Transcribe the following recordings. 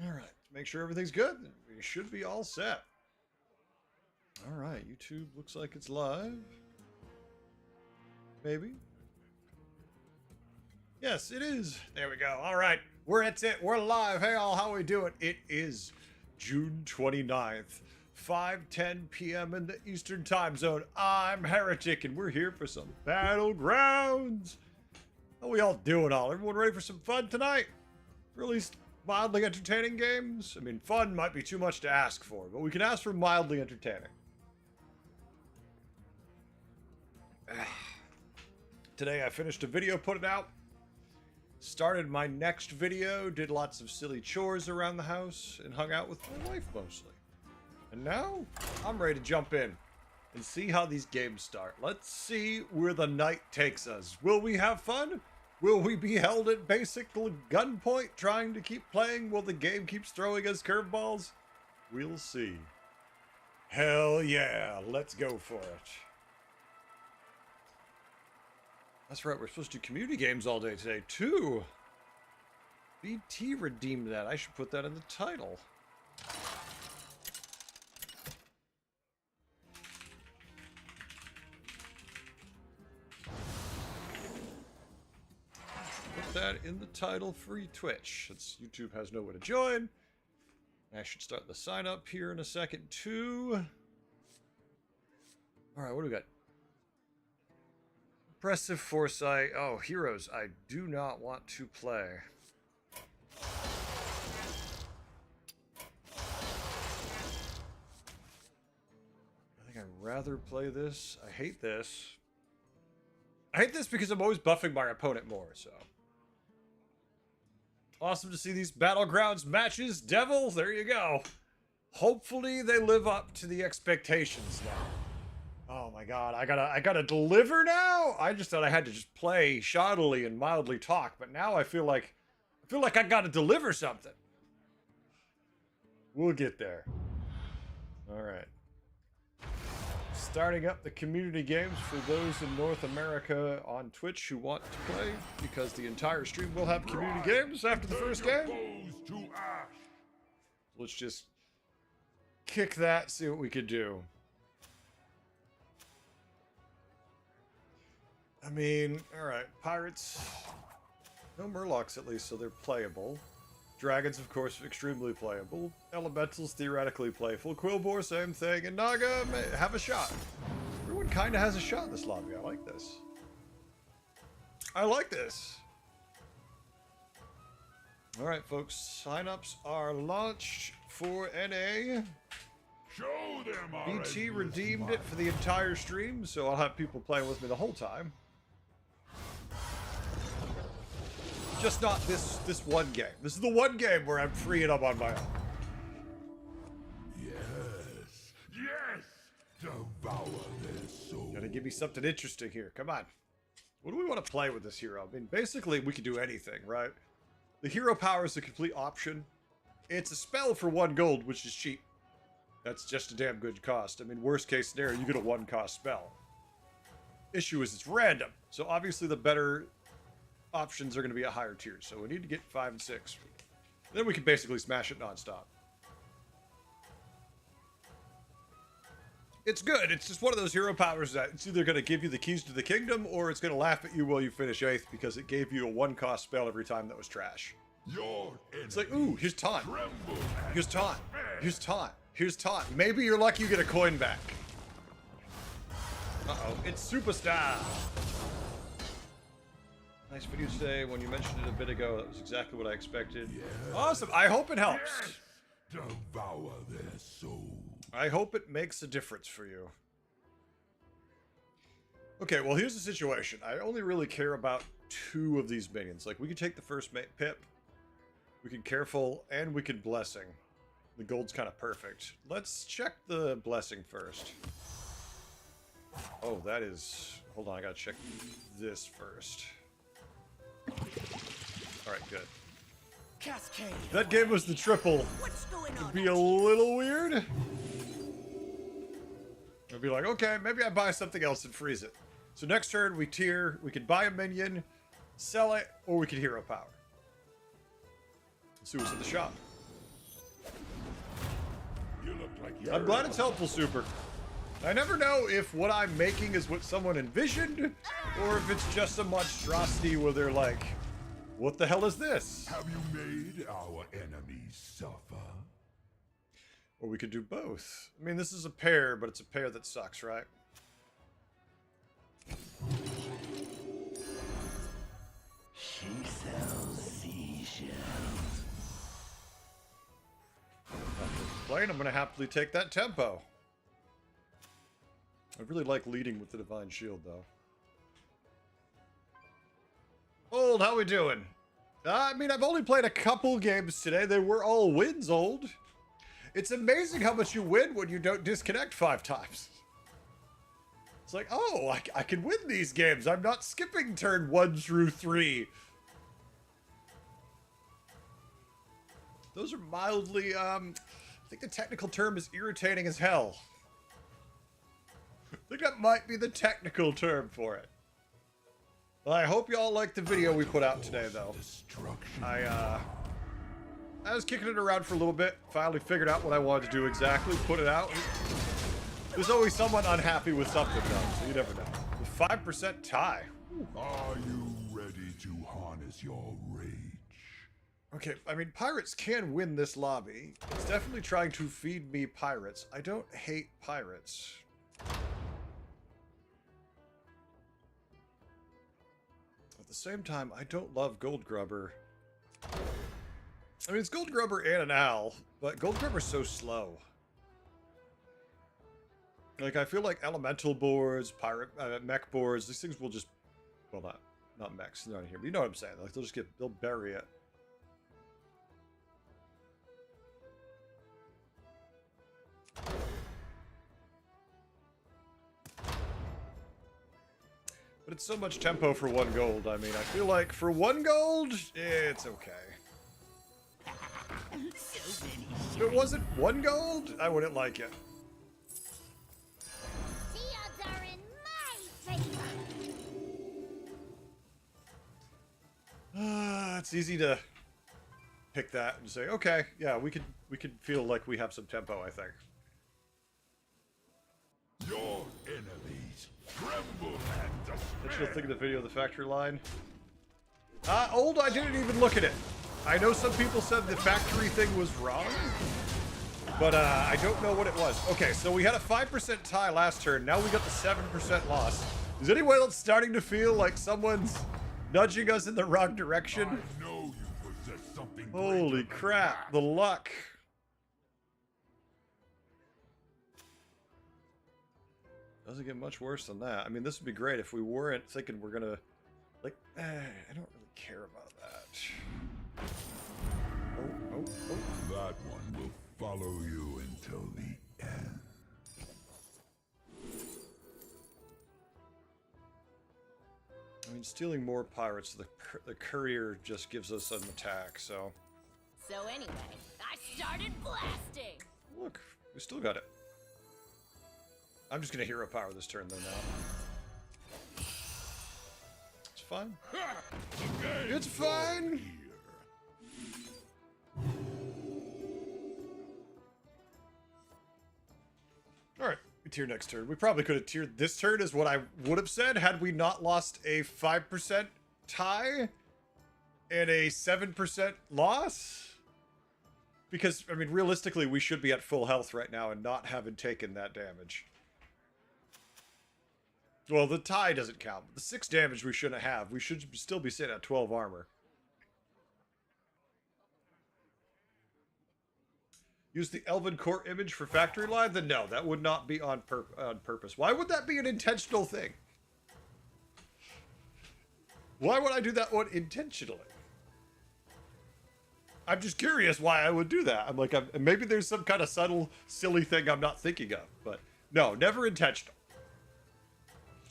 All right, make sure everything's good. We should be all set. All right, YouTube looks like it's live. Maybe. Yes, it is. There we go. All right, we're live. Hey, all, how we doing? It is June 29th, 5:10 p.m. in the Eastern Time Zone. I'm Heretic, and we're here for some Battlegrounds. How we all doing, all? Everyone ready for some fun tonight? For at least mildly entertaining games? I mean, fun might be too much to ask for, but we can ask for mildly entertaining. Today I finished a video, put it out. Started my next video, did lots of silly chores around the house, and hung out with my wife mostly. And now, I'm ready to jump in and see how these games start. Let's see where the night takes us. Will we have fun? Will we be held at basic gunpoint trying to keep playing while the game keeps throwing us curveballs? We'll see. Hell yeah, let's go for it. That's right, we're supposed to do community games all day today, too. BT redeemed that. I should put that in the title. Put that in the title, free Twitch, since YouTube has no way to join. I should start the sign up here in a second, too. Alright, what do we got? Impressive foresight. Oh, heroes I do not want to play. I think I'd rather play this. I hate this. I hate this because I'm always buffing my opponent more, so. Awesome to see these Battlegrounds matches. Devil, there you go. Hopefully they live up to the expectations now. Oh my god, I gotta deliver now? I just thought I had to just play shoddily and mildly talk, but now I feel like I gotta deliver something. We'll get there. Alright. Starting up the community games for those in North America on Twitch who want to play, because the entire stream will have community games after the first game. Let's just kick that, see what we could do. I mean, alright, pirates. No murlocs at least, so they're playable. Dragons, of course, extremely playable. Elementals, theoretically playful. Quillbore, same thing. And Naga, have a shot. Everyone kind of has a shot in this lobby. I like this. I like this. Alright, folks. Sign-ups are launched for NA. Show them BT redeemed it for the entire stream, so I'll have people playing with me the whole time. Just not this one game. This is the one game where I'm free and I'm on my own. Yes, yes, devour their soul. Gotta give me something interesting here. Come on. What do we want to play with this hero? I mean, basically, we could do anything, right? The hero power is a complete option. It's a spell for 1 gold, which is cheap. That's just a damn good cost. I mean, worst case scenario, you get a 1-cost spell. Issue is it's random. So obviously the better options are going to be at higher tiers. So we need to get 5 and 6. Then we can basically smash it nonstop. It's good. It's just one of those hero powers that it's either going to give you the keys to the kingdom or it's going to laugh at you while you finish 8th because it gave you a 1-cost spell every time that was trash. It's like, ooh, here's taunt. Here's taunt. Here's taunt. Here's taunt. Maybe you're lucky you get a coin back. Uh-oh. It's Superstar. Nice video today. When you mentioned it a bit ago, that was exactly what I expected. Yes. Awesome. I hope it helps. Yes. Devour their soul. I hope it makes a difference for you. Okay, well, here's the situation. I only really care about 2 of these minions. Like, we could take the first Pip. We can Careful, and we can Blessing. The gold's kind of perfect. Let's check the Blessing first. Oh, that is... Hold on, I gotta check this first. Alright, good. Cascade. That gave us the triple. What's going on? It'd be a little weird. I'd be like, okay, maybe I buy something else and freeze it. So next turn, we tier. We could buy a minion, sell it, or we could hero power. Let's see what's in the shop. You look like I'm glad it's helpful, Super. I never know if what I'm making is what someone envisioned, or if it's just a monstrosity where they're like, what the hell is this? Have you made our enemies suffer? Or we could do both. I mean, this is a pair, but it's a pair that sucks, right? She sells seashells. Playing, I'm gonna happily take that tempo. I really like leading with the Divine Shield, though. Old, how we doing? I mean, I've only played a couple games today. They were all wins, Old. It's amazing how much you win when you don't disconnect 5 times. It's like, oh, I can win these games. I'm not skipping turn 1 through 3. Those are mildly, I think the technical term is irritating as hell. I think that might be the technical term for it. Well, I hope y'all liked the video we put out today, though. Destruction. I was kicking it around for a little bit. Finally figured out what I wanted to do exactly. Put it out. There's always someone unhappy with something, though, so you never know. The 5% tie. Are you ready to harness your rage? Okay, I mean, pirates can win this lobby. It's definitely trying to feed me pirates. I don't hate pirates. At the same time, I don't love Gold Grubber. I mean, it's Gold Grubber and an owl, but Gold Grubber's so slow. Like, I feel like elemental boards, pirate, mech boards, these things will just, well, not mechs, not here, but you know what I'm saying. Like, they'll bury it. But it's so much tempo for 1 gold. I mean, I feel like for 1 gold, it's okay. If it wasn't 1 gold, I wouldn't like it. The odds are in my favor. It's easy to pick that and say, okay, yeah, we could feel like we have some tempo, I think. Your enemies tremble at I should despair. think of the video of the factory line. Old, I didn't even look at it. I know some people said the factory thing was wrong, but I don't know what it was. Okay, so we had a 5% tie last turn. Now we got the 7% loss. Is anyone else starting to feel like someone's nudging us in the wrong direction? I know you possess something Holy greater than crap, that. the luck. Doesn't get much worse than that. I mean, this would be great if we weren't thinking we're gonna, like, I don't really care about that. Oh. That one will follow you until the end. I mean, stealing more pirates, the courier just gives us an attack, so. So anyway, I started blasting. Look, we still got it. I'm just gonna hero power this turn, though, now. It's fine. It's fine! Alright, we tier next turn. We probably could have tiered this turn, is what I would have said, had we not lost a 5% tie and a 7% loss. Because, I mean, realistically, we should be at full health right now and not having taken that damage. Well, the tie doesn't count. But the 6 damage we shouldn't have. We should still be sitting at 12 armor. Use the Elven Core image for factory line? Then no, that would not be on purpose. Why would that be an intentional thing? Why would I do that one intentionally? I'm just curious why I would do that. I'm like, maybe there's some kind of subtle, silly thing I'm not thinking of. But no, never intentional.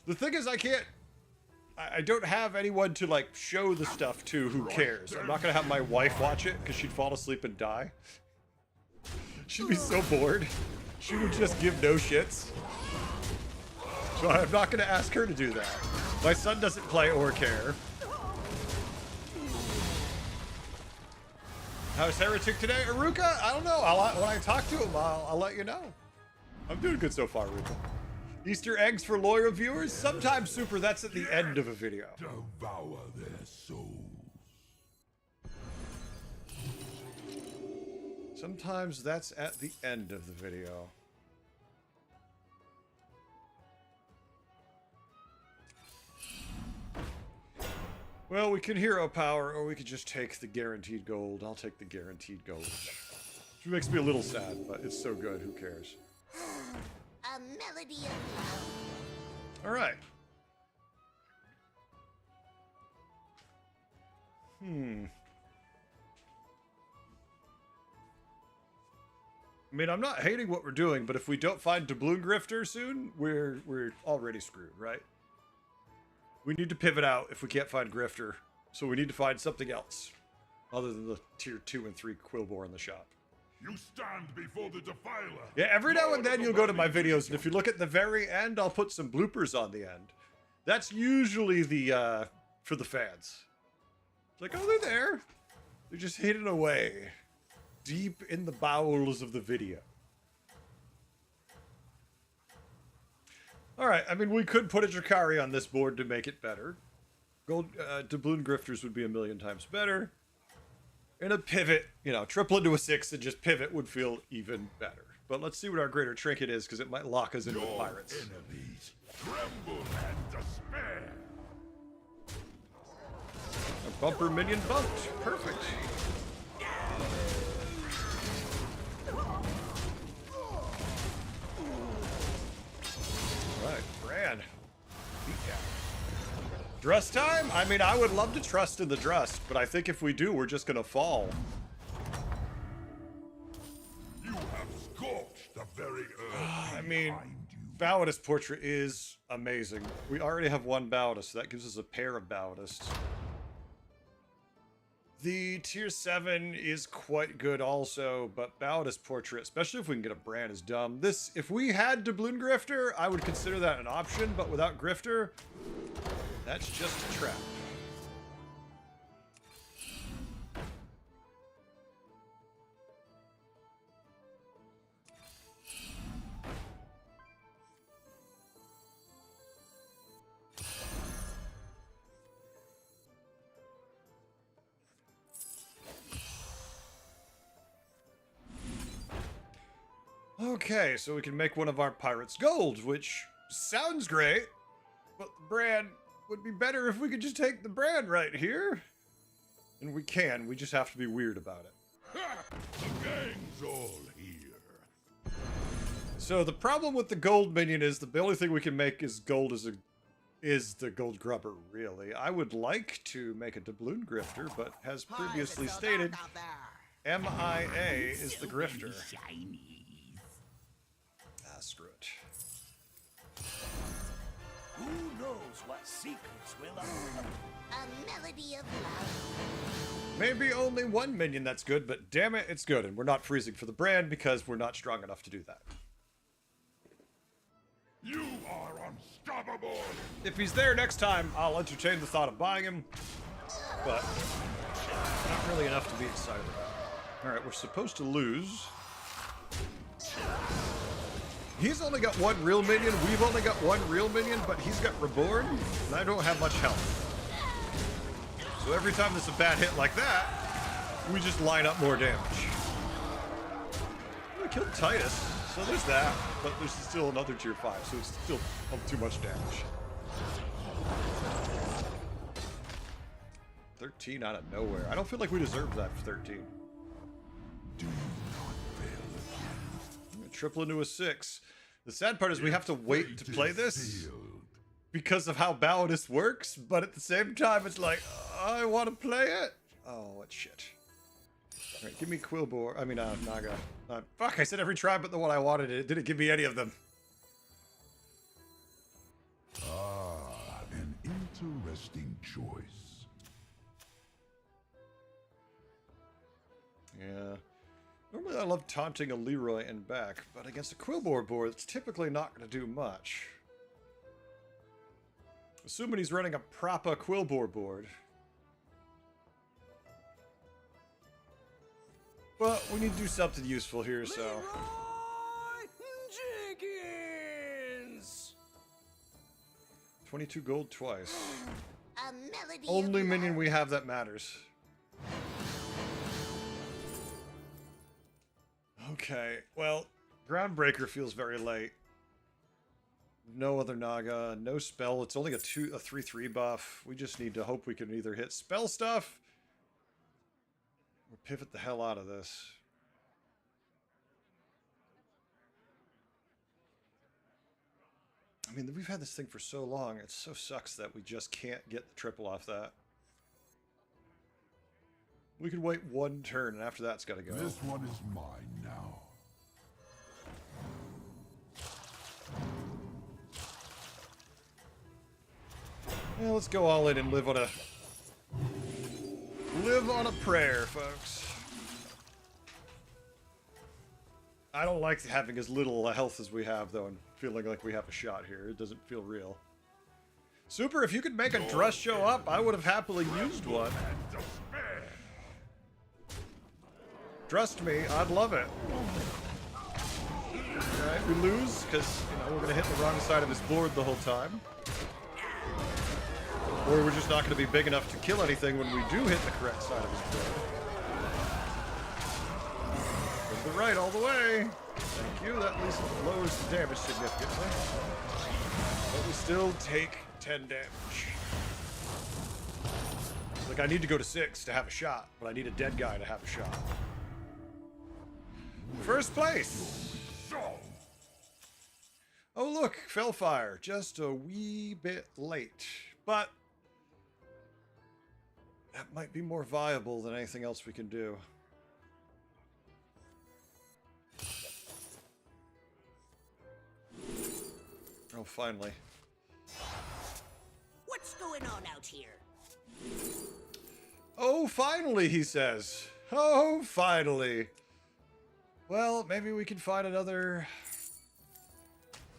The thing is, I don't have anyone to, like, show the stuff to who cares. I'm not going to have my wife watch it because she'd fall asleep and die. She'd be so bored. She would just give no shits. So I'm not going to ask her to do that. My son doesn't play or care. How's Heretic today? Aruka? I don't know. When I talk to him, I'll let you know. I'm doing good so far, Aruka. Easter eggs for loyal viewers? Sometimes, Super, that's at the end of a video. Devour their souls. Sometimes that's at the end of the video. Well, we can hero power, or we could just take the guaranteed gold. I'll take the guaranteed gold. Which makes me a little sad, but it's so good, who cares? A melody of love. Alright. I mean, I'm not hating what we're doing, but if we don't find Doubloon Grifter soon, we're already screwed, right? We need to pivot out if we can't find Grifter, so we need to find something else other than the tier 2 and 3 Quillbore in the shop. You stand before the Defiler. Yeah, every now and Lord then of you'll the go to my Burning videos, and if you look at the very end, I'll put some bloopers on the end. That's usually the, for the fans. It's like, oh, they're there. They're just hidden away. Deep in the bowels of the video. Alright, I mean, we could put a Drakari on this board to make it better. Gold, Doubloon Grifters would be a million times better. And a pivot, you know, triple into a 6 and just pivot would feel even better. But let's see what our greater trinket is, because it might lock us into the Your pirates. enemies tremble and despair. A bumper minion bumped. Perfect. Alright, Bran. Beat down. Drust time? I mean, I would love to trust in the Drust, but I think if we do, we're just gonna fall. You have scorched the very earth. I mean, behind you. Balladus Portrait is amazing. We already have one Balladus, so that gives us a pair of Balladists. The tier 7 is quite good also, but Balladus Portrait, especially if we can get a Bran, is dumb. This, if we had Doubloon Grifter, I would consider that an option, but without Grifter, that's just a trap. Okay, so we can make one of our pirates gold, which sounds great, but the Bran would be better if we could just take the Bran right here. And we can, we just have to be weird about it. Ha! The gang's all here. So the problem with the gold minion is the only thing we can make is gold is the gold grubber, really. I would like to make a doubloon grifter, but as previously stated, MIA is the grifter. Ah, screw it. Who knows what secrets will unfold? A melody of love. Maybe only one minion that's good, but damn it, it's good. And we're not freezing for the brand because we're not strong enough to do that. You are unstoppable. If he's there next time, I'll entertain the thought of buying him, but not really enough to be excited about. All right, we're supposed to lose. He's only got one real minion, we've only got one real minion, but he's got Reborn, and I don't have much health. So every time there's a bad hit like that, we just line up more damage. I killed Titus, so there's that, but there's still another tier 5, so it's still too much damage. 13 out of nowhere. I don't feel like we deserve that for 13. Do not fail again. Triple into a 6. The sad part is we have to wait to play this Sealed. because of how Balladus works, but at the same time it's like, I want to play it. Oh, what shit. Alright, give me Quillbore. I mean, Naga. Fuck, I said every tribe but the one I wanted. It didn't give me any of them. Ah, an interesting choice. Yeah. Normally I love taunting a Leroy and back, but against a Quillbore board, it's typically not going to do much. Assuming he's running a proper Quillbore board. But we need to do something useful here, so. Leroy Jenkins! 22 gold twice. A melody Only of minion love. we have that matters. Okay, well, Groundbreaker feels very late. No other Naga, no spell. It's only a 3/3 buff. We just need to hope we can either hit spell stuff or pivot the hell out of this. I mean, we've had this thing for so long. It so sucks that we just can't get the triple off that. We could wait one turn, and after that's got to go. This one is mine now. Yeah, let's go all in and live on a prayer, folks. I don't like having as little health as we have, though, and feeling like we have a shot here. It doesn't feel real. Super, if you could make a dress show up, I would have happily used one. Trust me, I'd love it. Alright, we lose, because, you know, we're going to hit the wrong side of his board the whole time. Or we're just not going to be big enough to kill anything when we do hit the correct side of his board. From the right all the way. Thank you, that at least lowers the damage significantly. But we still take 10 damage. Like, I need to go to 6 to have a shot, but I need a dead guy to have a shot. First place! Oh look, Fellfire, just a wee bit late. But that might be more viable than anything else we can do. Oh, finally. What's going on out here? Oh, finally, he says. Oh, finally. Well, maybe we can find another...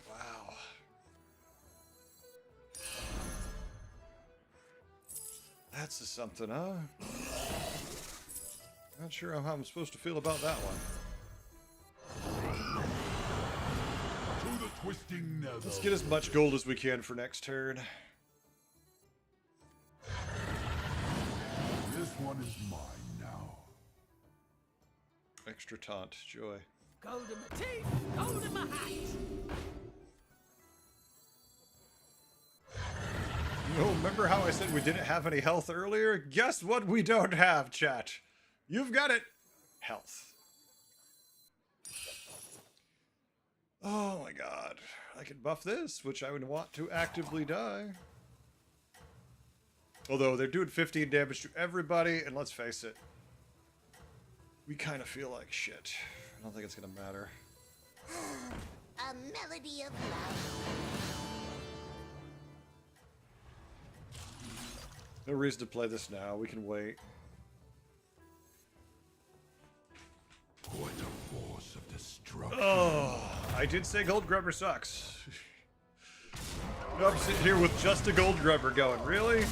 Wow. That's something, huh? Not sure how I'm supposed to feel about that one. To the twisting nether. Let's get as much gold as we can for next turn. This one is mine now. Extra taunt, joy. Gold in my teeth, gold in my hat. Oh, remember how I said we didn't have any health earlier? Guess what we don't have, chat? You've got it. Health. Oh my god. I can buff this, which I would want to actively die. Although they're doing 15 damage to everybody, and let's face it, we kind of feel like shit. I don't think it's gonna matter. A melody of love. No reason to play this now. We can wait. What a force of destruction. Oh, I did say Gold Grubber sucks. I'm sitting here with just a Gold Grubber going. Really?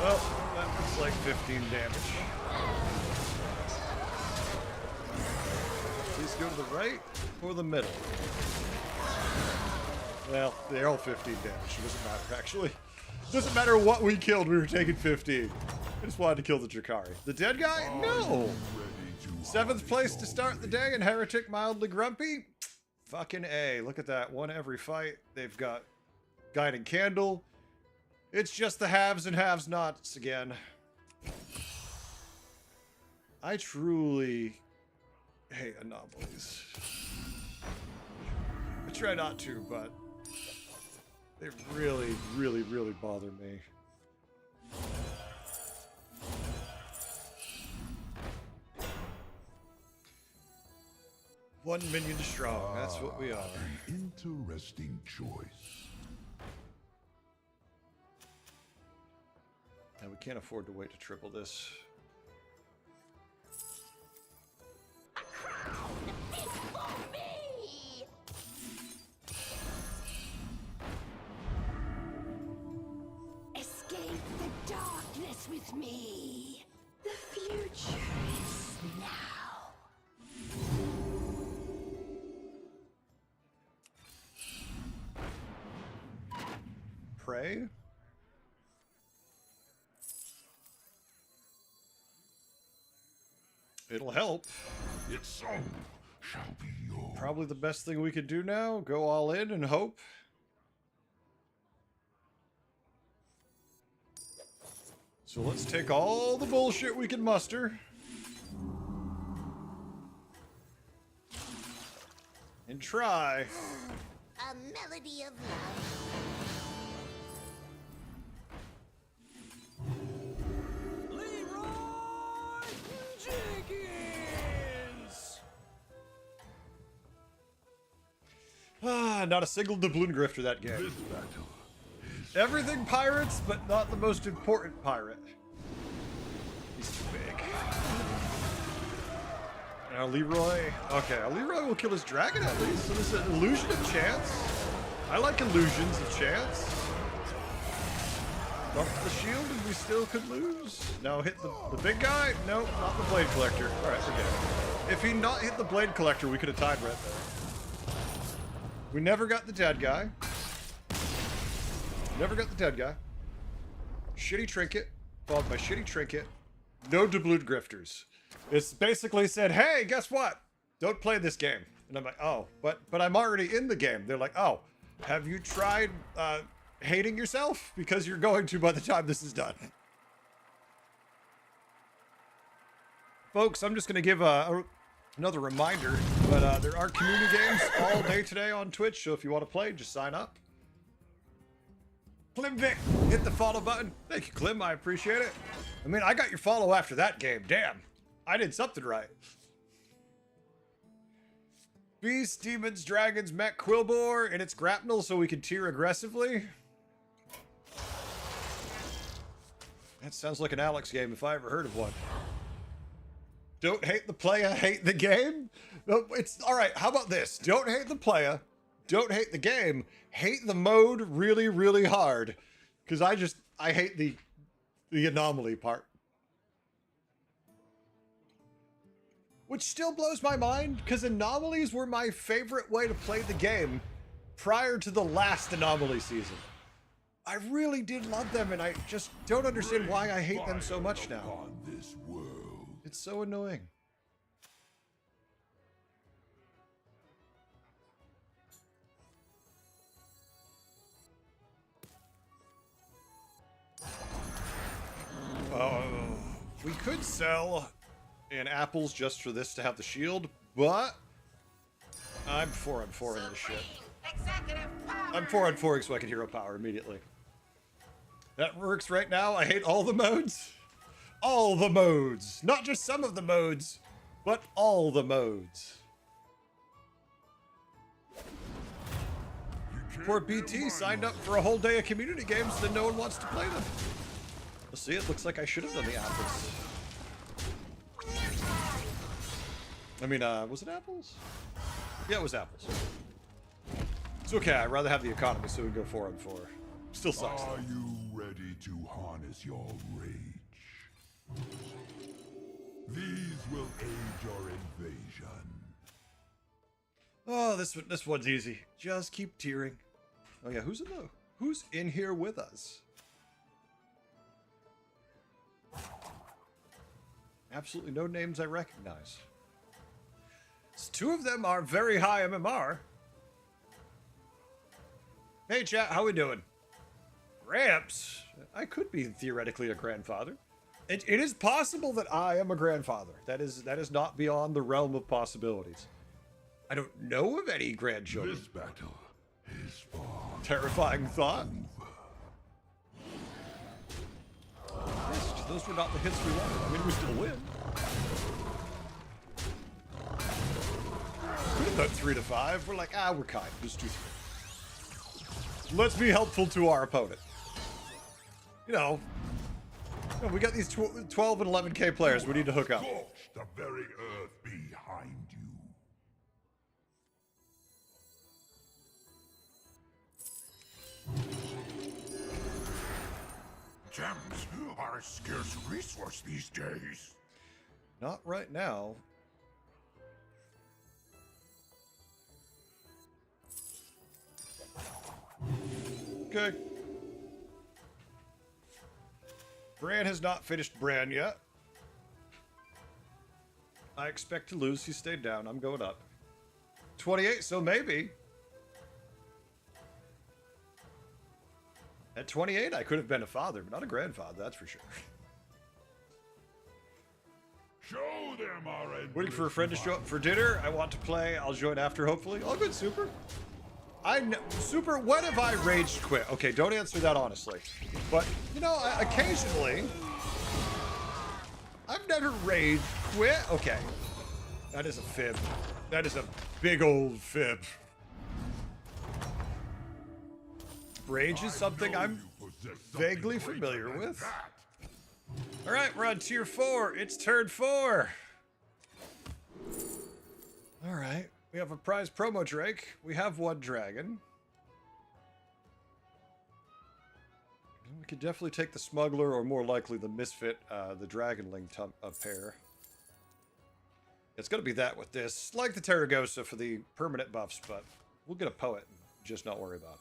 Oh, that looks like 15 damage. Please go to the right or the middle. Well, they're all 15 damage. It doesn't matter, actually. It doesn't matter what we killed, we were taking 15. I just wanted to kill the Drakari. The dead guy? No! 7th place to start the day, and Heretic mildly grumpy? Fucking A. Look at that. One every fight. They've got Guiding Candle. It's just the haves and have-nots again. I truly hate anomalies. I try not to, but they really, really, really bother me. One minion strong, that's what we are. An interesting choice. And we can't afford to wait to triple this. A crown is for me! Escape the darkness with me. The future prey. It'll help. Its soul shall be yours. Probably the best thing we could do now. Go all in and hope. So let's take all the bullshit we can muster. And try. A melody of love. Leroy Jenkins! Ah, not a single doubloon grifter that game. This battle is Everything pirates, but not the most important pirate. He's too big. Now Leroy. Okay, Leroy will kill his dragon at least, so there's an illusion of chance. I like illusions of chance. Bump the shield and we still could lose. No, hit the big guy? Nope, not the blade collector. Alright, forget it. If he not hit the blade collector, we could have tied right there. We never got the dead guy. Never got the dead guy. Shitty trinket, followed by shitty trinket. No doubloon grifters. It's basically said, hey, guess what? Don't play this game. And I'm like, oh, but I'm already in the game. They're like, oh, have you tried hating yourself? Because you're going to by the time this is done. Folks, I'm just going to give another reminder, but there are community games all day today on Twitch, so if you want to play, just sign up. Klimvik, hit the follow button. Thank you, Klim. I appreciate it. I mean, I got your follow after that game. Damn. I did something right. Beasts, demons, dragons, mech, Quilboar, and its grapnel so we can tier aggressively. That sounds like an Alex game if I ever heard of one. Don't hate the player, hate the game? No, it's all right. How about this? Don't hate the player. Don't hate the game. Hate the mode really, really hard. Because I hate the anomaly part. Which still blows my mind, because anomalies were my favorite way to play the game prior to the last anomaly season. I really did love them, and I just don't understand why I hate them so much now. upon this world. It's so annoying. We could sell in apples just for this to have the shield, but I'm 4 on 4 in this shit. I'm 4 on 4 so I can hero power immediately. That works right now. I hate all the modes. All the modes. Not just some of the modes, but all the modes. Poor BT signed up for a whole day of community games, then no one wants to play them. Let's see, it looks like I should have done the apples. I mean, was it apples? Yeah, it was apples. It's okay, I'd rather have the economy so we can go 4 on 4. Still sucks. Are you ready to harness your rage? These will aid your invasion. Oh, this one's easy. Just keep tearing. Oh yeah, who's in here with us? Absolutely no names I recognize. Two of them are very high MMR. Hey chat, how we doing? Gramps? I could be theoretically a grandfather. It is possible that I am a grandfather. That is not beyond the realm of possibilities. I don't know of any grandchildren. This battle is far. Terrifying thought. Those were not the hits we wanted. I mean, we still win. Could have done 3 to 5. We're like, we're kind. Just do 3. Let's be helpful to our opponent. You know, we got these 12 and 11K players we need to hook up. Scorch the very earth behind you. Gems are a scarce resource these days. Not right now. Okay. Bran has not finished Bran yet. I expect to lose. He stayed down. I'm going up. 28, so maybe. At 28, I could have been a father, but not a grandfather, that's for sure. Show them our endless Waiting for a friend to show up for dinner. I want to play. I'll join after, hopefully. All good, Super. Super, when have I rage quit? Okay, don't answer that honestly. But, you know, occasionally, I've never rage quit. Okay, that is a fib. That is a big old fib. Rage is something I'm vaguely familiar with. All right, we're on tier 4. It's turn 4. All right, we have a prize promo Drake. We have one dragon. We could definitely take the smuggler, or more likely the misfit, the dragonling pair. It's gonna be that with this, like the Terragosa for the permanent buffs, but we'll get a poet and just not worry about it.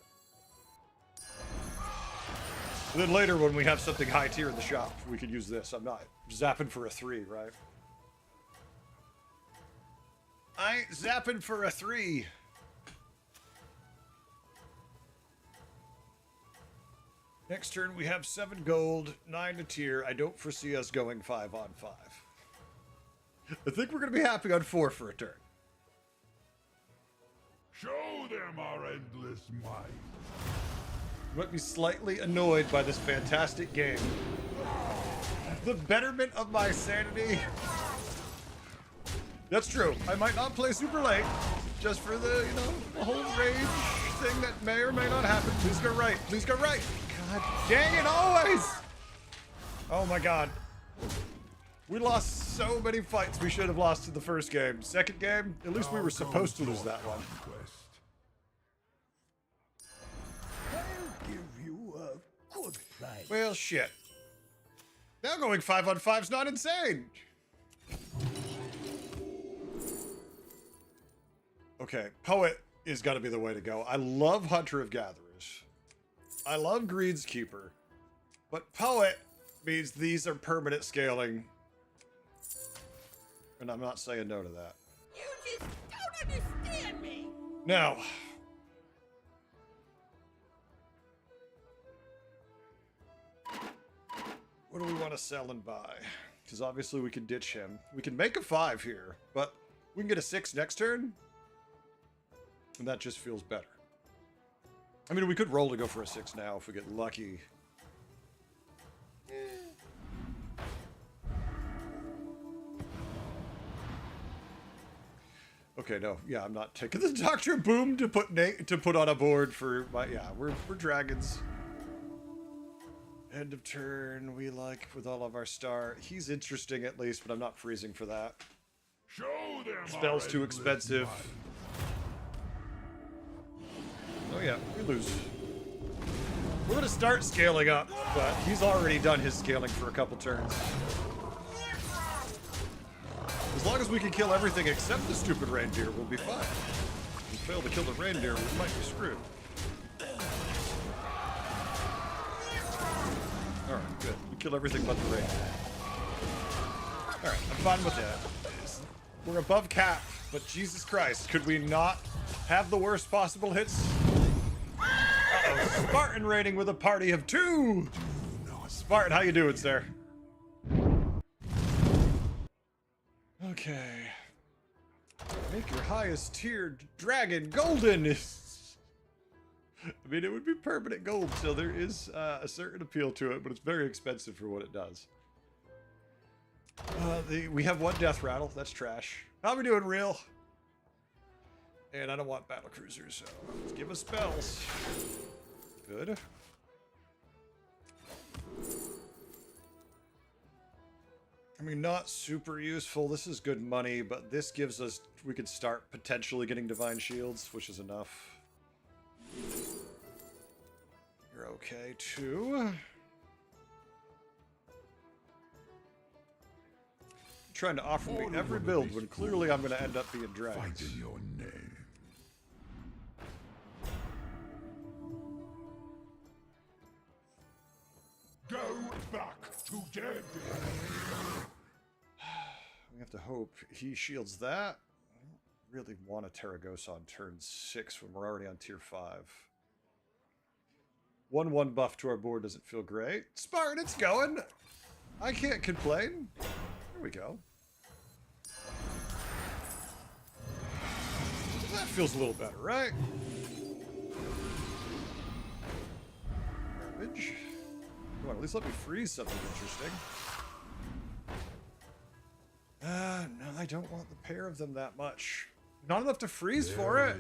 And then later, when we have something high tier in the shop, we could use this. I'm not zapping for a 3, right? I ain't zapping for a 3. Next turn, we have 7 gold, 9 to tier. I don't foresee us going 5 on 5. I think we're going to be happy on 4 for a turn. Show them our endless might. You might be slightly annoyed by this fantastic game. The betterment of my sanity. That's true. I might not play super late, just for the, you know, the whole rage thing that may or may not happen. Please go right. Please go right. God dang it, always! Oh my god. We lost so many fights we should have lost in the first game. Second game, at least we were supposed to lose that one. I'll give you a good price. Well, shit. Now going 5 on 5's not insane. Okay, Poet is gotta be the way to go. I love Hunter of Gatherers. I love Greed's Keeper. But Poet means these are permanent scaling. And I'm not saying no to that. You just don't understand me. Now, what do we want to sell and buy? Because obviously we can ditch him. We can make a 5 here, but we can get a 6 next turn. And that just feels better. I mean, we could roll to go for a 6 now if we get lucky. Okay, no, yeah, I'm not taking the Dr. Boom to put on a board for my, yeah, we're dragons. End of turn, we like with all of our star. He's interesting at least, but I'm not freezing for that. Show them Spell's our too endless expensive. might. Oh yeah, we lose. We're gonna start scaling up, but he's already done his scaling for a couple turns. As long as we can kill everything except the stupid reindeer, we'll be fine. If we fail to kill the reindeer, we might be screwed. Alright, good. We kill everything but the reindeer. Alright, I'm fine with that. We're above cap, but Jesus Christ, could we not have the worst possible hits? Uh-oh, Spartan raiding with a party of 2! Spartan, how you doing, sir? Okay. Make your highest tiered dragon golden! I mean, it would be permanent gold, so there is a certain appeal to it, but it's very expensive for what it does. We have 1 death rattle, that's trash. How are we doing, real? And I don't want battle cruisers, so let's give us spells. Good. I mean, not super useful. This is good money, but this gives us, we could start potentially getting divine shields, which is enough. You're okay too. Trying to offer me every build when clearly I'm going to end up being dragons. Fight in your name. Go back too dead. We have to hope he shields that. I don't really want a Terragosa on turn 6 when we're already on tier 5. 1/1 buff to our board doesn't feel great. Spartan, it's going! I can't complain. There we go. That feels a little better, right? Garbage. Come on, at least let me freeze something interesting. No, I don't want the pair of them that much. Not enough to freeze for it.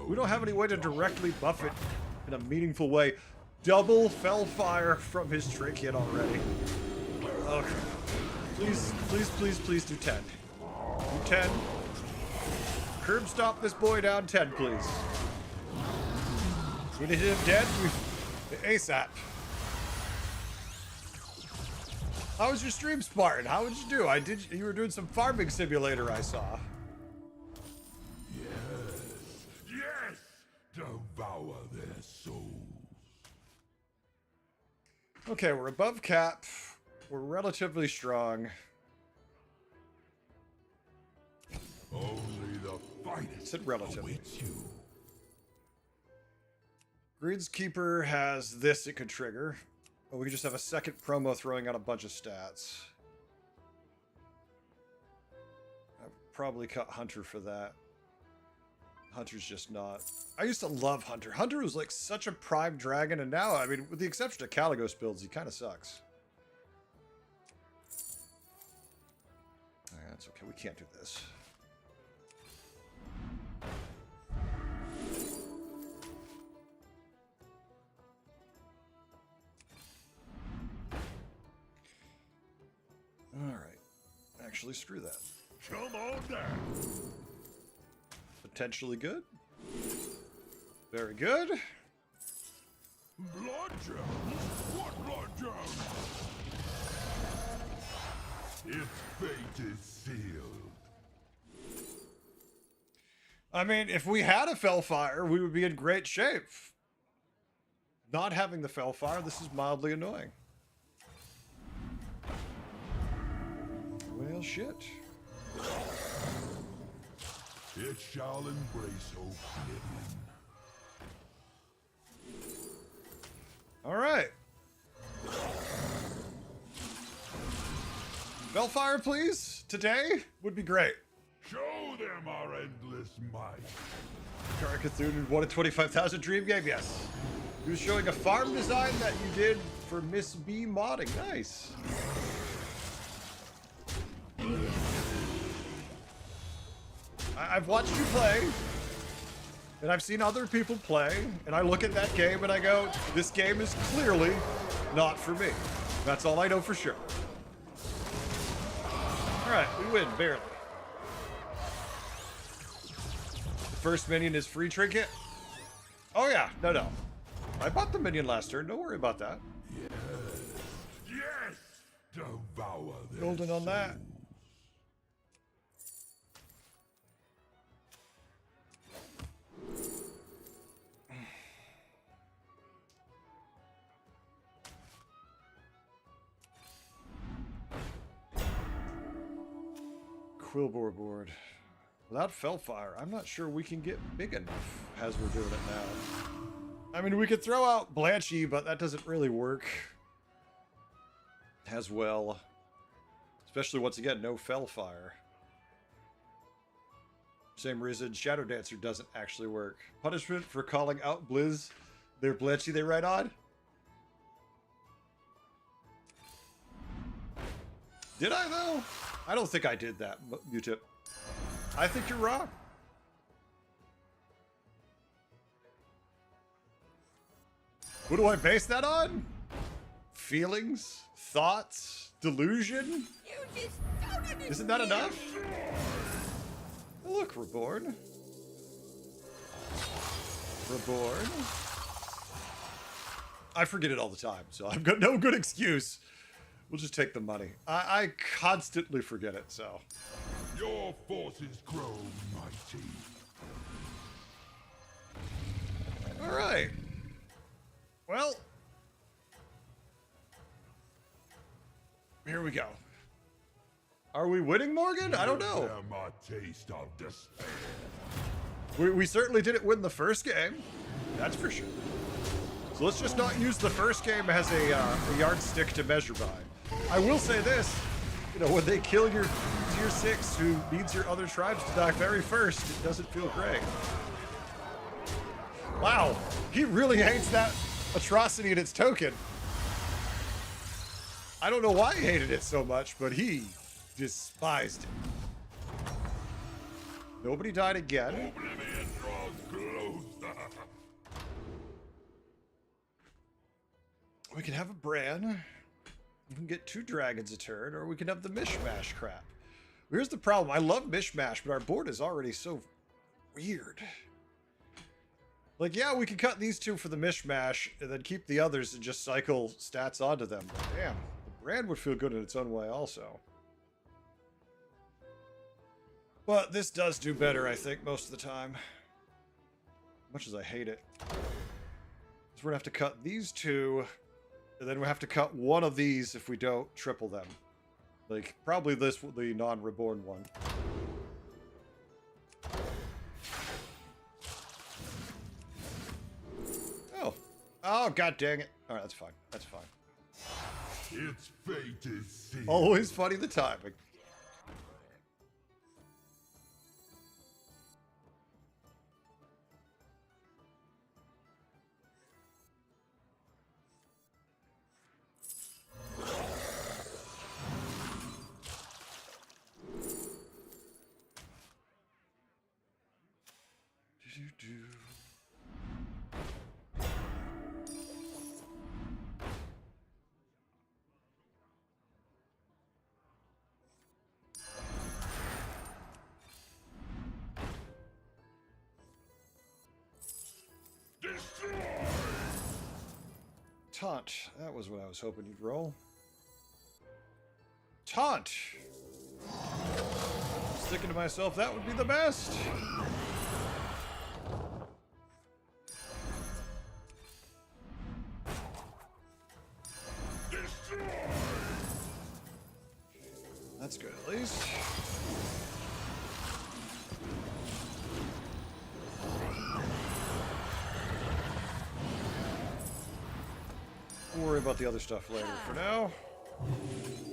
We don't have any way to directly buff it in a meaningful way. Double Fellfire from his trinket already. Okay. Please, please, please, please do 10. Do 10. Curb stop this boy down 10, please. We need him dead ASAP. How was your stream, Spartan? How would you do? You were doing some farming simulator, I saw. Yes! Devour their souls. Okay, we're above cap. We're relatively strong. Only the finest Said relatively. awaits you. Greenskeeper has this it could trigger. Or we could just have a second promo throwing out a bunch of stats. I'd probably cut Hunter for that. Hunter's just not. I used to love Hunter. Hunter was like such a prime dragon, and now, I mean, with the exception of Caligos builds, he kind of sucks. That's okay, we can't do this. Alright. Actually, screw that. Come on down. Potentially good. Very good. Blood gems? What blood gems? Its fate is sealed. I mean, if we had a Fellfire, we would be in great shape. Not having the Fellfire, this is mildly annoying. Well, shit. It shall embrace oblivion. All right. Fellfire, please. Today would be great. Show them our endless might. Kara Cthulhu won a 25,000 dream game. Yes. He was showing a farm design that you did for Miss B modding. Nice. I've watched you play, and I've seen other people play, and I look at that game and I go, this game is clearly not for me. That's all I know for sure. All right, we win, barely. The first minion is free trinket. Oh yeah, no. I bought the minion last turn, don't worry about that. Yes! Devour their Golden on that. Quillbore board. Without Fellfire, I'm not sure we can get big enough as we're doing it now. I mean, we could throw out Blanchy, but that doesn't really work as well. Especially, once again, no Fellfire. Same reason Shadow Dancer doesn't actually work. Punishment for calling out Blizz, their Blanchy they ride on? Did I, though? I don't think I did that, Mutip. I think you're wrong. What do I base that on? Feelings? Thoughts? Delusion? Isn't that enough? Oh, look, Reborn. Reborn. I forget it all the time, so I've got no good excuse. We'll just take the money. I constantly forget it, so. Your forces grow mighty. All right. Well. go. Are we winning, Morgan? I don't Give know. them a taste of despair. We certainly didn't win the first game. That's for sure. So let's just not use the first game as a yardstick to measure by. I will say this, you know, when they kill your tier 6 who needs your other tribes to die very first, it doesn't feel great. Wow, he really hates that atrocity in its token. I don't know why he hated it so much, but he despised it. Nobody died again. Oblivion draws closer. We can have a Bran. We can get 2 dragons a turn, or we can have the mishmash crap. Here's the problem. I love mishmash, but our board is already so weird. Like, yeah, we could cut these 2 for the mishmash and then keep the others and just cycle stats onto them. But damn, the Bran would feel good in its own way also. But this does do better, I think, most of the time. Much as I hate it. So we're gonna have to cut these 2, and then we have to cut one of these if we don't triple them. Like, probably this, the non-reborn one. Oh. Oh, god dang it. Alright, that's fine. That's fine. Its fate is sealed. Always funny the timing. Taunt. That was what I was hoping you'd roll. Taunt! I was thinking to myself, that would be the best. That's good, at least. We'll worry about the other stuff later. For now,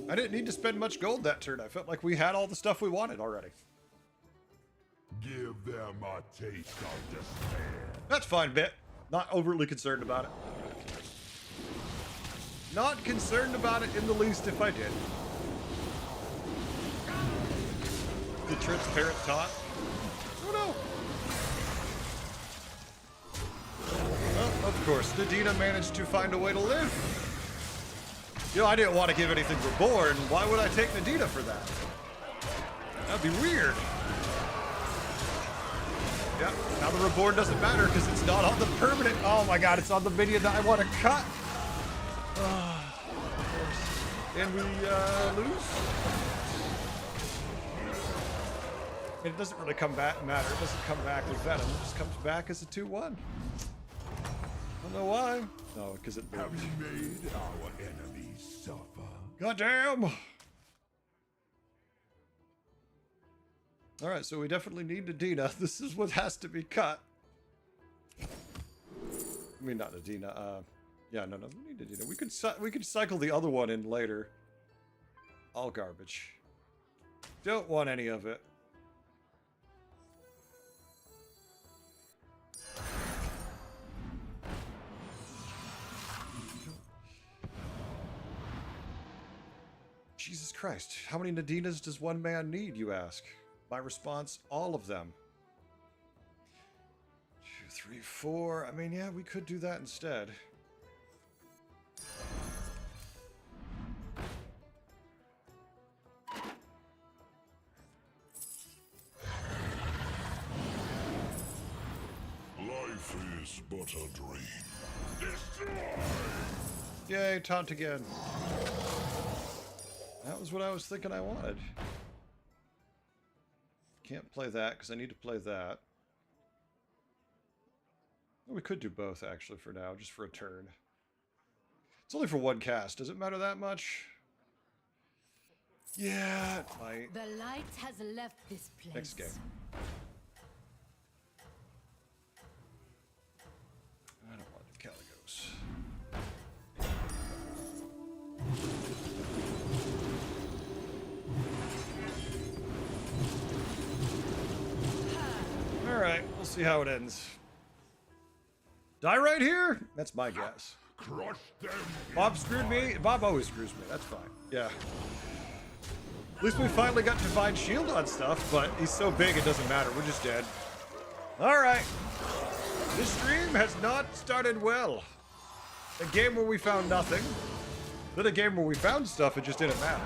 I didn't need to spend much gold that turn. I felt like we had all the stuff we wanted already. Give them a taste of despair. That's fine, Bit. Not overly concerned about it. Not concerned about it in the least if I did. The transparent taunt. Oh no. Oh, of course, Nadina managed to find a way to live. You know, I didn't want to give anything reborn. Why would I take Nadina for that? That'd be weird. Yeah, now the reborn doesn't matter because it's not on the permanent. Oh my god, it's on the minion that I want to cut. Of course. And we lose. It doesn't really come back matter. It doesn't come back with Venom. It just comes back as a 2-1. I don't know why. No, because it Have moved. you made our enemies suffer? Goddamn! Alright, so we definitely need Nadina. This is what has to be cut. I mean, not Nadina. Yeah, no, we need Nadina. We could cycle the other one in later. All garbage. Don't want any of it. Jesus Christ, how many Nadinas does one man need, you ask? My response, all of them. 2, 3, 4. I mean, yeah, we could do that instead. Life is but a dream. Destroy! Yay, taunt again. That was what I was thinking I wanted. Can't play that because I need to play that. Well, we could do both actually for now, just for a turn. It's only for one cast. Does it matter that much? Yeah, it might. The light has left this place. Next game. I don't want the Caligos. Alright, we'll see how it ends. Die right here? That's my guess. Crush them. Bob screwed me? Bob always screws me, that's fine. Yeah. At least we finally got Divine Shield on stuff, but he's so big it doesn't matter. We're just dead. Alright. This stream has not started well. A game where we found nothing. Then a game where we found stuff, it just didn't matter.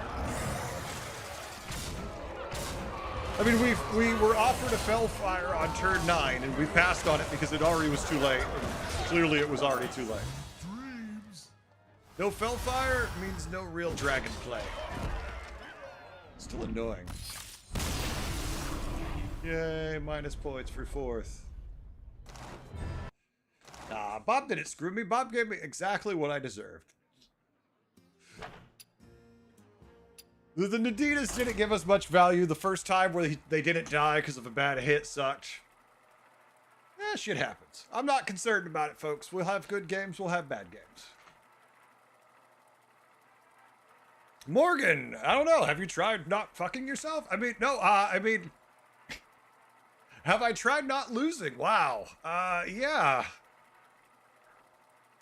I mean, we were offered a Fellfire on turn 9, and we passed on it because it already was too late. And clearly it was already too late. Dreams. No Fellfire means no real dragon play. Still annoying. Yay, minus points for 4th. Nah, Bob didn't screw me. Bob gave me exactly what I deserved. The Nadinas didn't give us much value the first time where they didn't die because of a bad hit sucked. Eh, shit happens. I'm not concerned about it, folks. We'll have good games, we'll have bad games. Morgan, I don't know. Have you tried not fucking yourself? I mean, no, have I tried not losing? Wow. Yeah.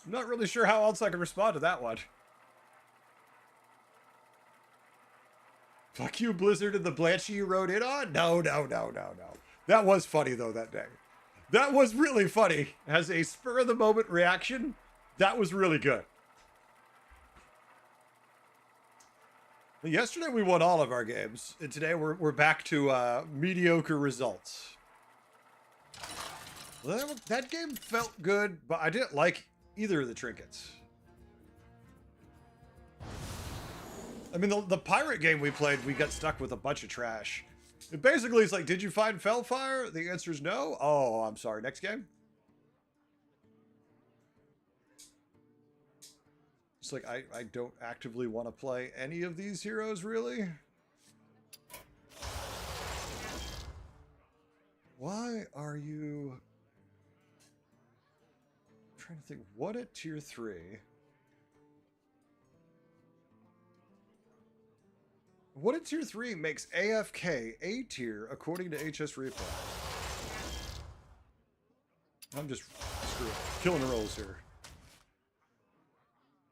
I'm not really sure how else I can respond to that one. Fuck you, Blizzard, and the Blanchy you rode in on? No. That was funny, though, that day. That was really funny. As a spur-of-the-moment reaction, that was really good. Yesterday, we won all of our games, and today we're back to mediocre results. That game felt good, but I didn't like either of the trinkets. I mean, the pirate game we played, we got stuck with a bunch of trash. It basically is like, did you find Fellfire? The answer is no. Oh, I'm sorry. Next game? It's like, I don't actively want to play any of these heroes, really. Why are you... I'm trying to think, what at tier 3... What at tier 3 makes AFK A tier according to HS Replay? I'm just killing the rolls here.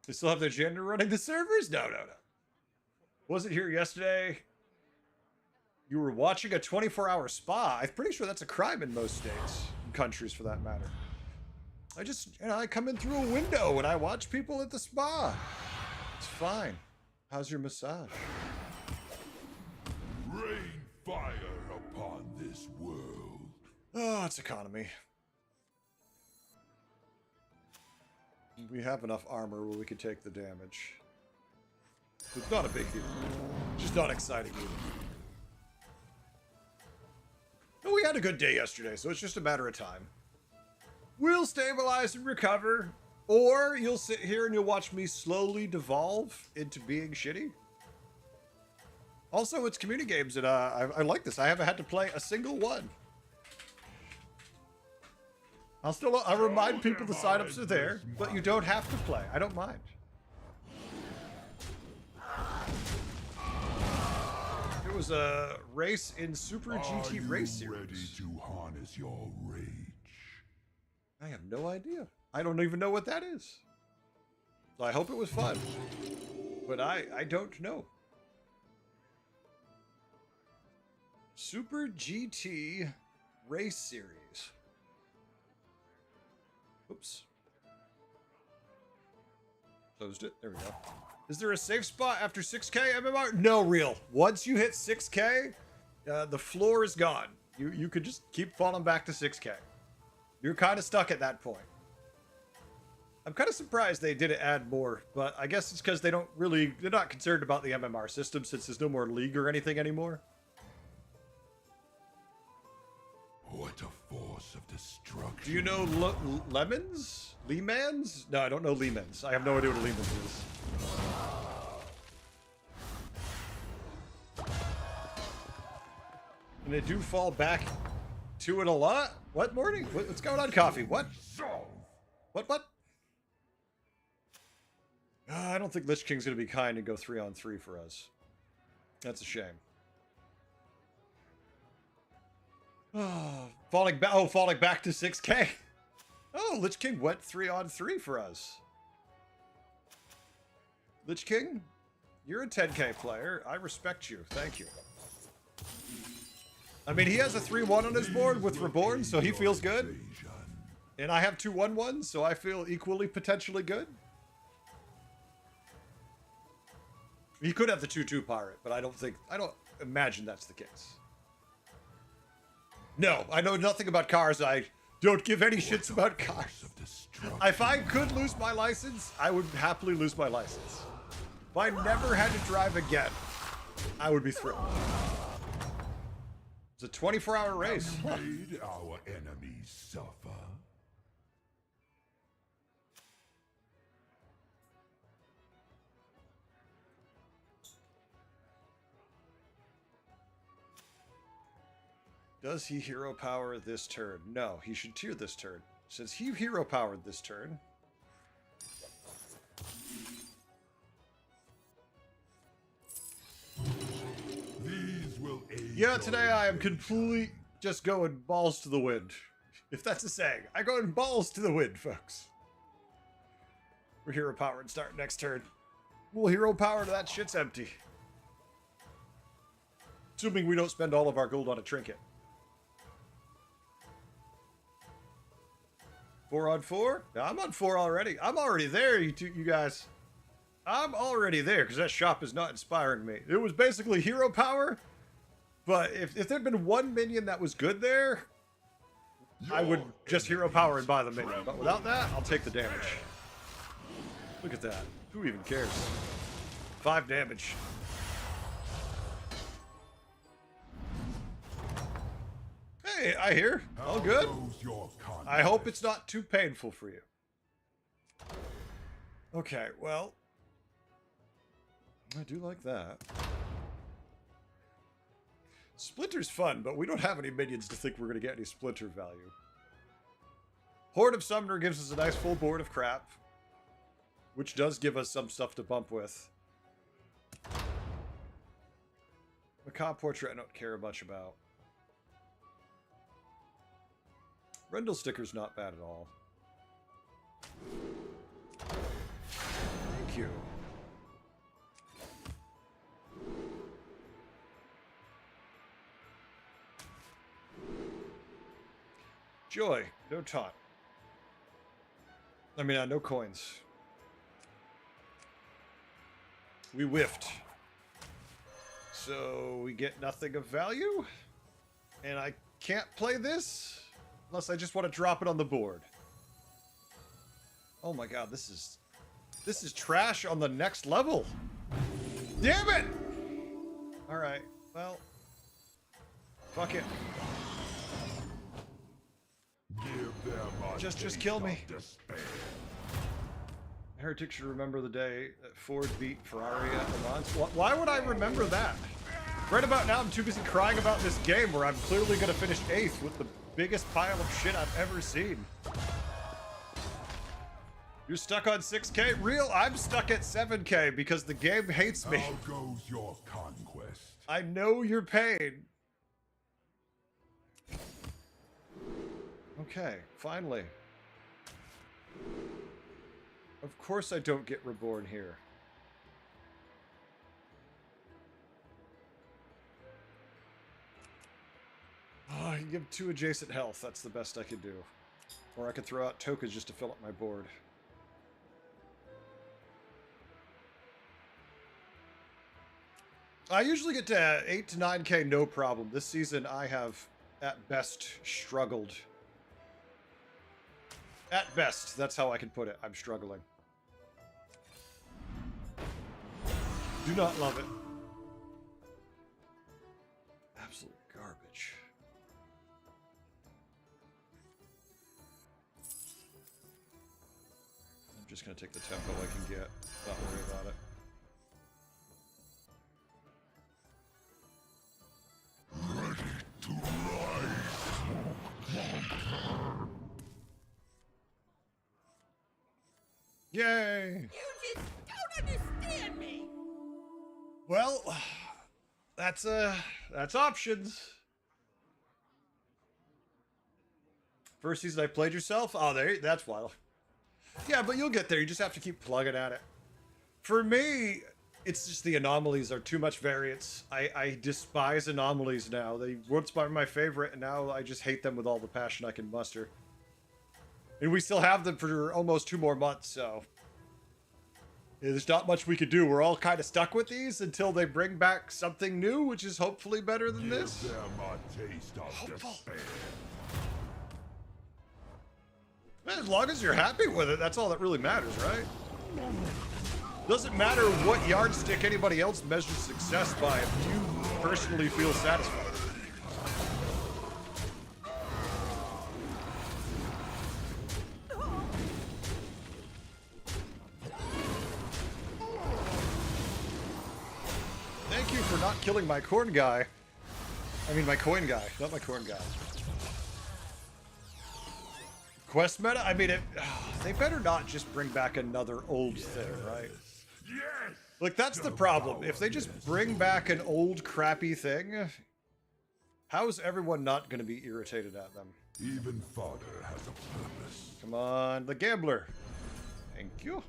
They still have their gender running the servers? No. Wasn't here yesterday. You were watching a 24-hour spa. I'm pretty sure that's a crime in most states, and countries for that matter. I just, I come in through a window and I watch people at the spa. It's fine. How's your massage? Rain fire upon this world. Oh, it's economy. We have enough armor where we could take the damage. It's not a big deal. Just not exciting either. But we had a good day yesterday, so it's just a matter of time. We'll stabilize and recover, or you'll sit here and you'll watch me slowly devolve into being shitty. Also, it's community games, and I like this. I haven't had to play a single one. I'll remind people the signups are there, but you don't have to play. I don't mind. It was a race in Super GT Race Series. Ready to harness your rage? I have no idea. I don't even know what that is. So I hope it was fun. But I don't know. Super GT Race Series. Oops. Closed it. There we go. Is there a safe spot after 6K MMR? No, real. Once you hit 6K, the floor is gone. You could just keep falling back to 6K. You're kind of stuck at that point. I'm kind of surprised they didn't add more, but I guess it's because they're not concerned about the MMR system since there's no more league or anything anymore. What a force of destruction. Do you know Lemons? Lemans? No, I don't know Lemans. I have no idea what a Lemans is. And they do fall back to it a lot. What, Morty? What's going on, Coffee? What? What? I don't think Lich King's going to be kind and go 3-on-3 for us. That's a shame. Falling back to 6k. Oh, Lich King went 3-on-3 for us. Lich King, you're a 10k player. I respect you. Thank you. I mean, he has a 3-1 on his board with Reborn, so he feels good. And I have 2 1-1s, so I feel equally potentially good. He could have the 2-2 pirate, but I don't imagine that's the case. No, I know nothing about cars. I don't give any shits about cars. If I could lose my license, I would happily lose my license. If I never had to drive again, I would be thrilled. It's a 24-hour race. Made our enemies suffer. Does he hero power this turn? No, he should tier this turn. Since he hero powered this turn. These will aid Yeah, today I am completely just going balls to the wind. If that's a saying. I go in balls to the wind, folks. We're hero powered start next turn. We'll hero power to that shit's empty. Assuming we don't spend all of our gold on a trinket. 4-on-4? I'm on 4 already. I'm already there, you guys. I'm already there because that shop is not inspiring me. It was basically hero power, but if there'd been one minion that was good there, I would just hero power and buy the minion. But without that, I'll take the damage. Look at that. Who even cares? 5 damage. Hey, I hear. All good. I hope it's not too painful for you. Okay, well. I do like that. Splinter's fun, but we don't have any minions to think we're going to get any Splinter value. Horde of Summoner gives us a nice full board of crap, which does give us some stuff to bump with. Macabre Portrait I don't care much about. Rendell Sticker's not bad at all. Thank you. Joy, no taunt. I mean, no coins. We whiffed. So we get nothing of value. And I can't play this unless I just want to drop it on the board. Oh my god, this is trash on the next level. Damn it! Alright, well. Fuck it. Just kill me. Heretic should remember the day that Ford beat Ferrari at Le Mans. Why would I remember that? Right about now, I'm too busy crying about this game where I'm clearly going to finish 8th with the biggest pile of shit I've ever seen. You're stuck on 6k? Real? I'm stuck at 7k because the game hates me. How goes your conquest? I know your pain. Okay, finally. Of course I don't get reborn here. Oh, I can give 2 adjacent health. That's the best I could do. Or I could throw out tokens just to fill up my board. I usually get to 8 to 9k no problem. This season I have, at best, struggled. At best, that's how I can put it. I'm struggling. Do not love it. Absolute garbage. I'm just going to take the tempo I can get. Not worry about it. Ready to Yay! You just don't understand me. Well, that's options. First season I played yourself? Oh, that's wild. Yeah, but you'll get there. You just have to keep plugging at it. For me, it's just the anomalies are too much variance. I despise anomalies now. They once were my favorite, and now I just hate them with all the passion I can muster. And we still have them for almost 2 more months, so... there's not much we could do. We're all kind of stuck with these until they bring back something new, which is hopefully better than this. Give them a taste of despair. As long as you're happy with it, that's all that really matters, right? Doesn't matter what yardstick anybody else measures success by if you personally feel satisfied. Thank you for not killing my corn guy. I mean my coin guy, not my corn guy. Quest meta? I mean, they better not just bring back another old thing, right? Yes! Like, that's the problem. If they just bring back an old, crappy thing, how is everyone not going to be irritated at them? Even fodder has a purpose. Come on, the gambler. Thank you.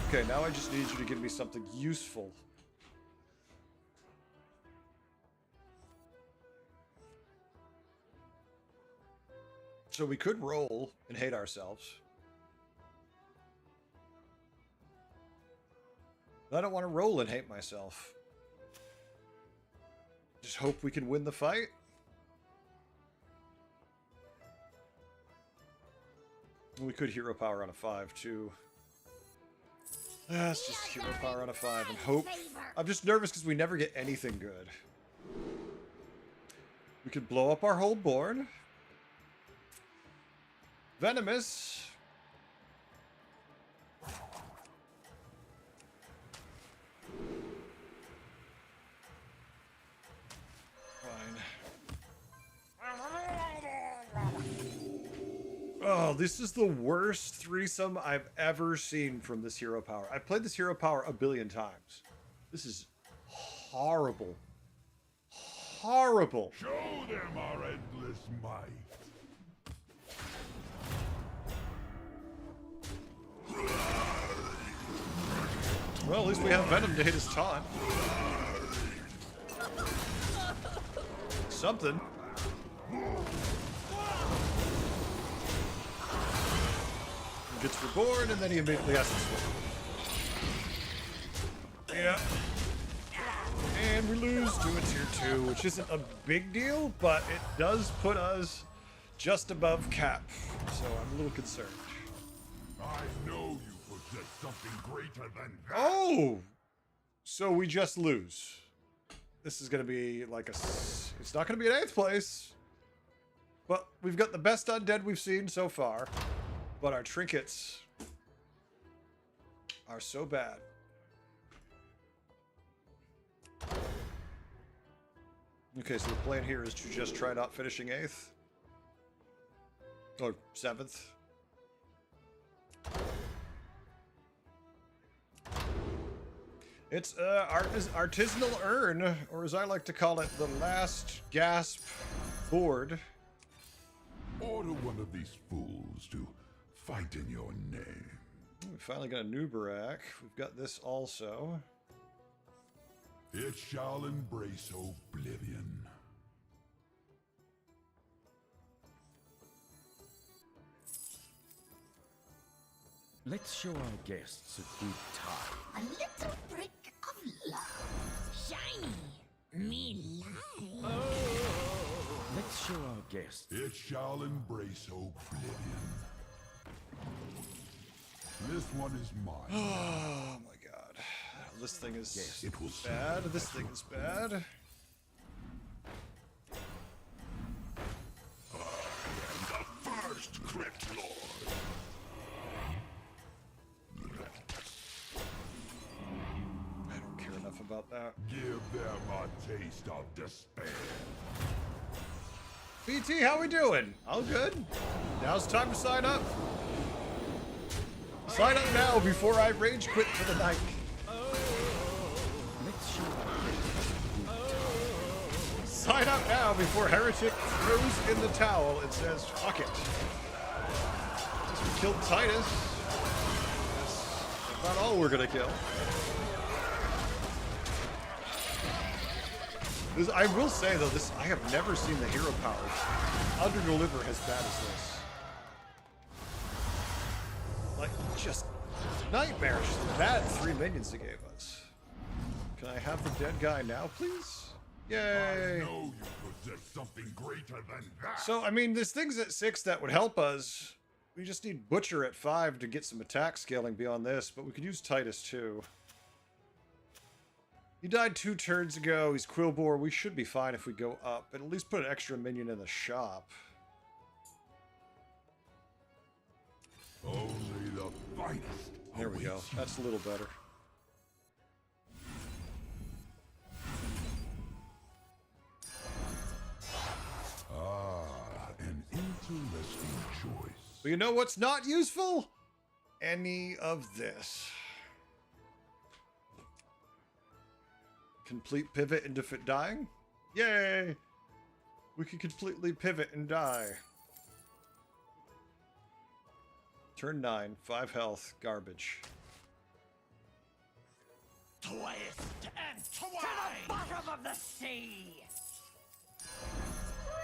Okay, now I just need you to give me something useful. So we could roll and hate ourselves. I don't want to roll and hate myself. Just hope we can win the fight. We could hero power on a 5 too. Let's just hero power on a 5 and hope. I'm just nervous because we never get anything good. We could blow up our whole board. Venomous. Fine. Oh, this is the worst threesome I've ever seen from this hero power. I've played this hero power a billion times. This is horrible. Horrible. Show them our endless might. Well, at least we have Venom to hit his taunt. Something. He gets reborn, and then he immediately has to swing. Yeah. And we lose to a tier 2, which isn't a big deal, but it does put us just above cap. So I'm a little concerned. I know you possess something greater than that. Oh! So we just lose. This is going to be like a... It's not going to be an 8th place. But we've got the best undead we've seen so far. But our trinkets are so bad. Okay, so the plan here is to just try not finishing 8th. Or 7th. It's artisanal urn, or as I like to call it, the last gasp board. Order one of these fools to fight in your name. We finally got a new Barak. We've got this also. It shall embrace oblivion. Let's show our guests a good time. A little brick of love. Shiny. Me life. Let's show our guests. It shall embrace oblivion. This one is mine. Oh my god. This thing is Yes, it will bad. serve This as thing your is bad. the first Crypt Lord. I don't care enough about that. Give them a taste of despair. BT, how we doing? All good. Now's the time to sign up. Sign up now before I rage quit for the night. Sign up now before Heretic throws in the towel and says, fuck it. Just killed Titus. That's not all we're gonna kill. I will say though, I have never seen the hero powers under-deliver as bad as this. Like, just nightmarish. Bad 3 minions they gave us. Can I have the dead guy now, please? Yay! I know you possess something greater than that. So, I mean, there's things at 6 that would help us. We just need Butcher at 5 to get some attack scaling beyond this, but we could use Titus too. He died 2 turns ago. He's Quillbore. We should be fine if we go up, and at least put an extra minion in the shop. Only the finest. There we go. awaits you. That's a little better. An interesting choice. But you know what's not useful? Any of this. Complete pivot and defeat dying? Yay! We can completely pivot and die. Turn 9, 5 health, garbage. Twist and twine! To the bottom of the sea!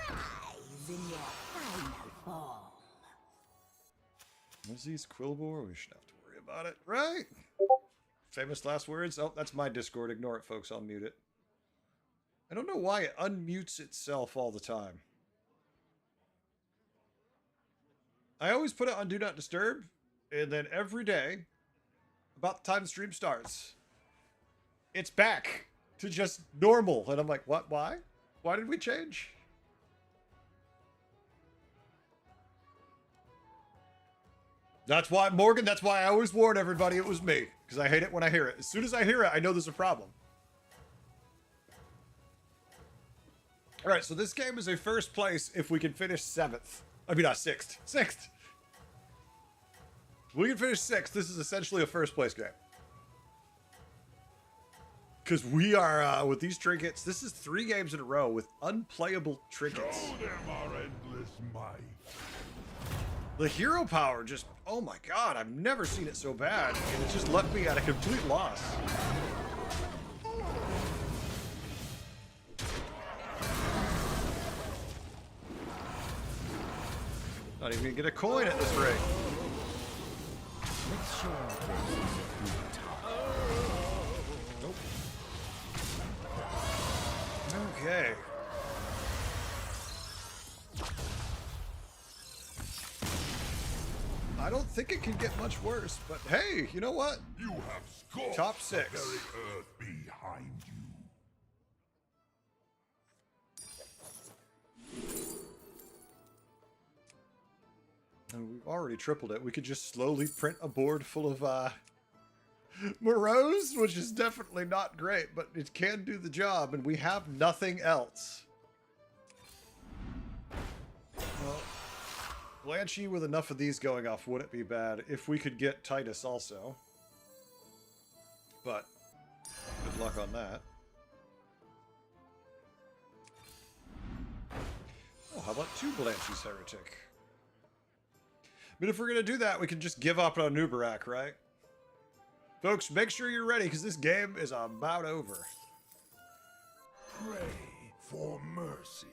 Rise in your final form. What's these Quillbore? We shouldn't have to worry about it, right? Famous last words? Oh, that's my Discord. Ignore it, folks. I'll mute it. I don't know why it unmutes itself all the time. I always put it on Do Not Disturb, and then every day, about the time the stream starts, it's back to just normal. And I'm like, what? Why? Why did we change? That's why, Morgan, that's why I always warn everybody it was me. Because I hate it when I hear it. As soon as I hear it, I know there's a problem. Alright, so this game is a first place if we can finish 7th. I mean, not 6th. 6th! If we can finish 6th, this is essentially a first place game. Because we are, with these trinkets, this is 3 games in a row with unplayable trinkets. Show them our endless might. The hero power just, oh my god, I've never seen it so bad. And it just left me at a complete loss. Not even gonna get a coin at this rate. Let's show our faces a good time. Nope. Okay. I don't think it can get much worse, but hey, you know what? You have scorched Top 6. the very earth behind you. And we've already tripled it. We could just slowly print a board full of Morose, which is definitely not great, but it can do the job, and we have nothing else. Well, Blanchy with enough of these going off wouldn't be bad if we could get Titus also. But good luck on that. Oh, how about 2 Blanchy's Heretic? But if we're going to do that, we can just give up on Nubarak, right? Folks, make sure you're ready, because this game is about over. Pray for mercy.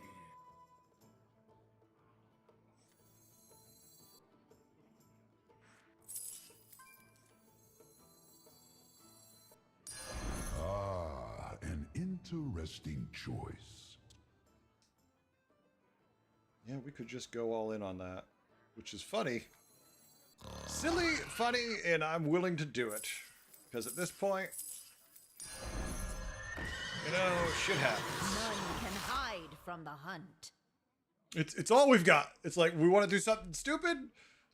An interesting choice. Yeah, we could just go all in on that, which is funny. Silly, funny, and I'm willing to do it. Because at this point, you know, shit happens. None can hide from the hunt. It's all we've got. It's like, we want to do something stupid?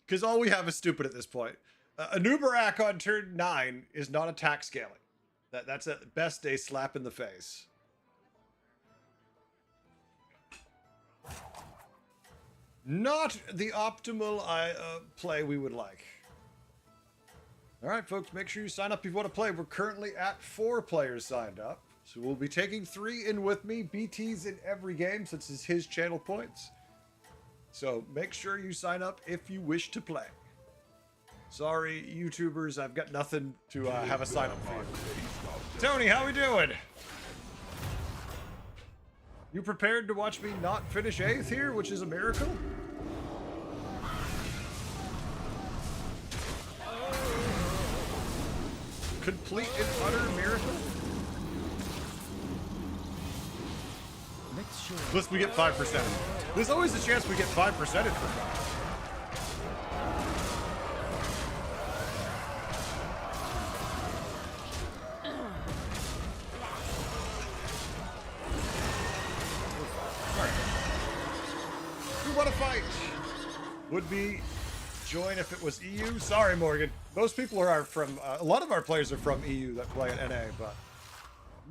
Because all we have is stupid at this point. A Nubarak on turn 9 is not attack scaling. That's at best a slap in the face. not the optimal play we would like. All right, folks, make sure you sign up if you want to play. We're currently at 4 players signed up. So we'll be taking 3 in with me. BT's in every game since it's his channel points. So make sure you sign up if you wish to play. Sorry, YouTubers, I've got nothing to have a sign up for you. Tony, how we doing? You prepared to watch me not finish 8th here, which is a miracle? Complete and utter miracle? Unless we get 5%. There's always a chance we get 5% for that. We want to fight. Would be join if it was EU. Sorry, Morgan. Most people are from. A lot of our players are from EU that play at NA, but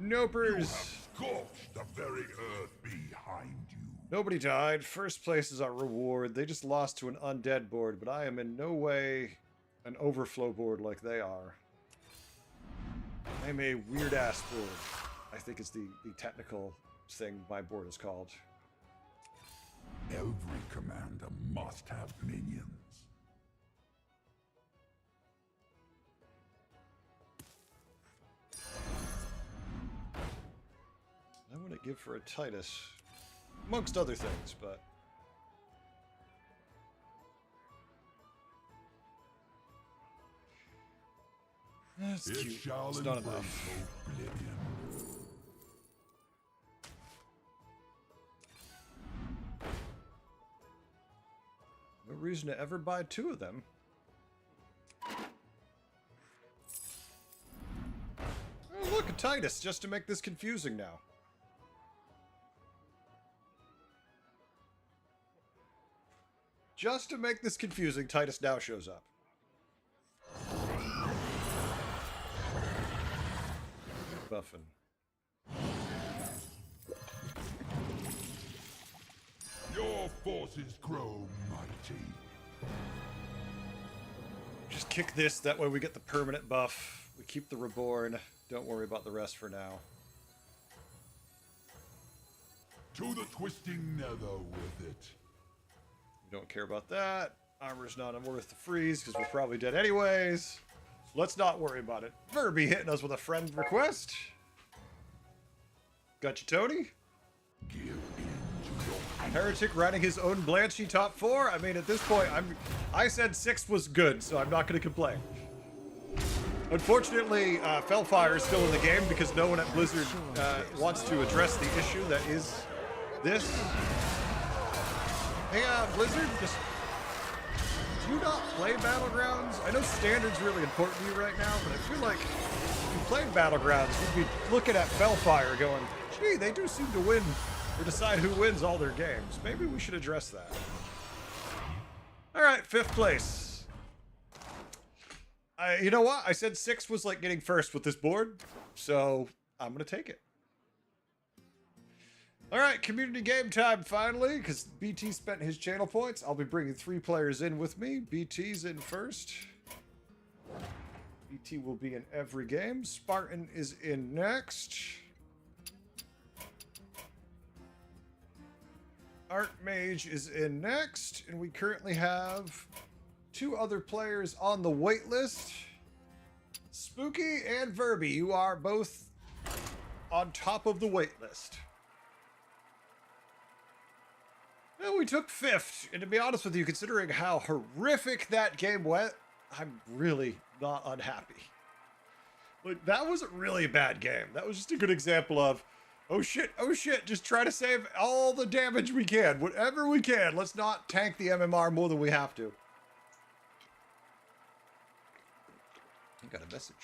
nopers. Scorched the very earth behind you. Nobody died. First place is our reward. They just lost to an undead board, but I am in no way an overflow board like they are. I'm a weird ass board. I think is the technical thing my board is called. Every commander must have minions. I want to give for a Titus, amongst other things, but that's It cute. shall It's not embrace enough. oblivion. No reason to ever buy 2 of them. Oh, look, a Titus, just to make this confusing now. Just to make this confusing, Titus now shows up. Buffin. Your forces grow mighty. Just kick this, that way we get the permanent buff. We keep the Reborn. Don't worry about the rest for now. To the twisting nether with it. We don't care about that. Armor's not worth the freeze because we're probably dead anyways. Let's not worry about it. Verby hitting us with a friend request. Got you, Tony? Give in to your Heretic riding his own Blanchy top 4? I mean, at this point, I said 6th was good, so I'm not going to complain. Unfortunately, Fellfire is still in the game because no one at Blizzard wants to address the issue that is this. Hey, Blizzard, just do you not play Battlegrounds? I know Standard's really important to you right now, but I feel like if you played Battlegrounds, you'd be looking at Fellfire going, gee, they do seem to win or decide who wins all their games. Maybe we should address that. All right, 5th place. You know what? I said 6 was like getting first with this board, so I'm going to take it. All right, community game time finally, because BT spent his channel points. I'll be bringing 3 players in with me. BT's in first. BT will be in every game. Spartan is in next. Archmage is in next, and we currently have 2 other players on the wait list. Spooky and Verby, you are both on top of the wait list. Well, we took 5th, and to be honest with you, considering how horrific that game went, I'm really not unhappy. Like, that wasn't really a bad game. That was just a good example of, oh shit, just try to save all the damage we can, whatever we can. Let's not tank the MMR more than we have to. I got a message.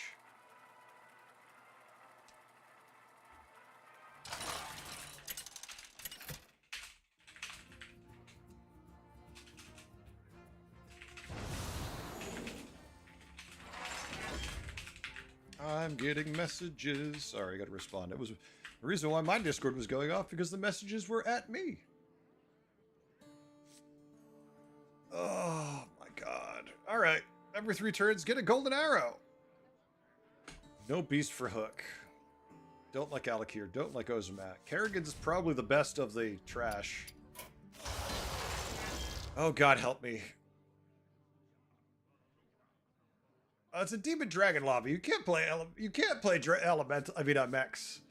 I'm getting messages. Sorry, I got to respond. It was the reason why my Discord was going off because the messages were at me. Oh my god. Alright. Every 3 turns, get a golden arrow. No beast for Hook. Don't like Alakir. Don't like Ozumat. Kerrigan's probably the best of the trash. Oh god, help me. It's a demon dragon lobby. You can't play elemental. I mean, mechs.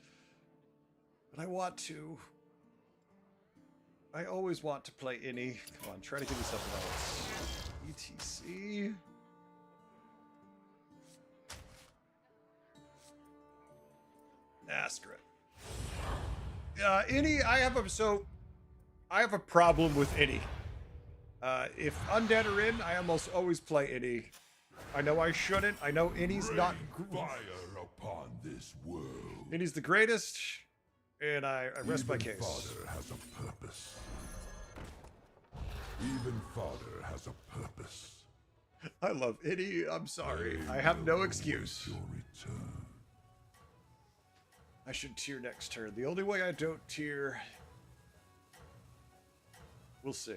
But I want to. I always want to play any. Come on, try to give me something else. ETC. Astra. Any. I have a problem with any. If undead are in, I almost always play any. I know I shouldn't. I know Innie's not. Fire upon this world. Innie's the greatest, and I rest my case. Father has a purpose. Even Father has a purpose. I love Innie. I'm sorry. I have no excuse. Your return. I should tier next turn. The only way I don't tier. We'll see.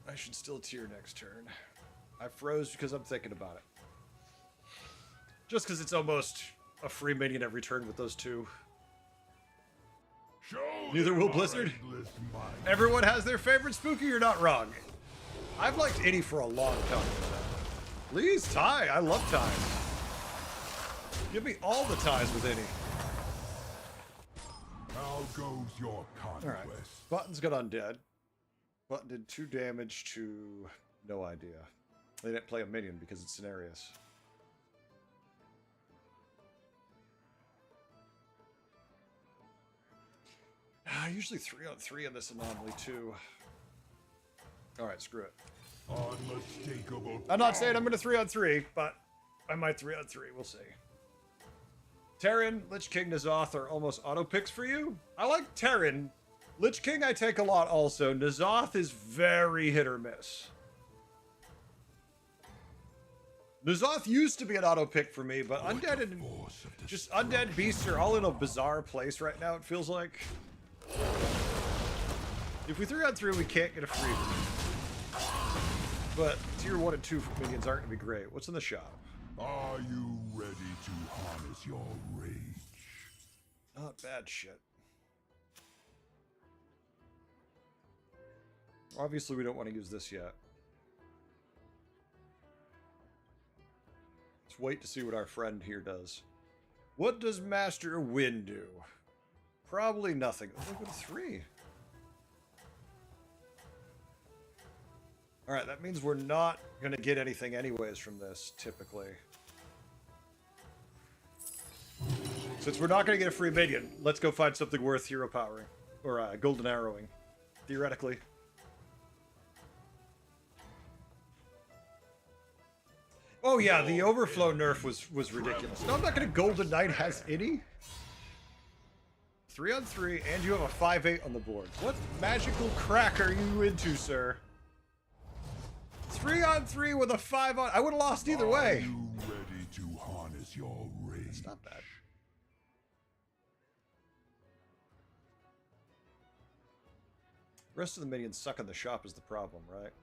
I should still tier next turn. I froze because I'm thinking about it. Just because it's almost a free minion every turn with those two. Neither will Blizzard. Everyone has their favorite spooky, you're not wrong. I've liked Innie for a long time. Please, Ty. I love ties. Give me all the ties with Innie. How goes your conquest? Alright. Button's got undead. Button did 2 damage to... no idea. They didn't play a minion because it's Cenarius. Usually 3-on-3 in this anomaly too. Alright, screw it. Unmistakable. I'm not saying I'm going to 3-on-3, but I might 3-on-3. We'll see. Terran, Lich King, N'Zoth are almost auto picks for you. I like Terran. Lich King I take a lot also. N'Zoth is very hit or miss. N'Zoth used to be an auto pick for me, but undead and just undead beasts are all in a bizarre place right now, it feels like. If we 3-on-3, we can't get a free. But tier 1 and 2 minions aren't going to be great. What's in the shop? Are you ready to harness your rage? Not bad shit. Obviously, we don't want to use this yet. Let's wait to see what our friend here does. What does Master Win do? Probably nothing. Oh, look at 3. Alright, that means we're not going to get anything anyways from this, typically. Since we're not going to get a free minion, let's go find something worth hero powering. Or golden arrowing. Theoretically. Oh yeah, the overflow nerf was ridiculous. No, I'm not going to Golden Knight has any. 3-on-3, and you have a 5/8 on the board. What magical crack are you into, sir? 3-on-3 with a 5-on. I would have lost either way. Are you ready to harness your rage? It's not bad. The rest of the minions suck in the shop is the problem, right?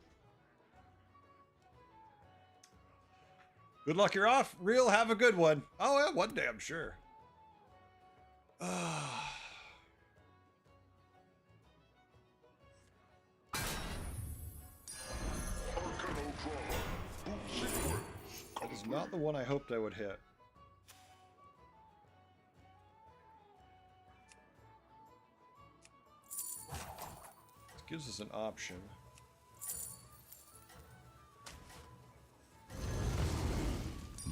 Good luck, you're off. Real, have a good one. Oh, yeah, one day, I'm sure. That is not the one I hoped I would hit. This gives us an option.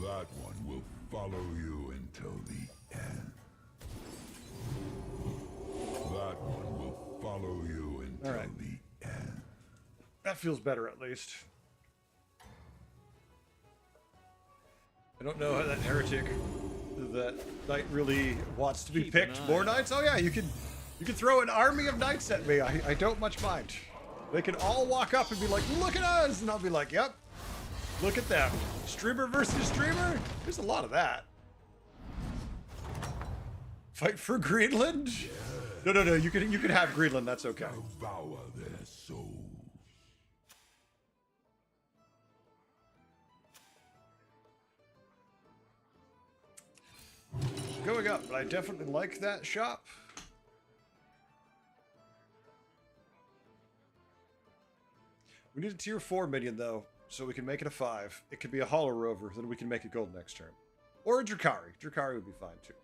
That one will follow you until the end. That one will follow you until the end. That feels better, at least. I don't know how that heretic, that knight really wants to be picked. More knights? Oh yeah, you can throw an army of knights at me. I don't much mind. They can all walk up and be like, look at us! And I'll be like, yep. Look at them. Streamer versus streamer? There's a lot of that. Fight for Greenland? No, you can have Greenland, that's okay. Devour their souls. going up, but I definitely like that shop. We need a tier 4 minion, though, so we can make it a 5. It could be a Hollow Rover, then we can make it gold next turn. Or a Drakari. Drakari would be fine, too.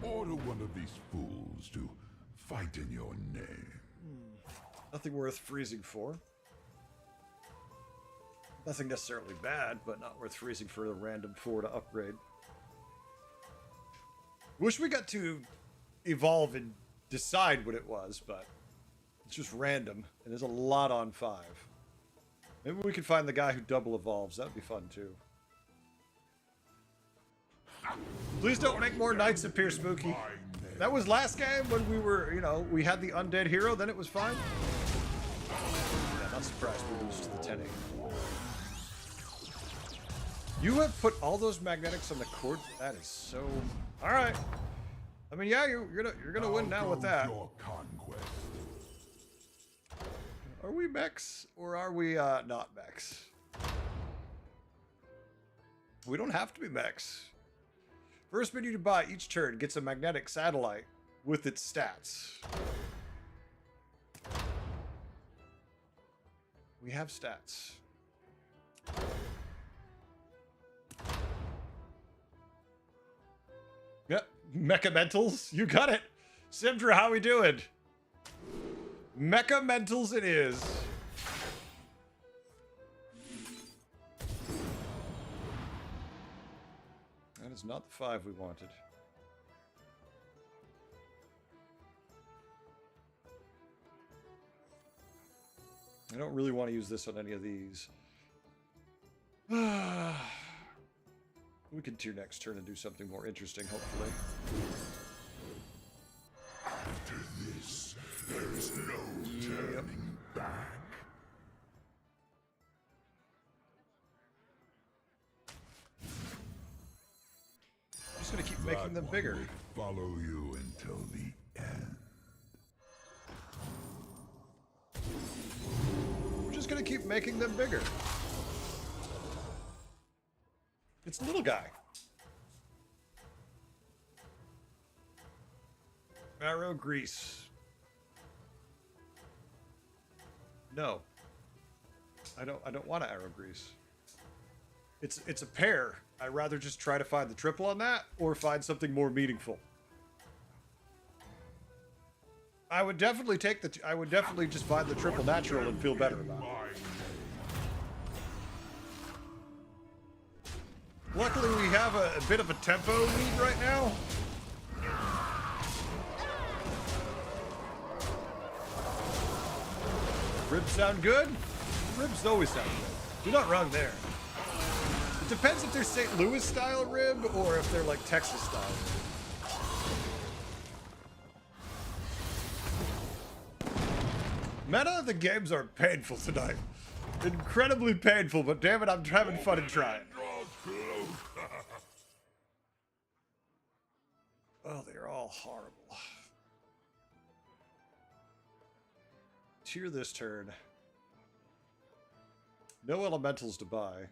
Order one of these fools to fight in your name. Nothing worth freezing for. Nothing necessarily bad, but not worth freezing for a random 4 to upgrade. Wish we got to evolve and decide what it was, but it's just random, and there's a lot on 5. Maybe we can find the guy who double evolves. That would be fun, too. Please don't make more knights appear, Spooky. That was last game when we were, you know, we had the undead hero, then it was fine. Yeah, not surprised we lose to the 10-8. You have put all those magnetics on the cord? That is so... Alright. I mean, yeah, you're gonna win now with that. Your conquest. Are we mechs, or are we not mechs? We don't have to be mechs. First menu to buy each turn gets a magnetic satellite with its stats. We have stats. Yep, Mecha Mentals, you got it. Simdra, how we doing? Mecha Mentals it is. That is not the 5 we wanted. I don't really want to use this on any of these. We can tier next turn and do something more interesting, hopefully. After this, there is no turning back. I'm just gonna keep making them bigger. Follow you until the end. We're just gonna keep making them bigger. It's a little guy. Arrow grease. No. I don't want to arrow grease. It's a pair. I'd rather just try to find the triple on that or find something more meaningful. I would definitely take the I would definitely just find the triple natural and feel better about it. Luckily, we have a bit of a tempo lead right now. Ribs sound good? Ribs always sound good. You're not wrong there. It depends if they're St. Louis style rib or if they're like Texas style rib. Meta, the games are painful tonight. Incredibly painful, but damn it, I'm having fun and trying. Oh, they're all horrible. Tier this turn. No elementals to buy.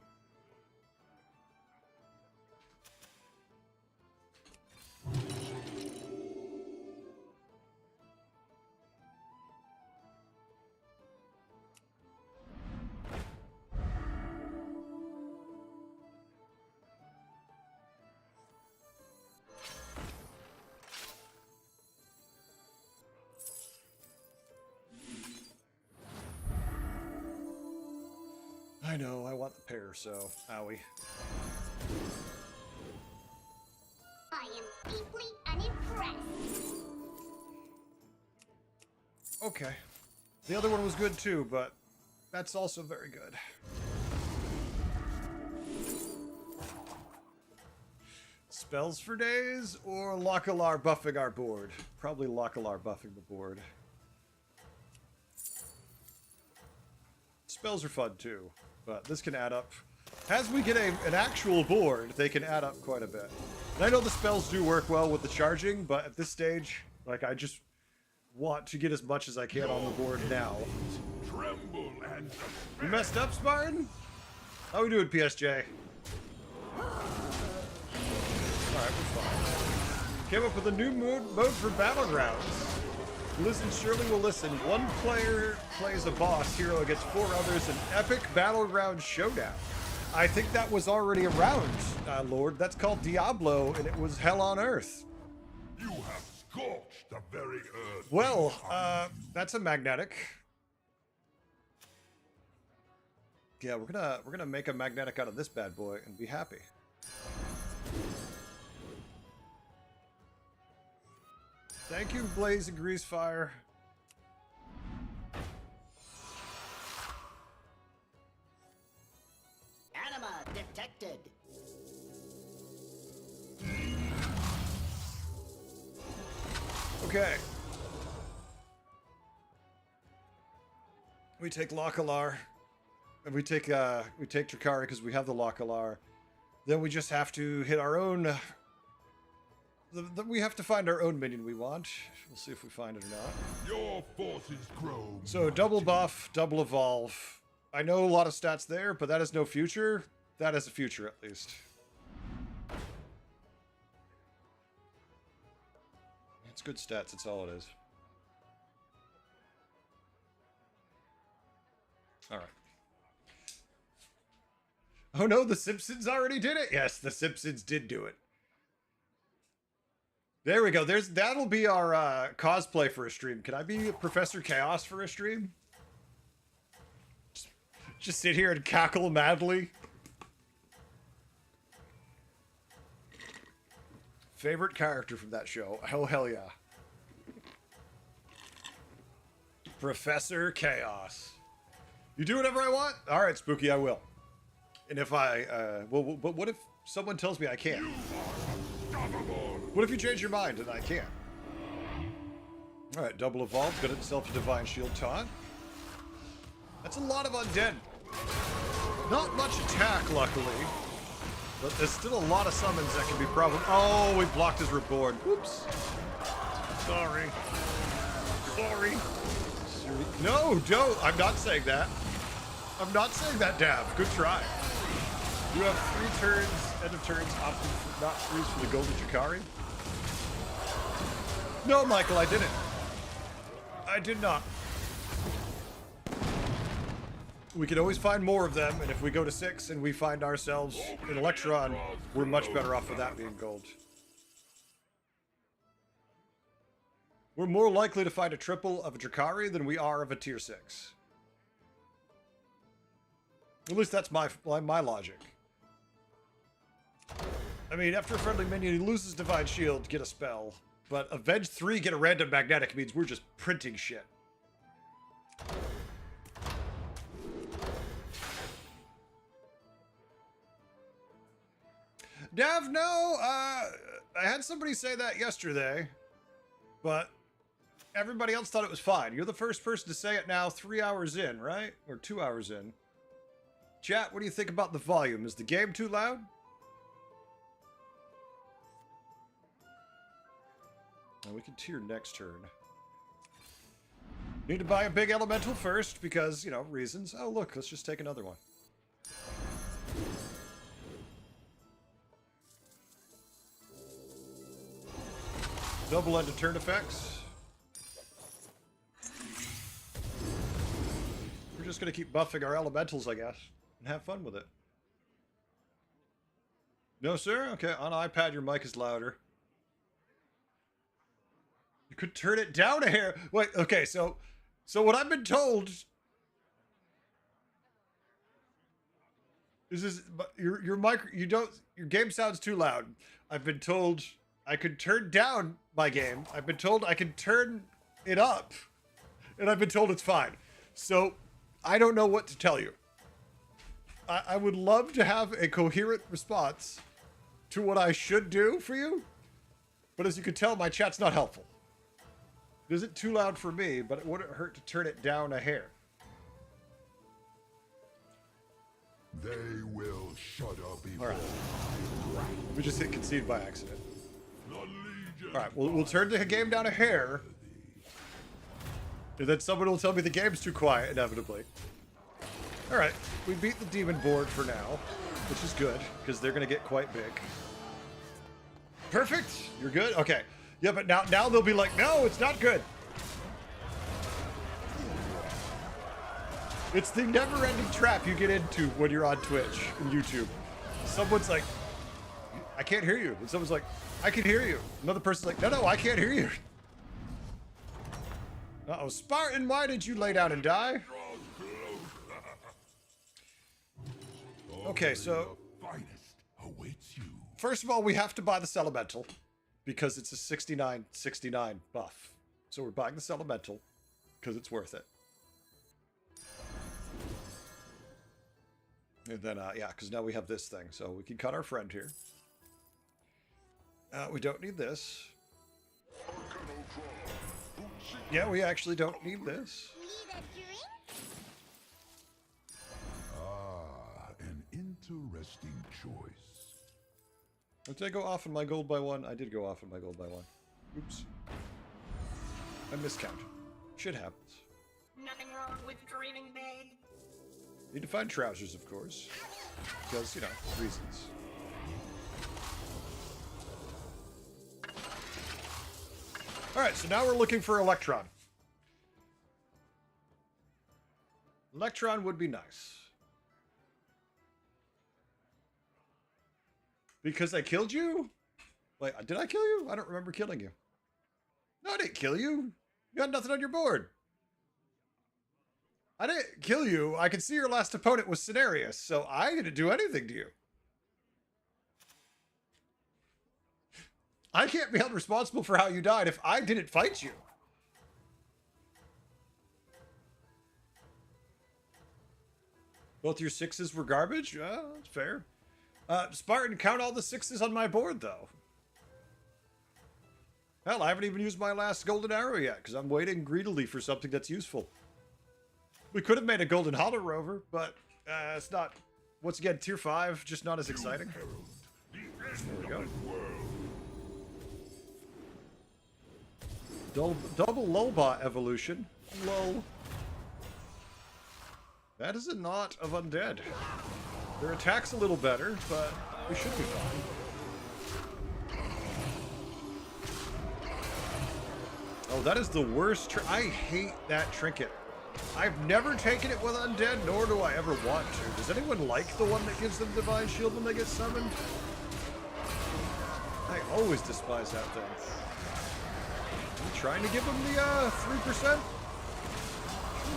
I know, I want the pair, so owie. I am deeply unimpressed. Okay. The other one was good too, but that's also very good. Spells for days or Lockelar buffing our board? Probably Lockelar buffing the board. Spells are fun too, but this can add up. As we get an actual board, they can add up quite a bit. And I know the spells do work well with the charging, but at this stage, like, I just want to get as much as I can on the board now. Tremble and You messed up, Spartan? How we doing, PSJ? Alright, we're fine. Came up with a new mode for Battlegrounds. Listen, surely will listen. One player plays a boss hero against 4 others, an epic Battleground showdown. I think that was already around, Lord. That's called Diablo, and it was hell on earth. you have scorched the very earth. Well, that's a magnetic. Yeah, we're gonna make a magnetic out of this bad boy and be happy. Thank you, Blaze and Greasefire. Anima detected. Okay. We take Lockalar. And we take Drakari because we have the Lockalar. Then we just have to hit our own. We have to find our own minion we want. We'll see if we find it or not. Your forces grow. So double buff, double evolve. I know a lot of stats there, but that is no future. That is a future at least. It's good stats, that's all it is. Alright. Oh no, the Simpsons already did it? Yes, the Simpsons did do it. There we go. That'll be our cosplay for a stream. Can I be Professor Chaos for a stream? Just sit here and cackle madly. Favorite character from that show? Oh, hell yeah. Professor Chaos. You do whatever I want? All right, Spooky, I will. And if but what if someone tells me I can't? What if you change your mind and I can't? All right, double evolve, good at itself to Divine Shield taunt. That's a lot of undead. Not much attack, luckily. But there's still a lot of summons that can be problem. Oh, we blocked his reborn. Oops. Sorry. Sorry. No, don't. I'm not saying that. I'm not saying that, Dav. Good try. You have 3 turns, end of turns, opting for not freeze for the Golden Drakari. No, Michael, I didn't. I did not. We can always find more of them, and if we go to 6 and we find ourselves in Electron, we're much better off with that being gold. We're more likely to find a triple of a Drakari than we are of a tier 6. At least that's my logic. I mean, after a friendly minion, he loses Divine Shield, get a spell. But Avenge 3, get a random magnetic means we're just printing shit. Dav, no, I had somebody say that yesterday, but everybody else thought it was fine. You're the first person to say it now 3 hours in, right? Or 2 hours in. Chat, what do you think about the volume? Is the game too loud? Well, we can tier next turn. Need to buy a big elemental first because, you know, reasons. Oh, look, let's just take another one. Double end of turn effects. We're just going to keep buffing our elementals, I guess, and have fun with it. No, sir? Okay, on iPad, your mic is louder. You could turn it down a hair. Wait, okay, so what I've been told is your mic, your game sounds too loud. I've been told I could turn down my game. I've been told I can turn it up, and I've been told it's fine. So I don't know what to tell you. I would love to have a coherent response to what I should do for you, but as you can tell, my chat's not helpful. It isn't too loud for me, but it wouldn't hurt to turn it down a hair. They will shut up before. All right. We just hit concede by accident. The Legion. All right, we'll turn the game down a hair. And then someone will tell me the game's too quiet, inevitably. Alright, we beat the demon board for now, which is good, because they're going to get quite big. Perfect! You're good? Okay. Yeah, but now they'll be like, no, it's not good. It's the never-ending trap you get into when you're on Twitch and YouTube. Someone's like, I can't hear you. And someone's like, I can hear you. Another person's like, no, I can't hear you. Uh-oh, Spartan, why did you lay down and die? Okay, so Finest awaits you. first of all, we have to buy the Elemental because it's a 69 buff. So we're buying the Elemental because it's worth it. And then, yeah, because now we have this thing, so we can cut our friend here. We don't need this. Yeah, we actually don't need this. Ah, an interesting choice. Did I go off in my gold by one? I did go off in my gold by one. Oops. I miscounted. Shit happens. Nothing wrong with dreaming big. Need to find trousers, of course. Because, you know, reasons. Alright, so now we're looking for Electron. Electron would be nice. Because I killed you? Wait, did I kill you? I don't remember killing you. No, I didn't kill you. You had nothing on your board. I didn't kill you. I can see your last opponent was Cenarius, so I didn't do anything to you. I can't be held responsible for how you died if I didn't fight you. Both your 6s were garbage? That's fair. Spartan, count all the 6s on my board, though. Hell, I haven't even used my last golden arrow yet, because I'm waiting greedily for something that's useful. We could have made a golden hollow rover, but it's not, once again, tier 5, just not as exciting. There we go. Double Lolbot evolution. Lol. That is a knot of undead. Their attack's a little better, but we should be fine. Oh, that is the worst. I hate that trinket. I've never taken it with undead, nor do I ever want to. Does anyone like the one that gives them Divine Shield when they get summoned? I always despise that thing. Are you trying to give them the 3%?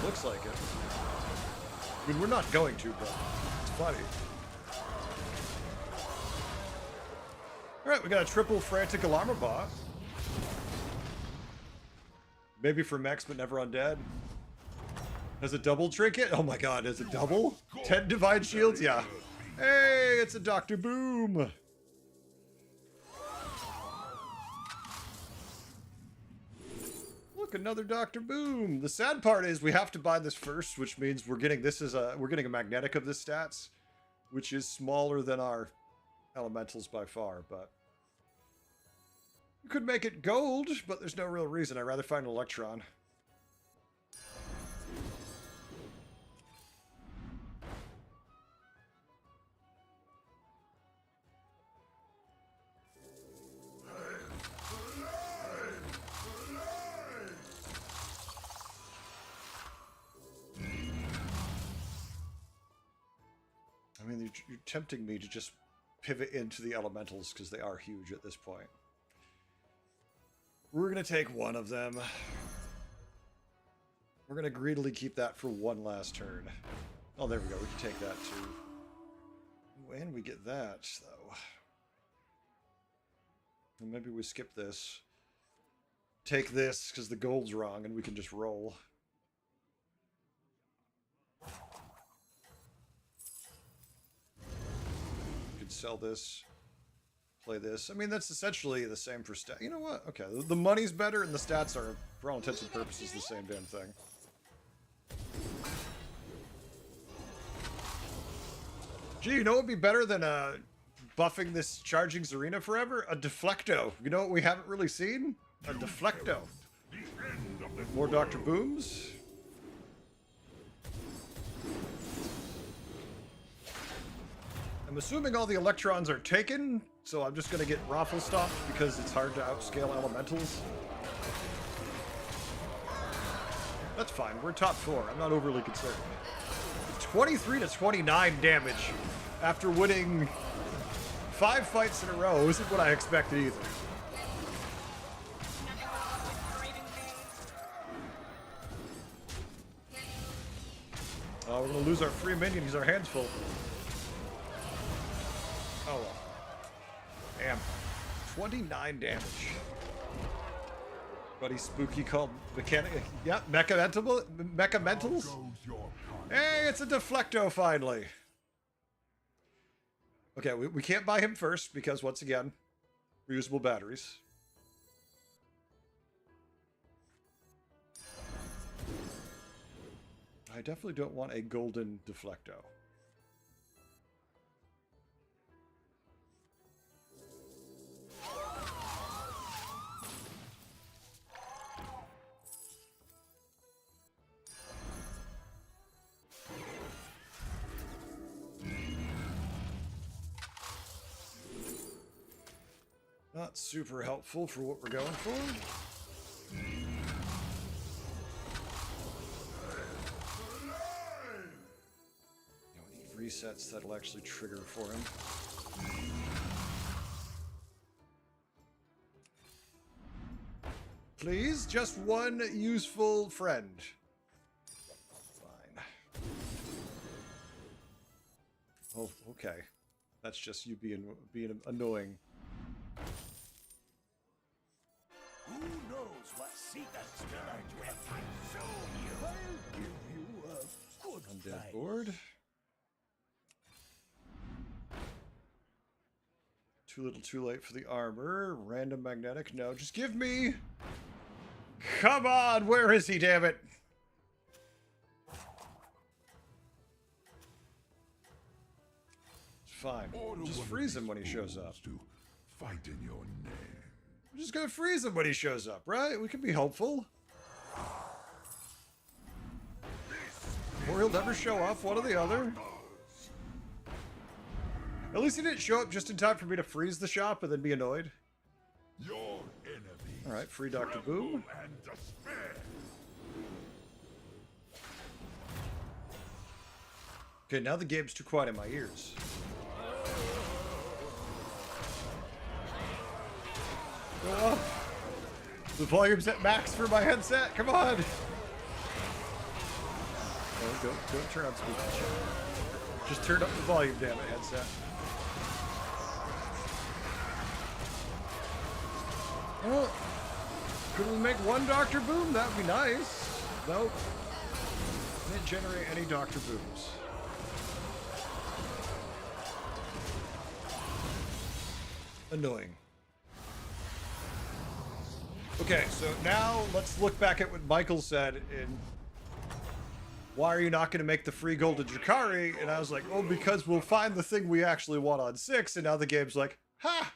Looks like it. I mean, we're not going to, but it's funny. Alright, we got a triple Frantic Alarm Bot. Maybe for mechs, but never undead. Has a double trinket? Oh my god, is it double? 10 Divine Shields? Yeah. Hey, it's a Dr. Boom! Look, another Dr. Boom! The sad part is we have to buy this first, which means we're getting this as a we're getting a magnetic of this stats, which is smaller than our elementals by far, but you could make it gold, but there's no real reason. I'd rather find an Electron. I mean, you're tempting me to just pivot into the elementals because they are huge at this point. We're going to take one of them. We're going to greedily keep that for one last turn. Oh, there we go. We can take that too. Ooh, and we get that, though. And maybe we skip this. Take this because the gold's wrong and we can just roll. Sell this, play this. I mean, that's essentially the same for stat. You know what? Okay, the money's better and the stats are, for all intents and purposes, the same damn thing. Gee, you know what would be better than buffing this charging Zarina forever? A Deflecto. You know what we haven't really seen? A Deflecto. The end of More Dr. Booms. I'm assuming all the electrons are taken, so I'm just gonna get Raffle stopped because it's hard to outscale elementals. That's fine, we're top 4. I'm not overly concerned. 23 to 29 damage after winning 5 fights in a row isn't what I expected either. Oh, we're gonna lose our free minion because our hands full. Oh well. Damn. 29 damage. Buddy spooky called mechanic. Yeah, mecha mentals. Hey, it's a Deflecto finally. Okay, we can't buy him first because once again, reusable batteries. I definitely don't want a golden Deflecto. Not super helpful for what we're going for. We need resets that'll actually trigger for him. Please, just one useful friend. Fine. Oh, okay. That's just you being annoying. Who knows what secrets will I show you? I'll give you a good Undead fight. board. Too little too late for the armor. Random magnetic. No, just give me... Come on, where is he, damn it? It's fine. Order Just one of freeze him these when he shows up. fools to fight in your name. We're just gonna freeze him when he shows up, right? We can be hopeful. Or he'll never show up, one or the other. At least he didn't show up just in time for me to freeze the shop and then be annoyed. Your enemies. Alright, free Dr. Boom. And despair. Okay, now the game's too quiet in my ears. Go up. The volume's at max for my headset. Come on. Oh, don't turn on speaker. Just turn up the volume, damn it, headset. Oh, could we make one Dr. Boom? That would be nice. Nope. Didn't generate any Dr. Booms. Annoying. Okay, so now let's look back at what Michael said in why are you not going to make the free golden Drakari? And I was like, oh, because we'll find the thing we actually want on 6. And now the game's like, ha!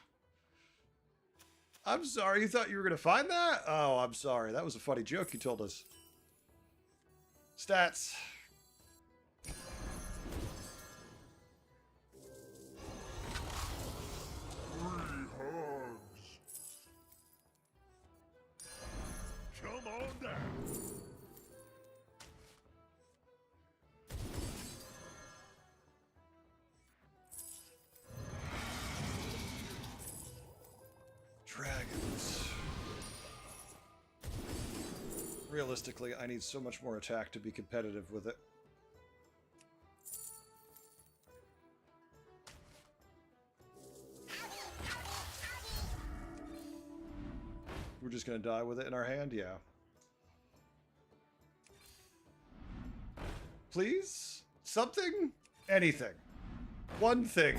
I'm sorry, you thought you were going to find that? Oh, I'm sorry. That was a funny joke you told us. Stats. Come on down. Dragons. Realistically, I need so much more attack to be competitive with it. We're just gonna die with it in our hand? Yeah. Please? Something? Anything. One thing.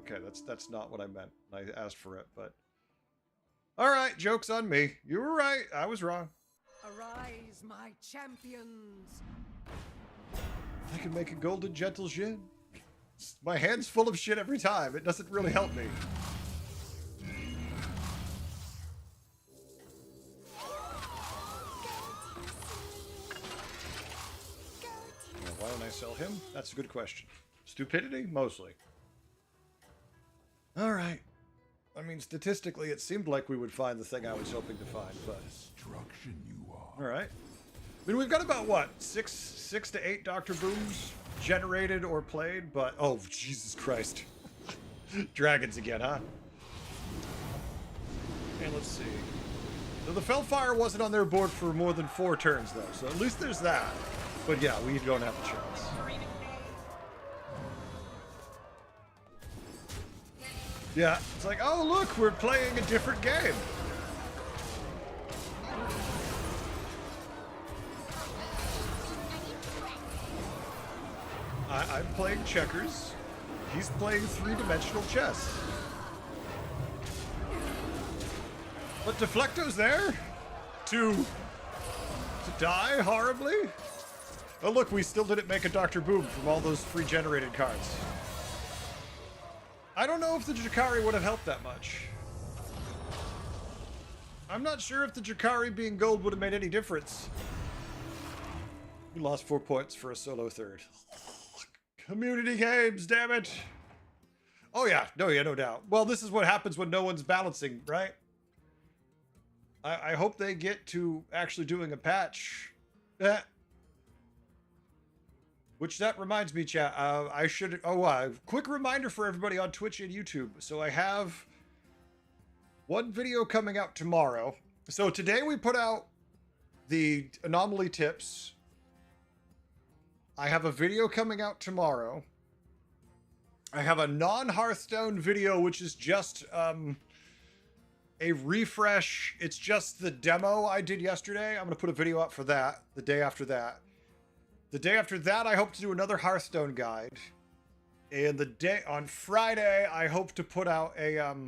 Okay, that's not what I meant. I asked for it, but... Alright, joke's on me. You were right. I was wrong. Arise, my champions! I can make a golden gentle Jin. My hand's full of shit every time. It doesn't really help me. That's a good question. Stupidity? Mostly. Alright. I mean, statistically, it seemed like we would find the thing I was hoping to find, but... Destruction you are. Alright. I mean, we've got about, what, six to eight Dr. Booms generated or played, but... Oh, Jesus Christ. Dragons again, huh? And let's see. So the Felfire wasn't on their board for more than 4 turns, though, so at least there's that. But yeah, we don't have a chance. Yeah, it's like, oh look, we're playing a different game. I'm playing checkers. He's playing 3-dimensional chess. But Deflecto's there to die horribly. Oh look, we still didn't make a Dr. Boom from all those free generated cards. I don't know if the Jakari would have helped that much. I'm not sure if the Jakari being gold would have made any difference. We lost 4 points for a solo third. Community games, damn it. Oh yeah, no doubt. Well, this is what happens when no one's balancing, right? I hope they get to actually doing a patch. Which that reminds me, chat, I should... quick reminder for everybody on Twitch and YouTube. So I have one video coming out tomorrow. So today we put out the anomaly tips. I have a video coming out tomorrow. I have a non-Hearthstone video, which is just a refresh. It's just the demo I did yesterday. I'm going to put a video up for that the day after that. The day after that, I hope to do another Hearthstone guide. And the day on Friday, I hope to put out a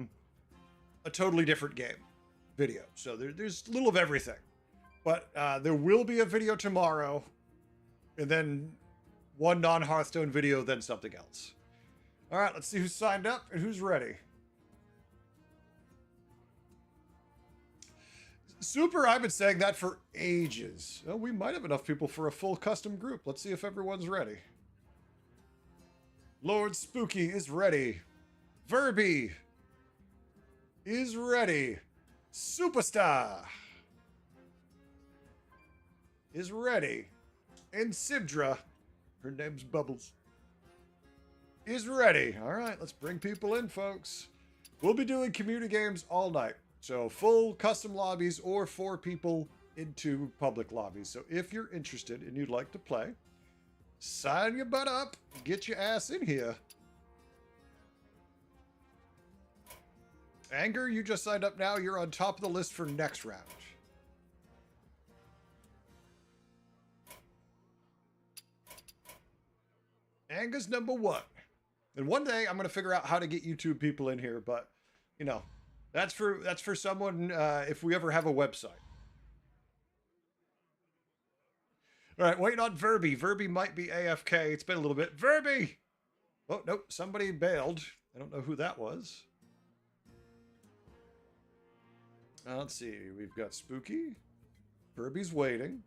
totally different game video. So there's a little of everything. But there will be a video tomorrow, and then one non-Hearthstone video, then something else. All right, let's see who's signed up and who's ready. Super, I've been saying that for ages. Oh, we might have enough people for a full custom group. Let's see if everyone's ready. Lord Spooky is ready. Verby is ready. Superstar is ready. And Sibdra, her name's Bubbles, is ready. All right, let's bring people in, folks. We'll be doing community games all night. So full custom lobbies or 4 people into public lobbies. So if you're interested and you'd like to play, sign your butt up, get your ass in here. Anger, you just signed up now. You're on top of the list for next round. Anger's number 1. And one day I'm going to figure out how to get YouTube people in here, but you know, that's for someone if we ever have a website. All right, waiting on Verby. Verby might be AFK. It's been a little bit. Verby! Oh, nope, somebody bailed. I don't know who that was. Let's see. We've got Spooky. Verby's waiting.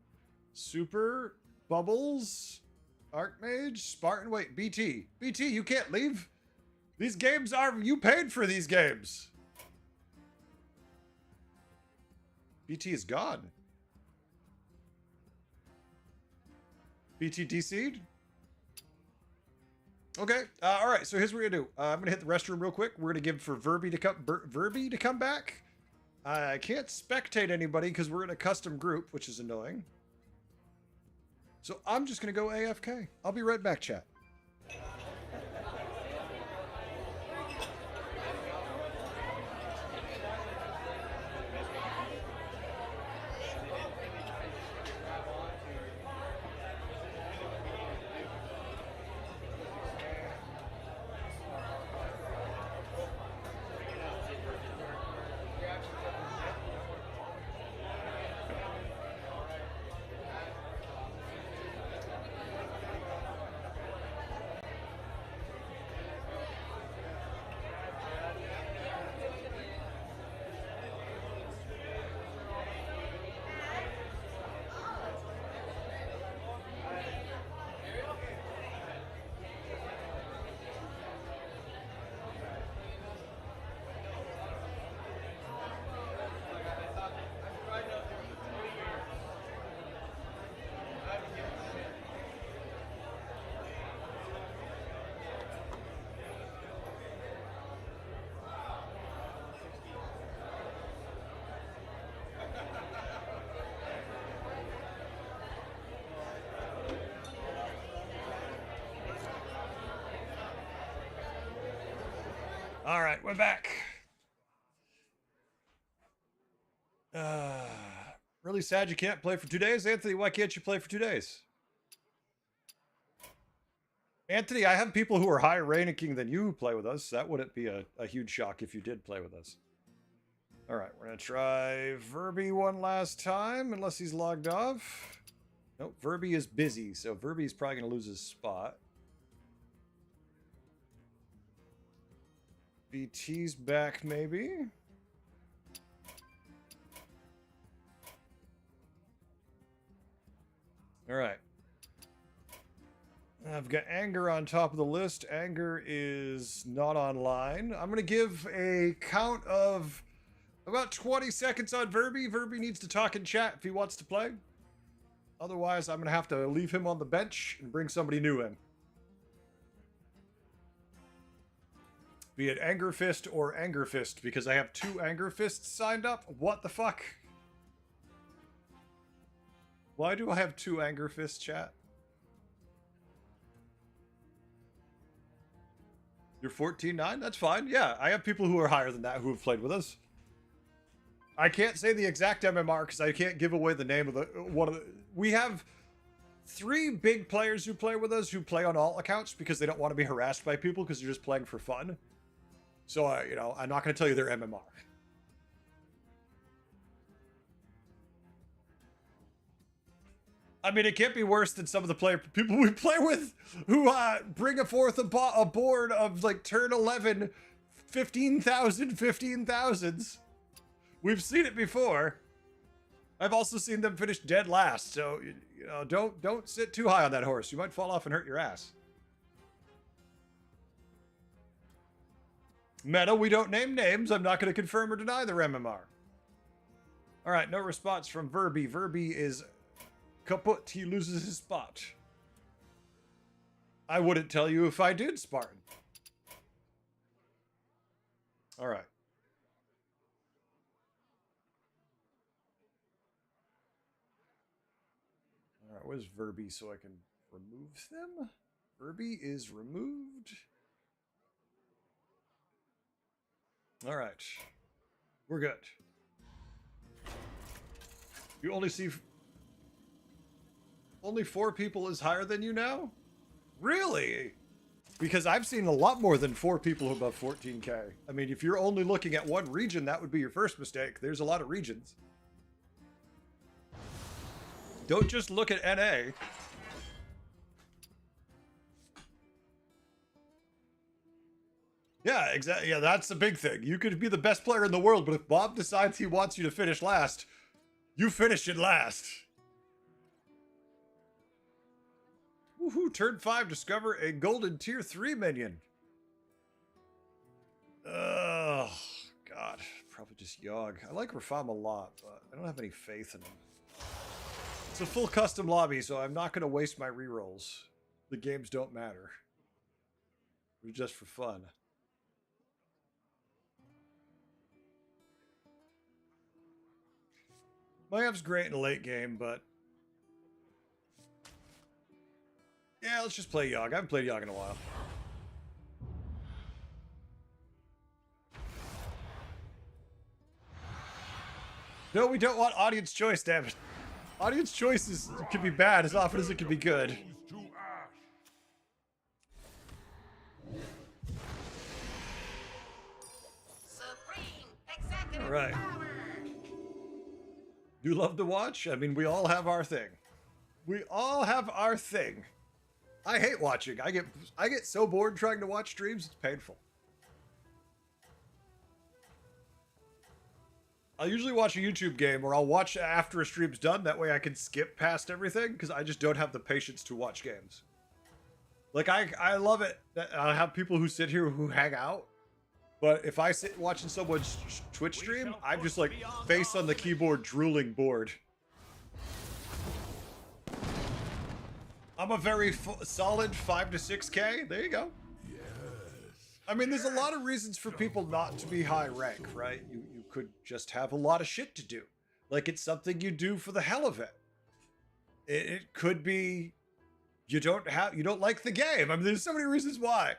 Super. Bubbles. Archmage. Spartan. Wait, BT. BT, you can't leave. These games are... You paid for these games. BT is gone. BT DC'd? Okay. All right. So here's what we're gonna do. I'm gonna hit the restroom real quick. We're gonna give for Verby to come back. I can't spectate anybody because we're in a custom group, which is annoying. So I'm just gonna go AFK. I'll be right back, chat. All right, we're back. Really sad you can't play for 2 days, Anthony. Why can't you play for 2 days? Anthony, I have people who are higher ranking than you who play with us. That wouldn't be a huge shock if you did play with us. All right, we're gonna try Verby one last time, unless he's logged off. Nope, Verby is busy, so Verby's probably gonna lose his spot. BT's back, maybe. All right. I've got Anger on top of the list. Anger is not online. I'm going to give a count of about 20 seconds on Verby. Verby needs to talk in chat if he wants to play. Otherwise, I'm going to have to leave him on the bench and bring somebody new in. Be it Anger Fist or Anger Fist, because I have 2 Anger Fists signed up. What the fuck? Why do I have 2 Anger Fists, chat? You're 14-9? That's fine. Yeah, I have people who are higher than that who have played with us. I can't say the exact MMR because I can't give away the name of the one of the. We have 3 big players who play with us who play on all accounts because they don't want to be harassed by people because they're just playing for fun. So, you know, I'm not going to tell you their MMR. I mean, it can't be worse than some of the people we play with who bring forth a board of like turn 11, 15,000, 15,000s. We've seen it before. I've also seen them finish dead last. So, you know, don't sit too high on that horse. You might fall off and hurt your ass. Meta, we don't name names. I'm not going to confirm or deny their MMR. All right, no response from Verby. Verby is kaput. He loses his spot. I wouldn't tell you if I did, Spartan. All right. All right, where's Verby so I can remove them? Verby is removed. All right. We're good. You only see... Only 4 people is higher than you now? Really? Because I've seen a lot more than 4 people above 14k. I mean, if you're only looking at one region, that would be your first mistake. There's a lot of regions. Don't just look at NA. Yeah, exactly. Yeah, that's the big thing. You could be the best player in the world, but if Bob decides he wants you to finish last, you finish it last. Woohoo, turn 5, discover a golden tier 3 minion. Oh, God. Probably just Yogg. I like Rafam a lot, but I don't have any faith in him. It's a full custom lobby, so I'm not going to waste my rerolls. The games don't matter. They're just for fun. Mayap's great in a late game, but... yeah, let's just play Yogg. I haven't played Yogg in a while. No, we don't want audience choice, damn it. Audience choice can be bad as often as it can be good. All right. You love to watch? I mean, we all have our thing. We all have our thing. I hate watching. I get so bored trying to watch streams, it's painful. I'll usually watch a YouTube game, or I'll watch after a stream's done. That way I can skip past everything, because I just don't have the patience to watch games. Like, I love it that I have people who sit here who hang out, but if I sit watching someone's Twitch stream, I'm just like face on the keyboard, drooling bored. I'm a very solid 5 to 6k. There you go. Yes. I mean, there's a lot of reasons for people not to be high rank, right? You could just have a lot of shit to do. Like, it's something you do for the hell of it. It could be you don't like the game. I mean, there's so many reasons why.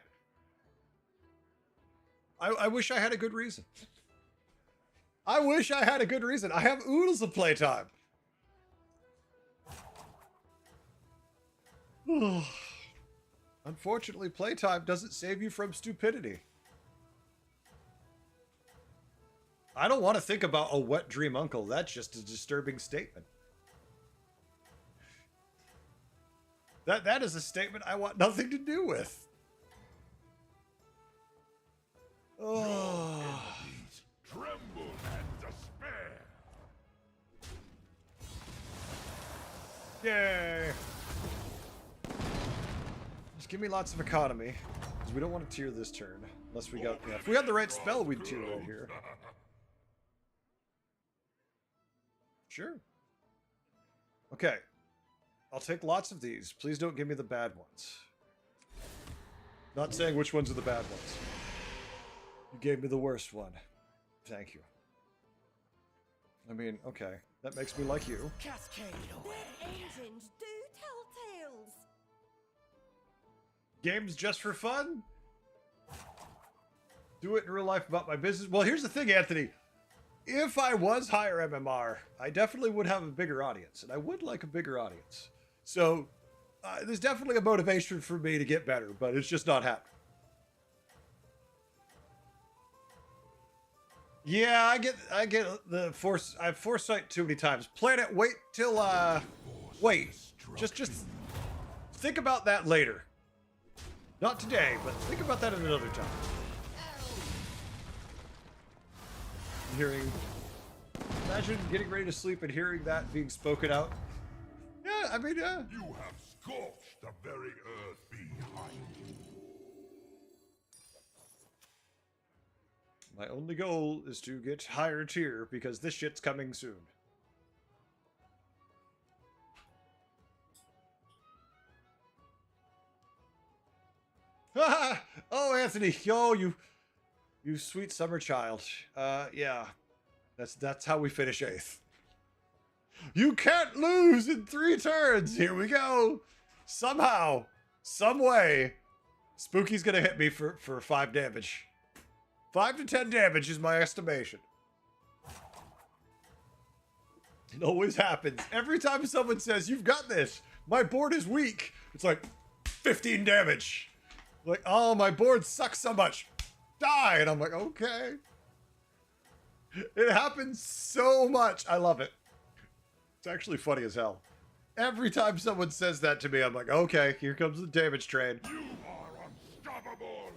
I wish I had a good reason. I wish I had a good reason. I have oodles of playtime. Unfortunately, playtime doesn't save you from stupidity. I don't want to think about a wet dream uncle. That's just a disturbing statement. That is a statement I want nothing to do with. Oh. Tremble and despair. Yay. Just give me lots of economy, because we don't want to tier this turn. Unless we got, yeah, if we had the right spell, we'd tier right here. Sure. Okay. I'll take lots of these. Please don't give me the bad ones. Not saying which ones are the bad ones. You gave me the worst one. Thank you. I mean, okay. That makes me like you. Cascade away. Engines do tell tales. Games just for fun? Do it in real life about my business? Well, here's the thing, Anthony. If I was higher MMR, I definitely would have a bigger audience. And I would like a bigger audience. So, there's definitely a motivation for me to get better, but it's just not happening. Yeah, I get the force. I have foresight too many times. Planet, wait till wait. Just think about that later. Not today, but think about that at another time. Imagine getting ready to sleep and hearing that being spoken out. Yeah, I mean, yeah. You have scorched the very earth behind you. My only goal is to get higher tier because this shit's coming soon. Oh, Anthony, yo, you sweet summer child. Yeah, that's how we finish 8th. You can't lose in 3 turns. Here we go. Somehow, some way, Spooky's gonna hit me for 5 damage. 5 to 10 damage is my estimation. It always happens. Every time someone says, you've got this, my board is weak, it's like 15 damage. Like, oh, my board sucks so much. Die. And I'm like, okay. It happens so much. I love it. It's actually funny as hell. Every time someone says that to me, I'm like, okay, here comes the damage train. You are unstoppable.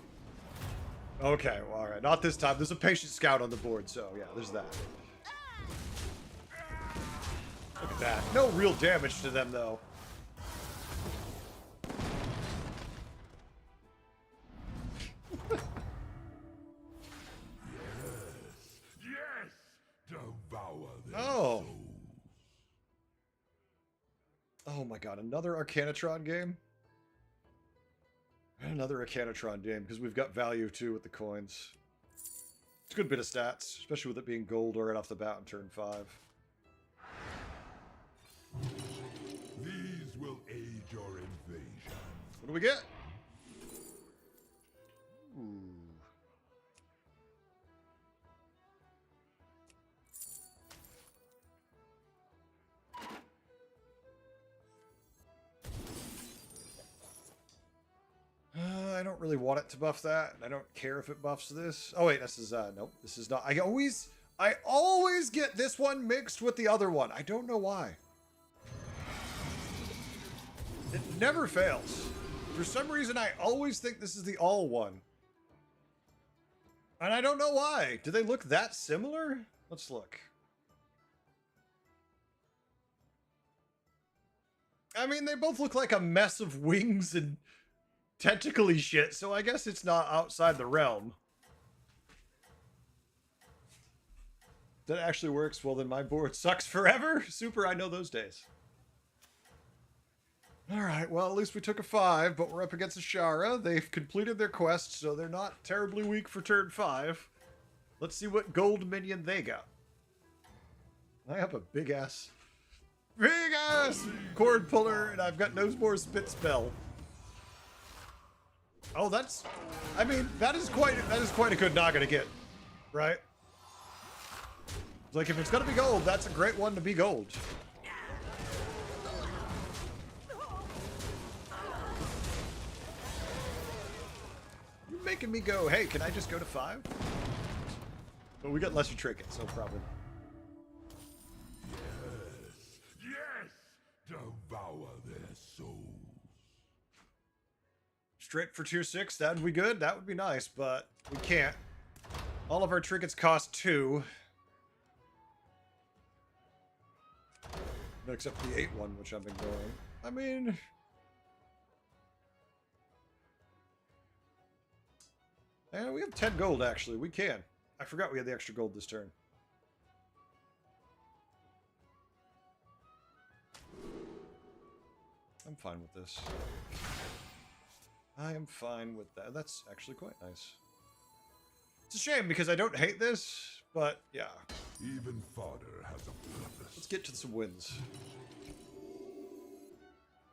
Okay, well, all right. Not this time. There's a patient scout on the board, so yeah, there's that. Look at that. No real damage to them, though. Yes, devour their Oh. souls. Oh my god, another Arcanatron game? And another Arcanatron game, because we've got value too with the coins. It's a good bit of stats, especially with it being gold right off the bat in turn 5. These will aid your invasion. What do we get? Ooh. I don't really want it to buff that. I don't care if it buffs this. Oh wait, this is nope. This is not. I always get this one mixed with the other one. I don't know why. It never fails. For some reason, I always think this is the all one. And I don't know why. Do they look that similar? Let's look. I mean, they both look like a mess of wings and tentacly shit, so I guess it's not outside the realm. That actually works. Well, then my board sucks forever. Super, I know those days. Alright, well, at least we took a 5, but we're up against Ashara. They've completed their quest, so they're not terribly weak for turn 5. Let's see what gold minion they got. I have a big-ass cord puller, and I've got Nosemore's Spit Spell. Oh, that's... I mean, that is quite a good noggin to get, right? Like, if it's gonna be gold, that's a great one to be gold. You're making me go, hey, can I just go to 5? But we got lesser trinkets, no problem. Yes! Devour their souls. Straight for tier 6, that would be good. That would be nice, but we can't. All of our trinkets cost 2. Except the 8 one, which I've been going. I mean... And we have 10 gold, actually. We can. I forgot we had the extra gold this turn. I'm fine with this. I am fine with that. That's actually quite nice. It's a shame because I don't hate this, but yeah. Even fodder has a purpose. Let's get to some wins.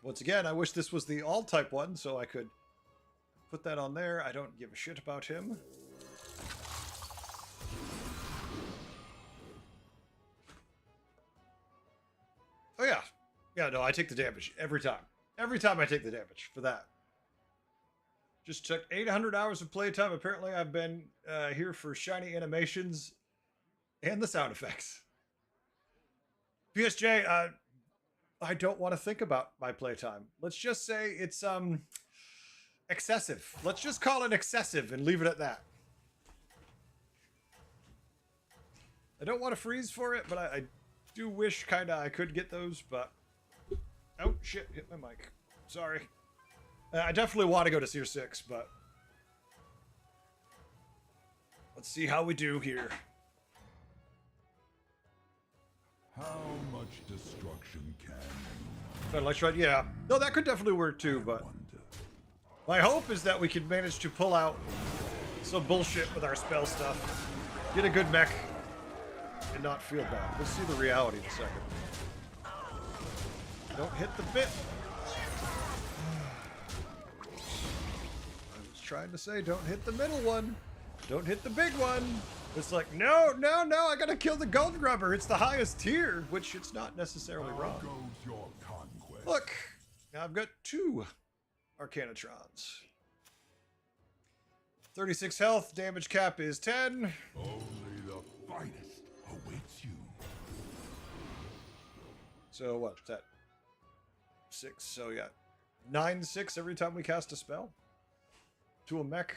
Once again, I wish this was the all-type one so I could put that on there. I don't give a shit about him. Oh yeah. Yeah, no, I take the damage every time. Every time I take the damage for that. Just took 800 hours of playtime. Apparently I've been here for shiny animations and the sound effects. PSJ, I don't want to think about my playtime. Let's just say it's excessive. Let's just call it excessive and leave it at that. I don't want to freeze for it, but I do wish kinda I could get those, but oh shit, hit my mic. Sorry. I definitely want to go to tier 6, but let's see how we do here. How much destruction can you But let's try, yeah. No, that could definitely work too, but wonder? my hope is that we can manage to pull out some bullshit with our spell stuff. Get a good mech and not feel bad. Let's see the reality in a second. Don't hit the bit. I was trying to say don't hit the middle one. Don't hit the big one. It's like, no, no, no, I gotta kill the gold grubber. It's the highest tier, which it's not necessarily How wrong. goes your conquest? Look, now I've got 2 Arcanatrons. 36 health, damage cap is 10. Only the finest awaits you. So what's that? 6, so yeah. 9/6 every time we cast a spell. To a mech.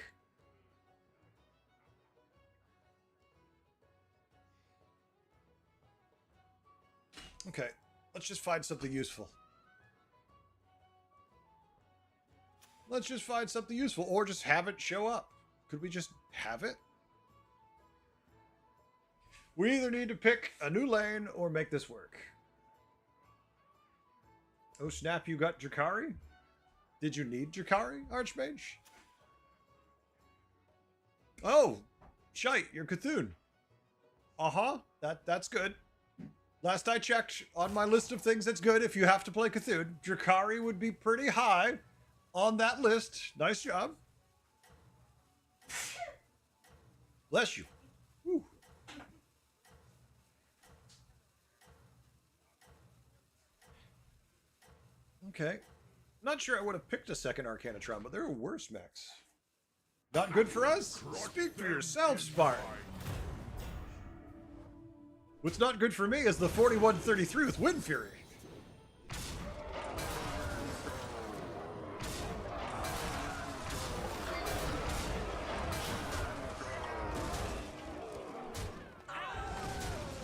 Okay, let's just find something useful. Let's just find something useful, or just have it show up. Could we just have it? We either need to pick a new lane or make this work. Oh snap, you got Drakari? Did you need Drakari, Archmage? Oh, shite, you're Cthulhu. Uh-huh, that's good. Last I checked on my list of things that's good if you have to play Cthulhu, Drakari would be pretty high on that list. Nice job. Bless you. Woo. Okay. Not sure I would have picked a second Arcanatron, but there are worse mechs. Not good for us? Speak for yourself, Spartan. What's not good for me is the 4133 with Wind Fury.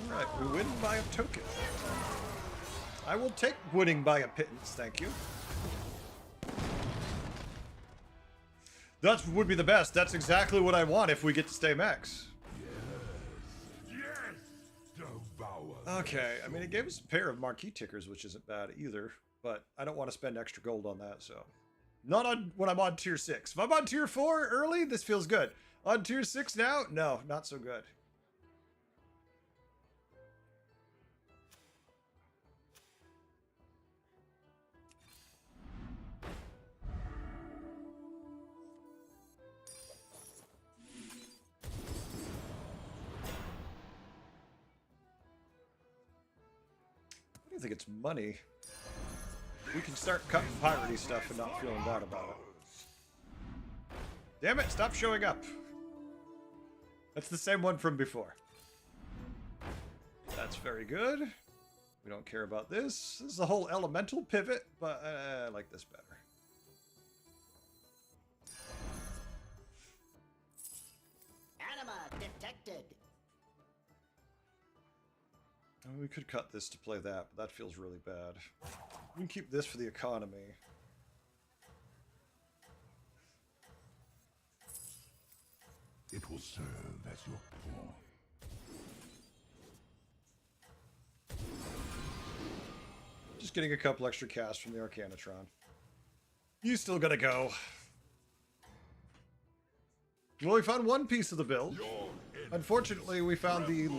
Alright, we win by a token. I will take winning by a pittance, thank you. That would be the best. That's exactly what I want if we get to stay max. Yes! Devour. Okay, I mean, it gave us a pair of marquee tickers, which isn't bad either, but I don't want to spend extra gold on that, so. Not on when I'm on tier 6. If I'm on tier 4 early, this feels good. On tier 6 now? No, not so good. don't think it's money. We can start cutting piratey stuff and not feeling bad about it. Damn it, stop showing up. That's the same one from before. That's very good. We don't care about this. This is the whole elemental pivot, but I like this better. Anima detected. We could cut this to play that, but that feels really bad. We can keep this for the economy. It will serve as your pawn. Just getting a couple extra casts from the Arcanatron. You still gotta go. Well, we found one piece of the build. Unfortunately, we found the...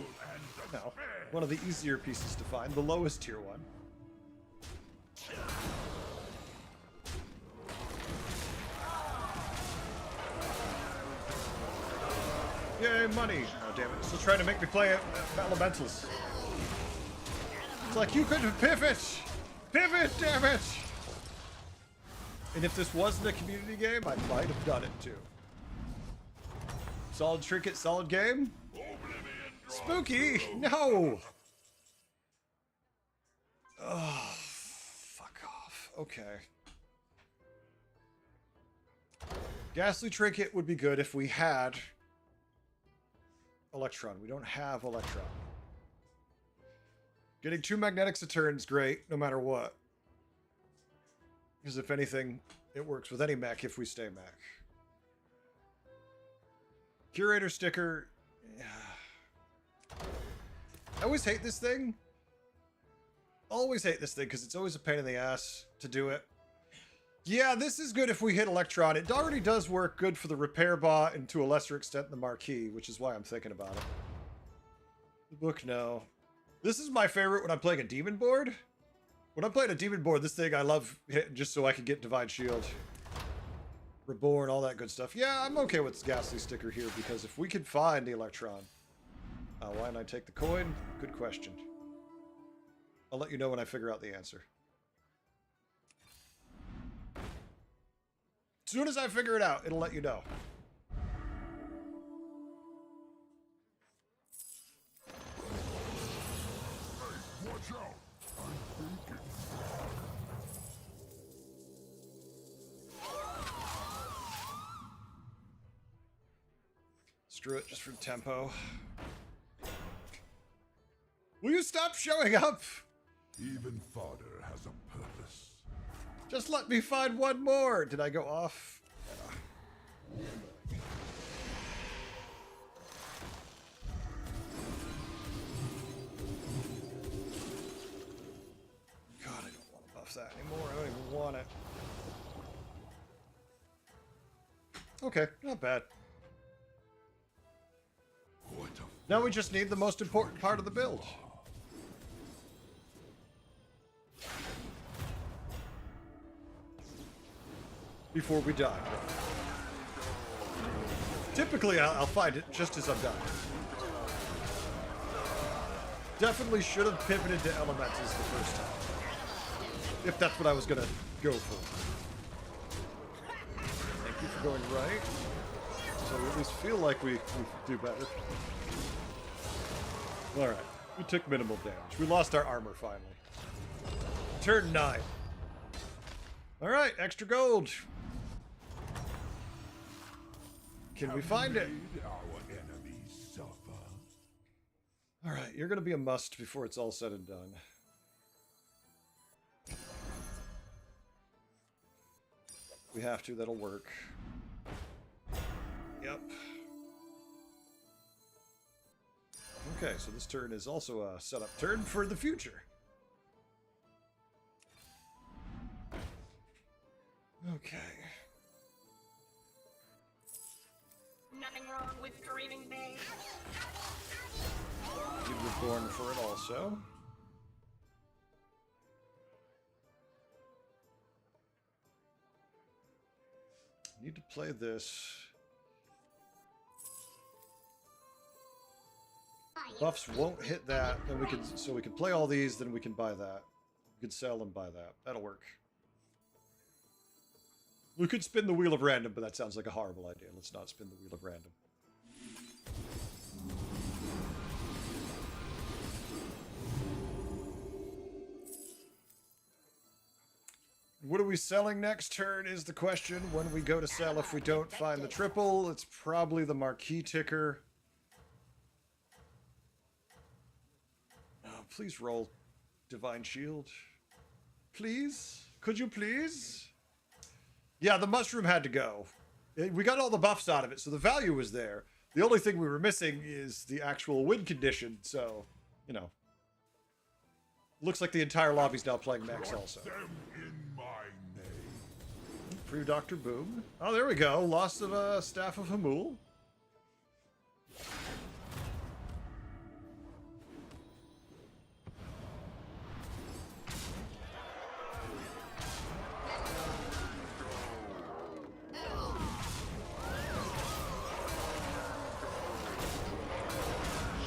no, one of the easier pieces to find, the lowest tier one. Yay, money! Oh, damn it. Still trying to make me play Elementals. It's like, you couldn't pivot! Pivot, damn it! And if this wasn't a community game, I might have done it too. Solid trinket, solid game? Spooky! No! Oh, fuck off. Okay. Ghastly trinket would be good if we had Electron. We don't have Electron. Getting 2 magnetics a turn is great, no matter what. Because if anything, it works with any mech if we stay mech. Curator sticker. I always hate this thing. Always hate this thing because it's always a pain in the ass to do it. Yeah, this is good if we hit Electron. It already does work good for the repair bot and to a lesser extent the Marquee, which is why I'm thinking about it. The book, no. This is my favorite when I'm playing a demon board. When I'm playing a demon board, this thing I love hitting just so I can get Divine Shield. Reborn, all that good stuff. Yeah, I'm okay with this Ghastly sticker here because if we could find the Electron. Why didn't I take the coin? Good question. I'll let you know when I figure out the answer. As soon as I figure it out, it'll let you know. Watch out! I'm thinking. Screw it, just for tempo. Will you stop showing up? Even fodder has a purpose. Just let me find one more. Did I go off? God, I don't want to buff that anymore. I don't even want it. Okay, not bad. What a Now we just need the most important part of the build. Before we die. Typically, I'll find it just as I'm done. Definitely should have pivoted to Elementals the first time. If that's what I was gonna go for. Thank you for going right. So we at least feel like we do better. Alright. We took minimal damage. We lost our armor finally. Turn 9. Alright, extra gold. Can we find it? made our enemies suffer. Alright, you're gonna be a must before it's all said and done. We have to, that'll work. Yep. Okay, so this turn is also a setup turn for the future. Okay. Nothing wrong with dreaming big. You were born for it also. Need to play this. Buffs won't hit that, then we can, so we can play all these, then we can buy that. We could sell and buy that. That'll work. We could spin the wheel of random, but that sounds like a horrible idea. Let's not spin the wheel of random. What are we selling next turn is the question. When we go to sell, if we don't find the triple, it's probably the marquee ticker. Oh, please roll Divine Shield. Please? Could you please? Yeah, the mushroom had to go. We got all the buffs out of it, so the value was there. The only thing we were missing is the actual win condition, so, you know. Looks like the entire lobby's now playing Max also. Free Dr. Boom. Oh, there we go. Loss of Staff of Hamul.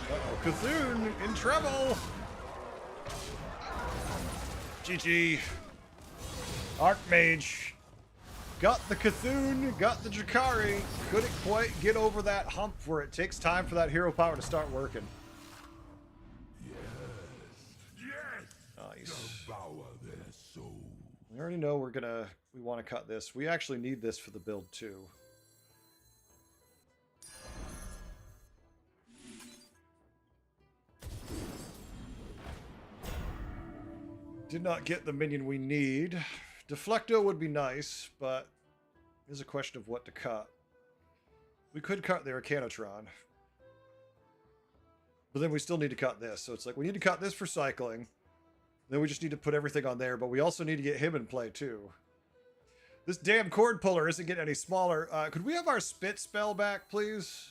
Uh-oh, Cthulhu in trouble. GG. Archmage. Got the Cthulhu, got the Drakari. Couldn't quite get over that hump where it takes time for that hero power to start working. Nice. Devour their soul. We already know we want to cut this. We actually need this for the build too. Did not get the minion we need. Deflecto would be nice, but there's a question of what to cut. We could cut the Arcanotron. But then we still need to cut this. So it's like, we need to cut this for cycling. Then we just need to put everything on there, but we also need to get him in play too. This damn cord puller isn't getting any smaller. Could we have our spit spell back, please?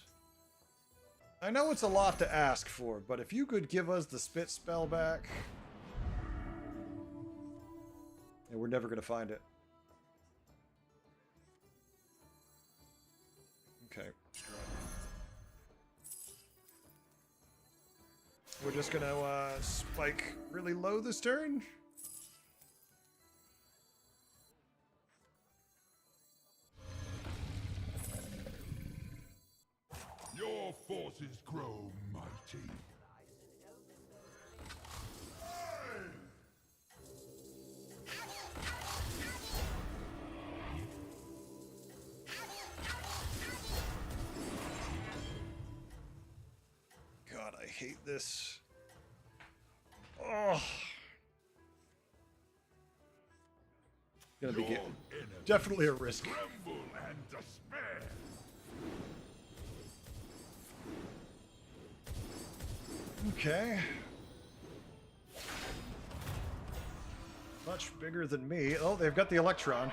I know it's a lot to ask for, but if you could give us the spit spell back... And we're never going to find it. Okay. We're just going to spike really low this turn. Your forces grow mighty. I hate this. Oh. Gonna be definitely a risk. Tremble and despair. Okay. Much bigger than me. Oh, they've got the Electron.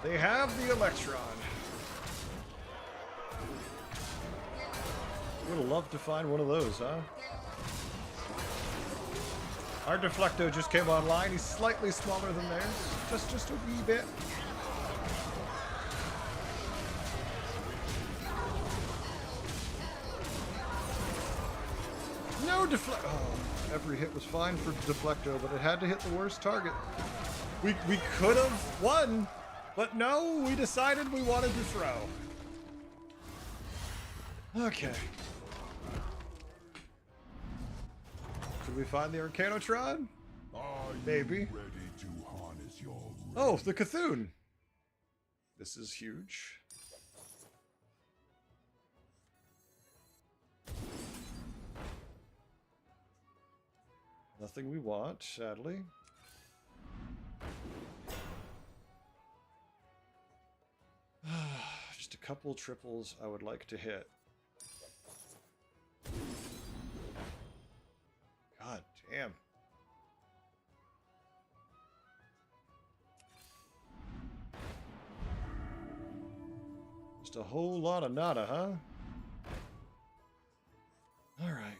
They have the Electron. Would have loved to find one of those, huh? Our Deflecto just came online. He's slightly smaller than theirs. Just a wee bit. No Deflecto. Oh, every hit was fine for Deflecto, but it had to hit the worst target. We could have won, but no, we decided we wanted to throw. Okay. Could we find the Arcanotron? Maybe. Ready to harness your Oh, the Cthulhu. This is huge. Nothing we want, sadly. Just a couple triples I would like to hit. God damn. Just a whole lot of nada, huh? Alright.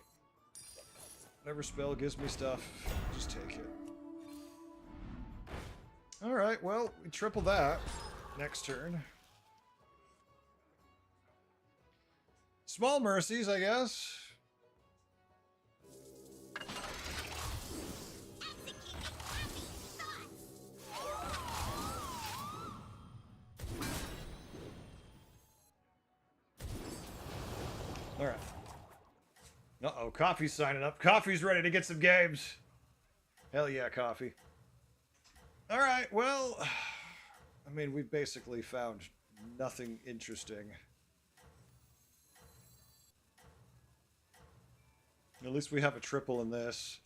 Whatever spell gives me stuff, just take it. Alright, well, we triple that next turn. Small mercies, I guess. All right. Uh-oh, Coffee's signing up. Coffee's ready to get some games. Hell yeah, Coffee. All right, well, I mean, we've basically found nothing interesting. At least we have a triple in this.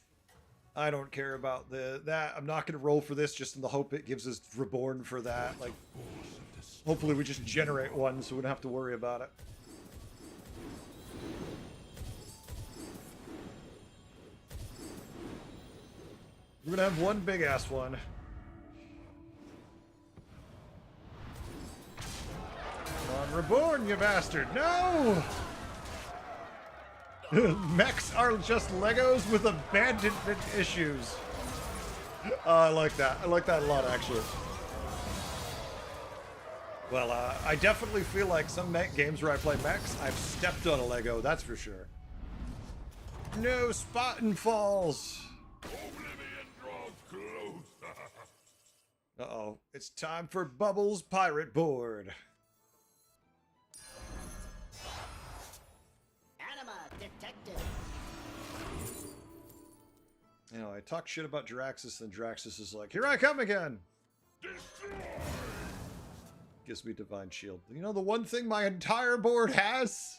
I don't care about that. I'm not going to roll for this just in the hope it gives us Reborn for that. Like, hopefully we just generate one so we don't have to worry about it. We're going to have one big-ass one. Come on, Reborn, you bastard. No! Mechs are just Legos with abandonment issues. I like that. I like that a lot, actually. Well, I definitely feel like some mech games where I play mechs, I've stepped on a Lego, that's for sure. No spot and falls. Oblivion draws closer. Uh-oh. It's time for Bubbles Pirate Board. Anima detected. You know, I talk shit about Jiraxxus, and Jiraxxus is like, here I come again! Destroy. Gives me Divine Shield. You know the one thing my entire board has?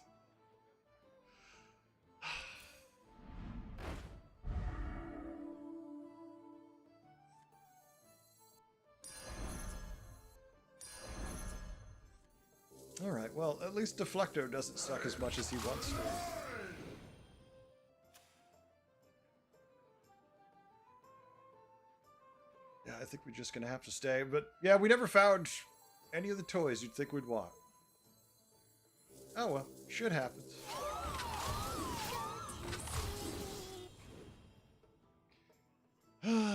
Alright, well, at least Deflecto doesn't suck as much as he wants to. Yeah, I think we're just gonna have to stay, but yeah, we never found any of the toys you'd think we'd want. Oh well, shit happens.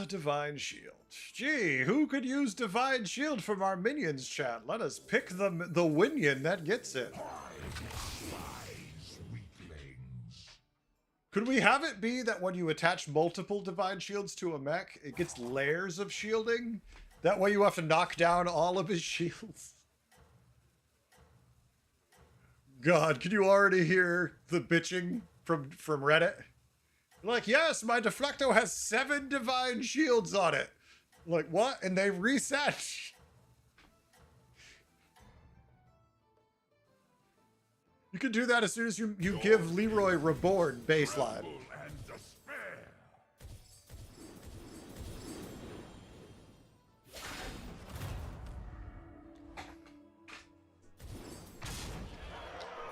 Divine Shield. Gee, who could use Divine Shield from our minions, chat? Let us pick the Winion that gets it. Despise weaklings. Could we have it be that when you attach multiple Divine Shields to a mech, it gets layers of shielding? That way you have to knock down all of his shields. God, can you already hear the bitching from Reddit? Like, yes, my Deflecto has 7 Divine Shields on it. Like, what? And they reset. You can do that as soon as you give Leroy Reborn baseline. Tremble and despair.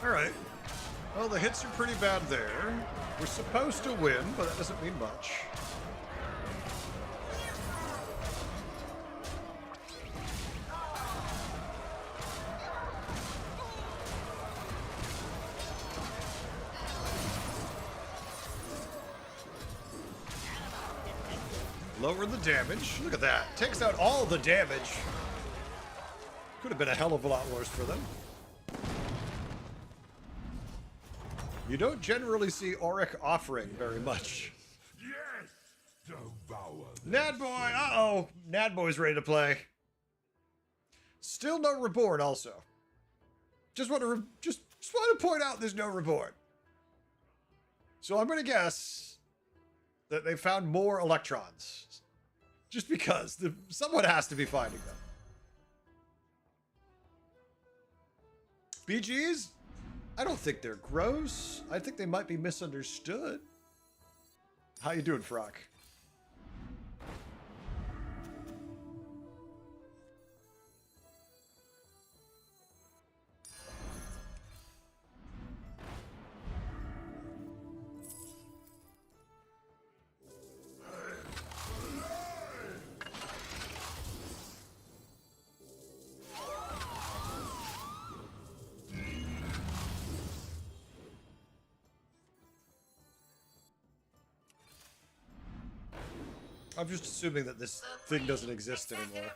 Alright. Well, the hits are pretty bad there. We're supposed to win, but that doesn't mean much. Lower the damage. Look at that. Takes out all the damage. Could have been a hell of a lot worse for them. You don't generally see Auric offering very much. Yes. Devour. Nadboy! Uh-oh! Nadboy's ready to play. Still no Reborn, also. Just want to point out there's no Reborn. So I'm going to guess that they found more electrons. Just because. Someone has to be finding them. BGs? I don't think they're gross. I think they might be misunderstood. How you doing, Frock? I'm just assuming that this thing doesn't exist anymore.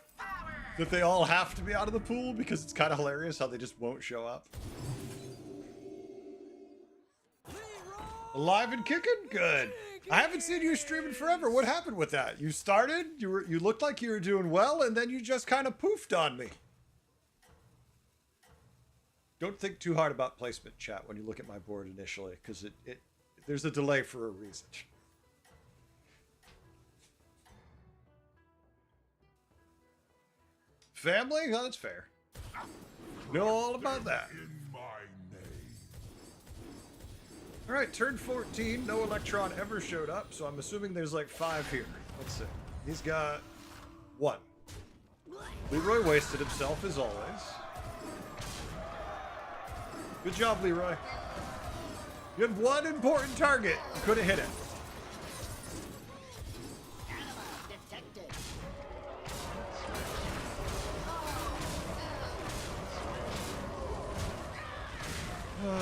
That they all have to be out of the pool because it's kind of hilarious how they just won't show up. Alive and kicking? Good. I haven't seen you streaming forever. What happened with that? You started, you looked like you were doing well, and then you just kind of poofed on me. Don't think too hard about placement, chat, when you look at my board initially, because there's a delay for a reason. Family? Oh, that's fair. Know all about that. In my name. All right, turn 14. No Electron ever showed up, so I'm assuming there's like 5 here. Let's see. He's got 1. Leroy wasted himself as always. Good job, Leroy. You had 1 important target. You couldn't hit it. Detected.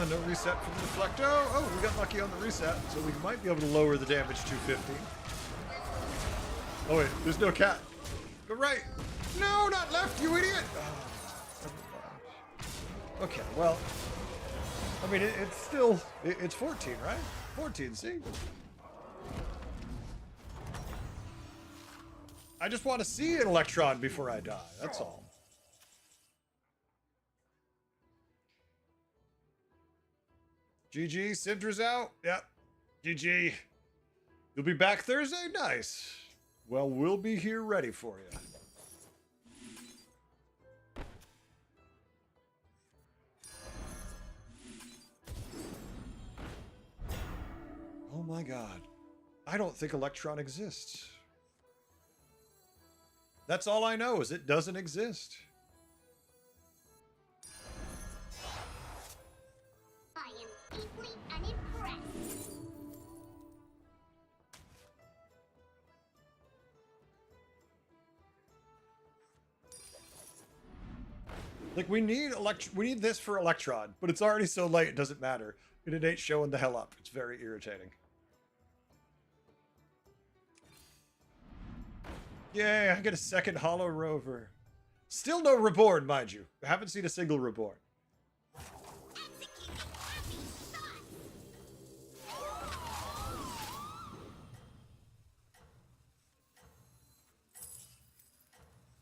No reset for the Deflecto. Oh, we got lucky on the reset, so we might be able to lower the damage to 50. Oh wait, there's no cat. Go right. No, not left, you idiot. Oh, okay, well, I mean, it's still, it's 14, right? 14, see? I just want to see an Electron before I die, that's all. GG, Syndra's out. Yep. GG. You'll be back Thursday? Nice. Well, we'll be here ready for you. Oh my god. I don't think Electron exists. That's all I know, is it doesn't exist. I am deeply unimpressed. Like, we need this for Electron, but it's already so late it doesn't matter. And it ain't showing the hell up. It's very irritating. Yay, I get a second Hollow Rover. Still no Reborn, mind you. I haven't seen a single Reborn. Executing happy thoughts.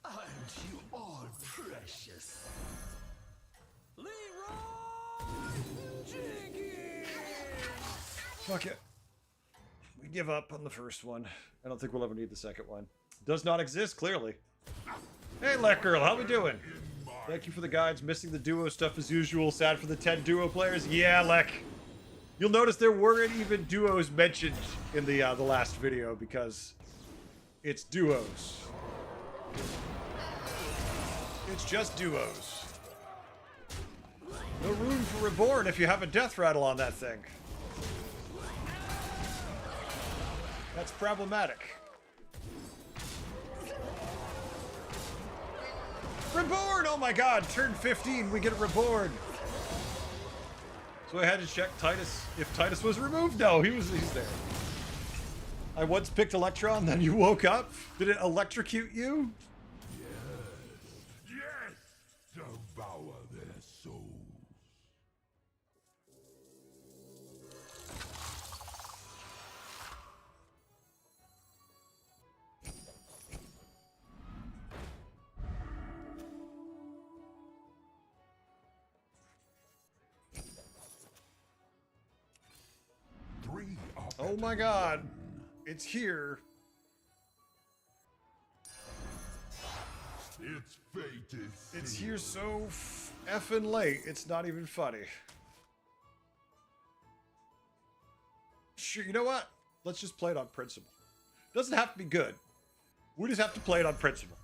Aren't you all precious? Leroy Jenkins! Fuck it. We give up on the first one. I don't think we'll ever need the second one. Does not exist, clearly. Hey, Lek Girl, how we doing? Thank you for the guides. Missing the duo stuff as usual. Sad for the 10 duo players. Yeah, Lek. You'll notice there weren't even duos mentioned in the last video because it's duos. It's just duos. No room for Reborn if you have a death rattle on that thing. That's problematic. Reborn! Oh my god, turn 15, we get a Reborn. So I had to check Titus, if Titus was removed. No, he's there. I once picked Electron, then you woke up? Did it electrocute you? Yes! Devour their souls. Oh my god. It's here. Its fate is It's sealed. here so effing late, it's not even funny. Sure, you know what? Let's just play it on principle. Doesn't have to be good. We just have to play it on principle.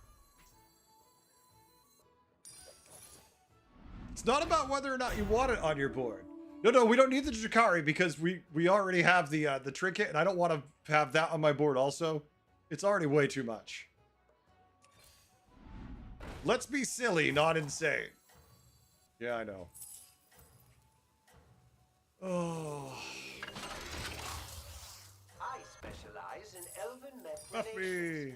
It's not about whether or not you want it on your board. No, we don't need the Jakari because we already have the trinket, and I don't want to have that on my board also. It's already way too much. Let's be silly, not insane. Yeah, I know. Oh. I specialize in elven met relations. Buffy.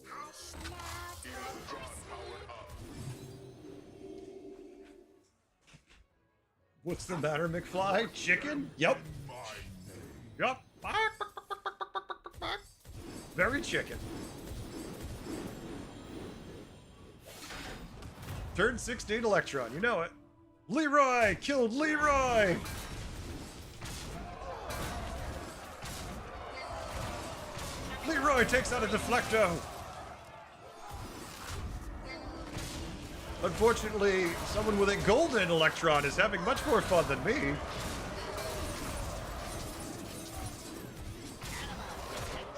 Hush now, What's the matter, McFly? Chicken? Yep. My name. Yep. Very chicken. Turn 16 Electron, you know it. Leroy killed Leroy! Leroy takes out a Deflecto. Unfortunately, someone with a golden Electron is having much more fun than me.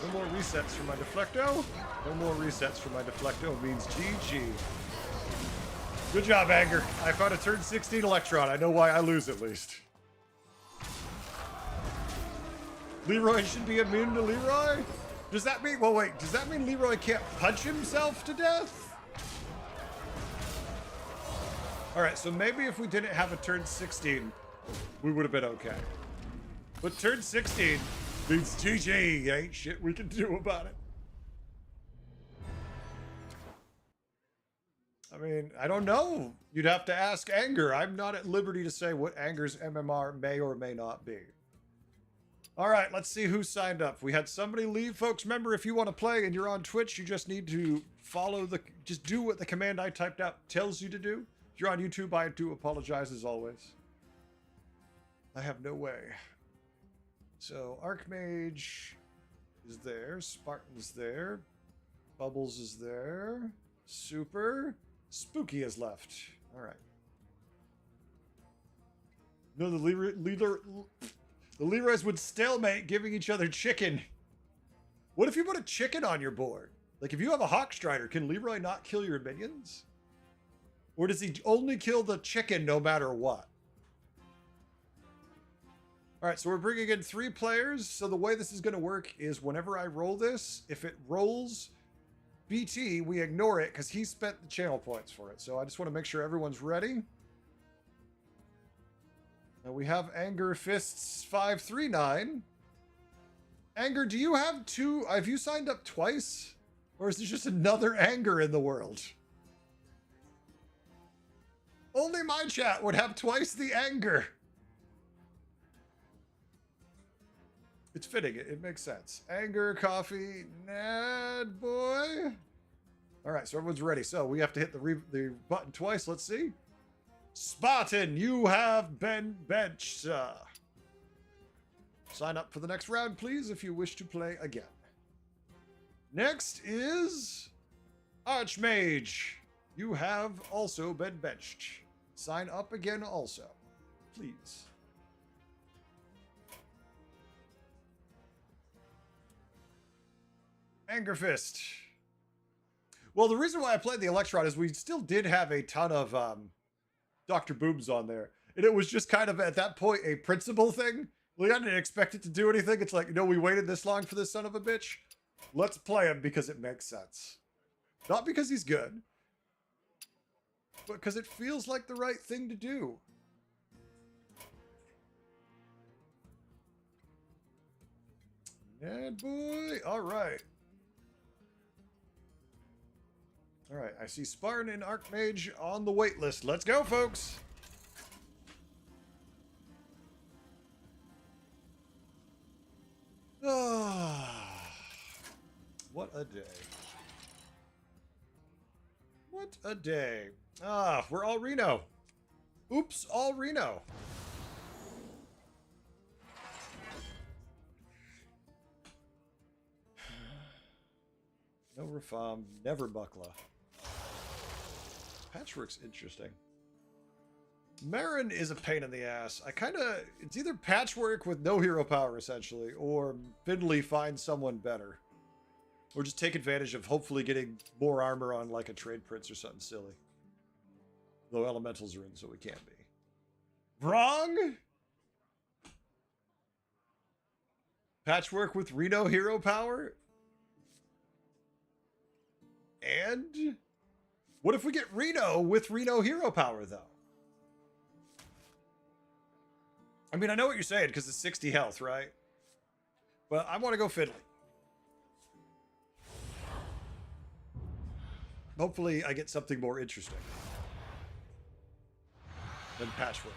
No more resets for my Deflecto. No more resets for my Deflecto means GG. Good job, Anger. I found a turn 16 Electron. I know why I lose at least. Leroy should be immune to Leroy? Does that mean, well wait, does that mean Leroy can't punch himself to death? Alright, so maybe if we didn't have a turn 16, we would have been okay. But turn 16 means GG, ain't shit we can do about it. I mean, I don't know. You'd have to ask Anger. I'm not at liberty to say what Anger's MMR may or may not be. All right, let's see who signed up. We had somebody leave, folks. Remember, if you want to play and you're on Twitch, you just need to follow just do what the command I typed out tells you to do. If you're on YouTube, I do apologize as always. I have no way. So, Archmage is there. Spartan's there. Bubbles is there. Super. Spooky is left. All right. No, the Leroys would stalemate giving each other chicken. What if you put a chicken on your board? Like if you have a Hawkstrider, can Leroy not kill your minions? Or does he only kill the chicken no matter what? All right, so we're bringing in 3 players. So the way this is going to work is whenever I roll this, if it rolls BT, we ignore it because he spent the channel points for it. So I just want to make sure everyone's ready. Now we have Anger Fists 539. Anger, do you have 2? Have you signed up twice? Or is there just another Anger in the world? Only my chat would have twice the Anger. It's fitting. It makes sense. Anger, coffee, Nad boy. All right, so everyone's ready. So we have to hit the button twice. Let's see. Spartan, you have been benched. Sign up for the next round, please, if you wish to play again. Next is Archmage. You have also been benched. Sign up again also, please. Anger Fist. Well, the reason why I played the Electron is we still did have a ton of Dr. Booms on there. And it was just kind of, at that point, a principle thing. We didn't expect it to do anything. It's like, we waited this long for this son of a bitch. Let's play him because it makes sense. Not because he's good, but because it feels like the right thing to do. Bad boy. All right. All right, I see Spartan and Archmage on the wait list. Let's go, folks. What a day. What a day. We're all Reno. Oops, all Reno. No Rafam, never Buckla. Patchwork's interesting. Marin is a pain in the ass. It's either Patchwork with no hero power, essentially, or Finley finds someone better. Or just take advantage of hopefully getting more armor on like a Trade Prince or something silly. Though Elementals are in, so we can't be. Wrong? Patchwork with Reno hero power? And what if we get Reno with Reno hero power, though? I mean, I know what you're saying because it's 60 health, right? But I want to go Finley. Hopefully, I get something more interesting than Patchwork.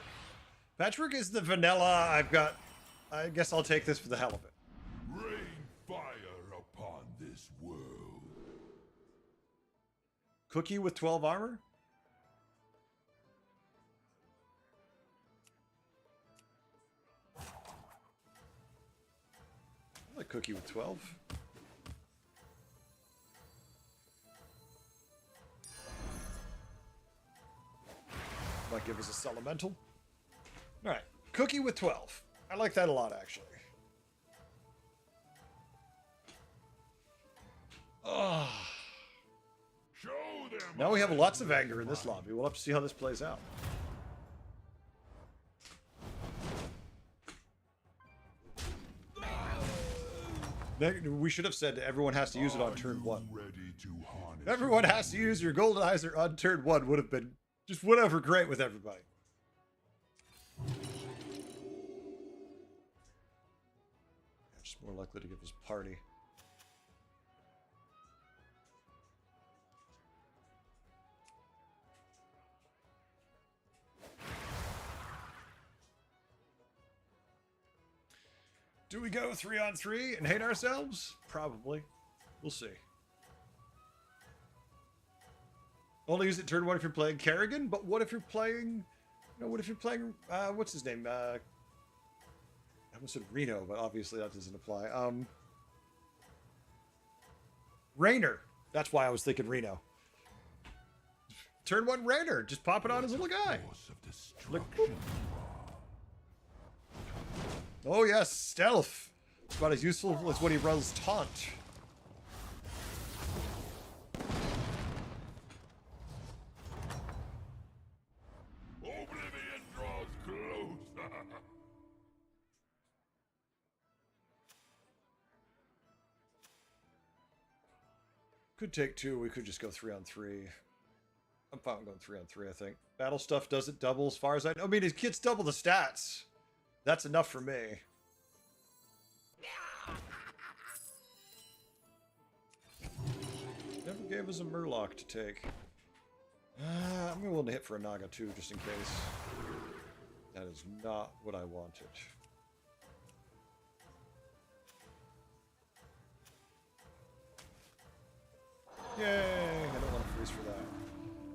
Patchwork is the vanilla. I guess I'll take this for the hell of it. Rain fire upon this this world. Cookie with 12 armor? I like Cookie with 12. Might give us a Elemental. Alright, Cookie with 12. I like that a lot, actually. Oh. Show them. Now we have lots of anger in this lobby. We'll have to see how this plays out. We should have said everyone has to use it on turn 1. Ready to harness Everyone has to use your Goldenizer on turn 1 would have been just whatever great with everybody. Just more likely to give us party. Do we go 3-on-3 and hate ourselves? Probably. We'll see. Only use it turn 1 if you're playing Kerrigan, but what if you're playing... You know, what if you're playing... what's his name? I almost said Reno, but obviously that doesn't apply. Raynor. That's why I was thinking Reno. Turn 1 Raynor. Just pop it on his little guy. force of destruction. Oh yes, stealth. It's about as useful as when he runs taunt. Oblivion draws closer. Could take 2. We could just go 3-on-3. I'm fine going 3-on-3, I think. Battle stuff doesn't double as far as I know. I mean, his kids double the stats. That's enough for me. Never gave us a Murloc to take. I'm willing to hit for a Naga too, just in case. That is not what I wanted. Yay! I don't want to freeze for that.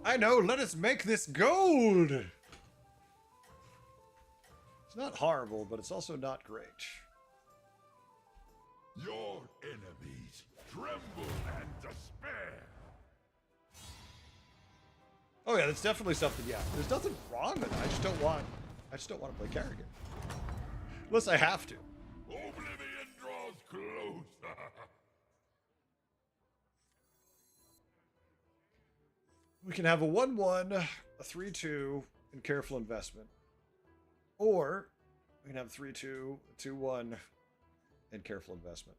I know! Let us make this gold! It's not horrible, but it's also not great. Your enemies tremble and despair. Oh yeah, that's definitely something. Yeah, there's nothing wrong with it. I just don't want to play Kerrigan. Unless I have to. Oblivion draws closer. We can have a 1-1, a 3-2, and careful investment. Or we can have 3-2, a 2-1, and careful investment.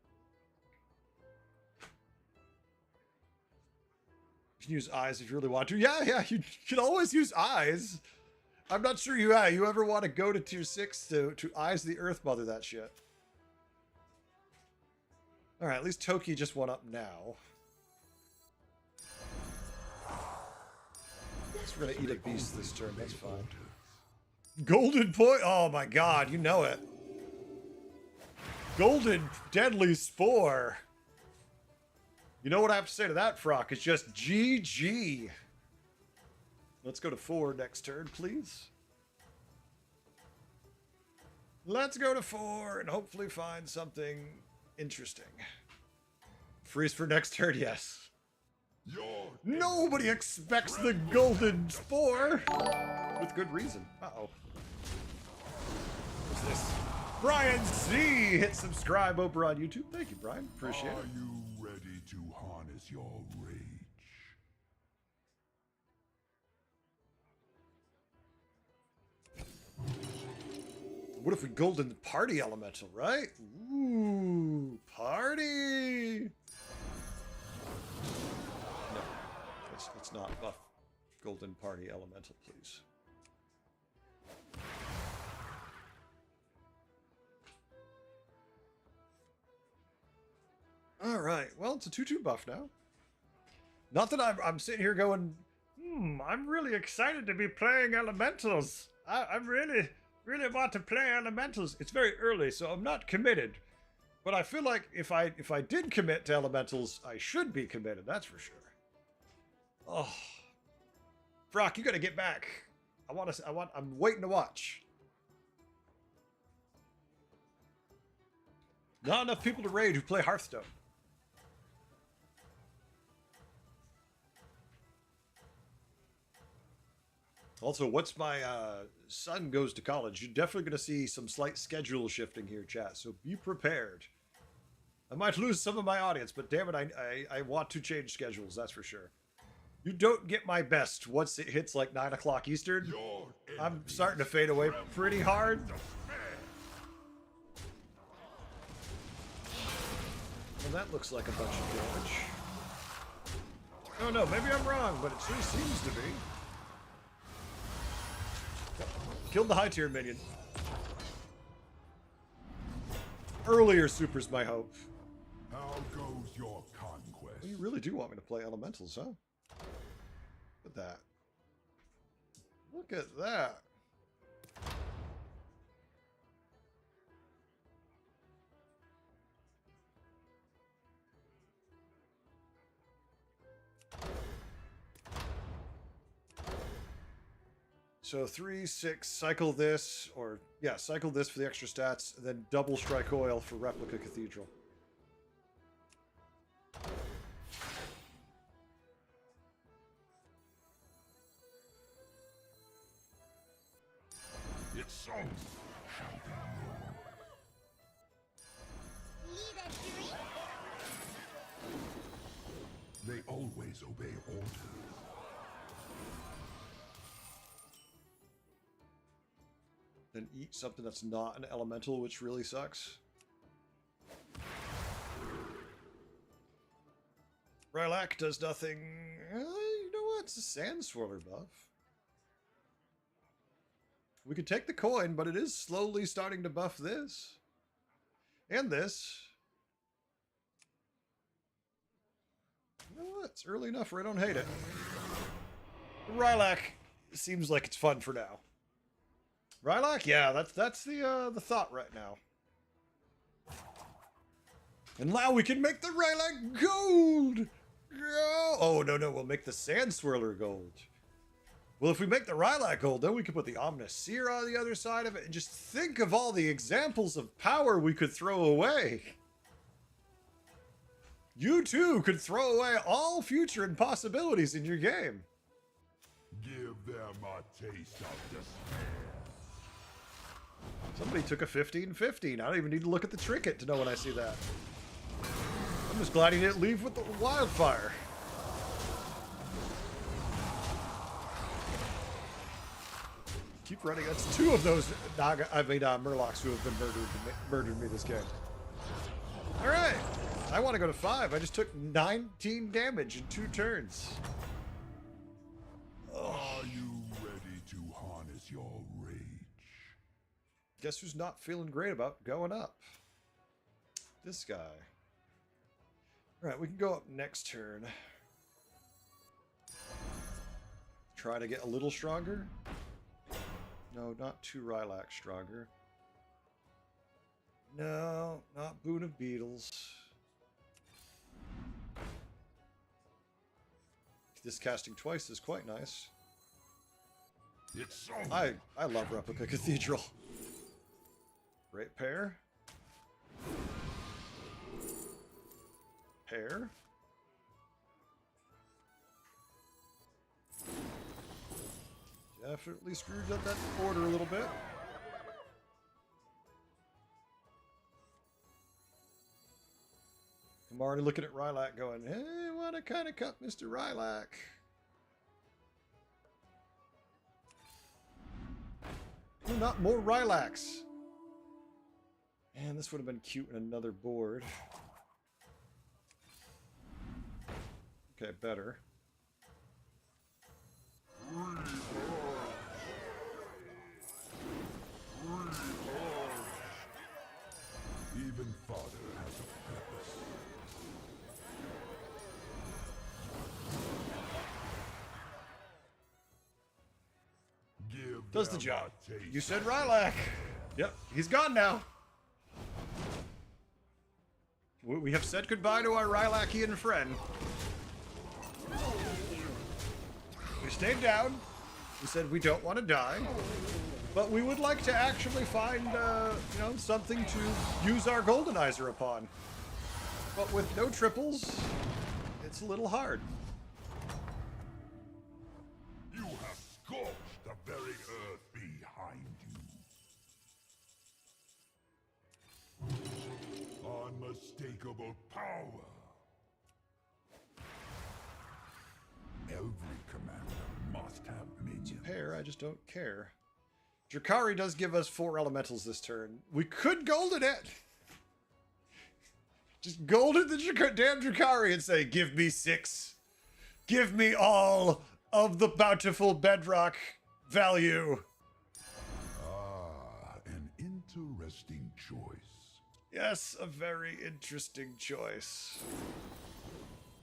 You can use eyes if you really want to. Yeah, you can always use eyes. I'm not sure you ever want to go to tier 6 to eyes the Earth Mother that shit. Alright, at least Toki just went up now. We're gonna eat a beast this turn, that's fine. Golden point! Oh my god, you know it. Golden Deadly Spore. You know what I have to say to that, Frock? It's just GG. Let's go to 4 next turn, please. Let's go to 4 and hopefully find something interesting. Freeze for next turn, yes. Nobody expects the Golden Spore! With good reason. Uh-oh. What's this? Brian C. Hit subscribe over on YouTube. Thank you, Brian. Appreciate it. Are you ready to harness your rage? What if we golden party elemental, right? Ooh, party! No, let's not buff golden party elemental, please. All right, well, it's a 2/2 buff now. Not that I'm sitting here going, I'm really excited to be playing elementals. I'm really want to play elementals. It's very early, so I'm not committed. But I feel like if I did commit to elementals, I should be committed, that's for sure. Oh. Brock, you gotta get back. I'm waiting to watch. Not enough people to raid who play Hearthstone. Also, once my son goes to college, you're definitely going to see some slight schedule shifting here, chat. So be prepared. I might lose some of my audience, but damn it, I want to change schedules, that's for sure. You don't get my best once it hits like 9 o'clock Eastern. I'm starting to fade away pretty hard. Well, that looks like a bunch of damage. Oh no, maybe I'm wrong, but it sure seems to be. Killed the high tier minion. Earlier super's my hope. How goes your conquest? Well, you really do want me to play elementals, huh? Look at that. Look at that. So 3, 6, cycle this, or yeah, cycle this for the extra stats, and then double strike oil for replica cathedral. Its songs shall be known. They always obey orders. Then eat something that's not an elemental, which really sucks. Rylak does nothing. You know what? It's a Sand Swirler buff. We could take the coin, but it is slowly starting to buff this. And this. You know what? It's early enough where I don't hate it. Rylak seems like it's fun for now. Rylak? Yeah, that's the thought right now. And now we can make the Rylak gold! Oh, no, we'll make the Sand Swirler gold. Well, if we make the Rylak gold, then we can put the Ominous Seer on the other side of it, and just think of all the examples of power we could throw away. You too could throw away all future impossibilities in your game. Give them a taste of despair. Somebody took a 15-15. I don't even need to look at the trinket to know when I see that. I'm just glad he didn't leave with the wildfire. Keep running. That's 2 of those Murlocs who have been murdered me this game. All right. I want to go to 5. I just took 19 damage in 2 turns. Are you ready to harness your rage? Guess who's not feeling great about going up? This guy. All right, we can go up next turn. Try to get a little stronger. No, not 2 Rylak stronger. No, not Boon of Beetles. This casting twice is quite nice. It's so I love Replica Cathedral. Great pair. Pair. Definitely screwed up that order a little bit. I'm already looking at Rylak going, hey, what a kind of cut, Mr. Rylak. Oh, not more Rylaks. Man, this would have been cute in another board. Okay, better. Even father has a purpose. Give Does the them job. a taste. You said Rylak. Yep, he's gone now. We have said goodbye to our Rylakian friend. We stayed down. We said we don't want to die. But we would like to actually find, you know, something to use our Goldenizer upon. But with no triples, it's a little hard. You have scorched the very earth behind you. Unmistakable power. Every commander must have minions. Pair, I just don't care. Drakari does give us 4 elementals this turn. We could golden it! Just golden the damn Drakari and say, give me 6. Give me all of the bountiful bedrock value. Ah, an interesting choice. Yes, a very interesting choice.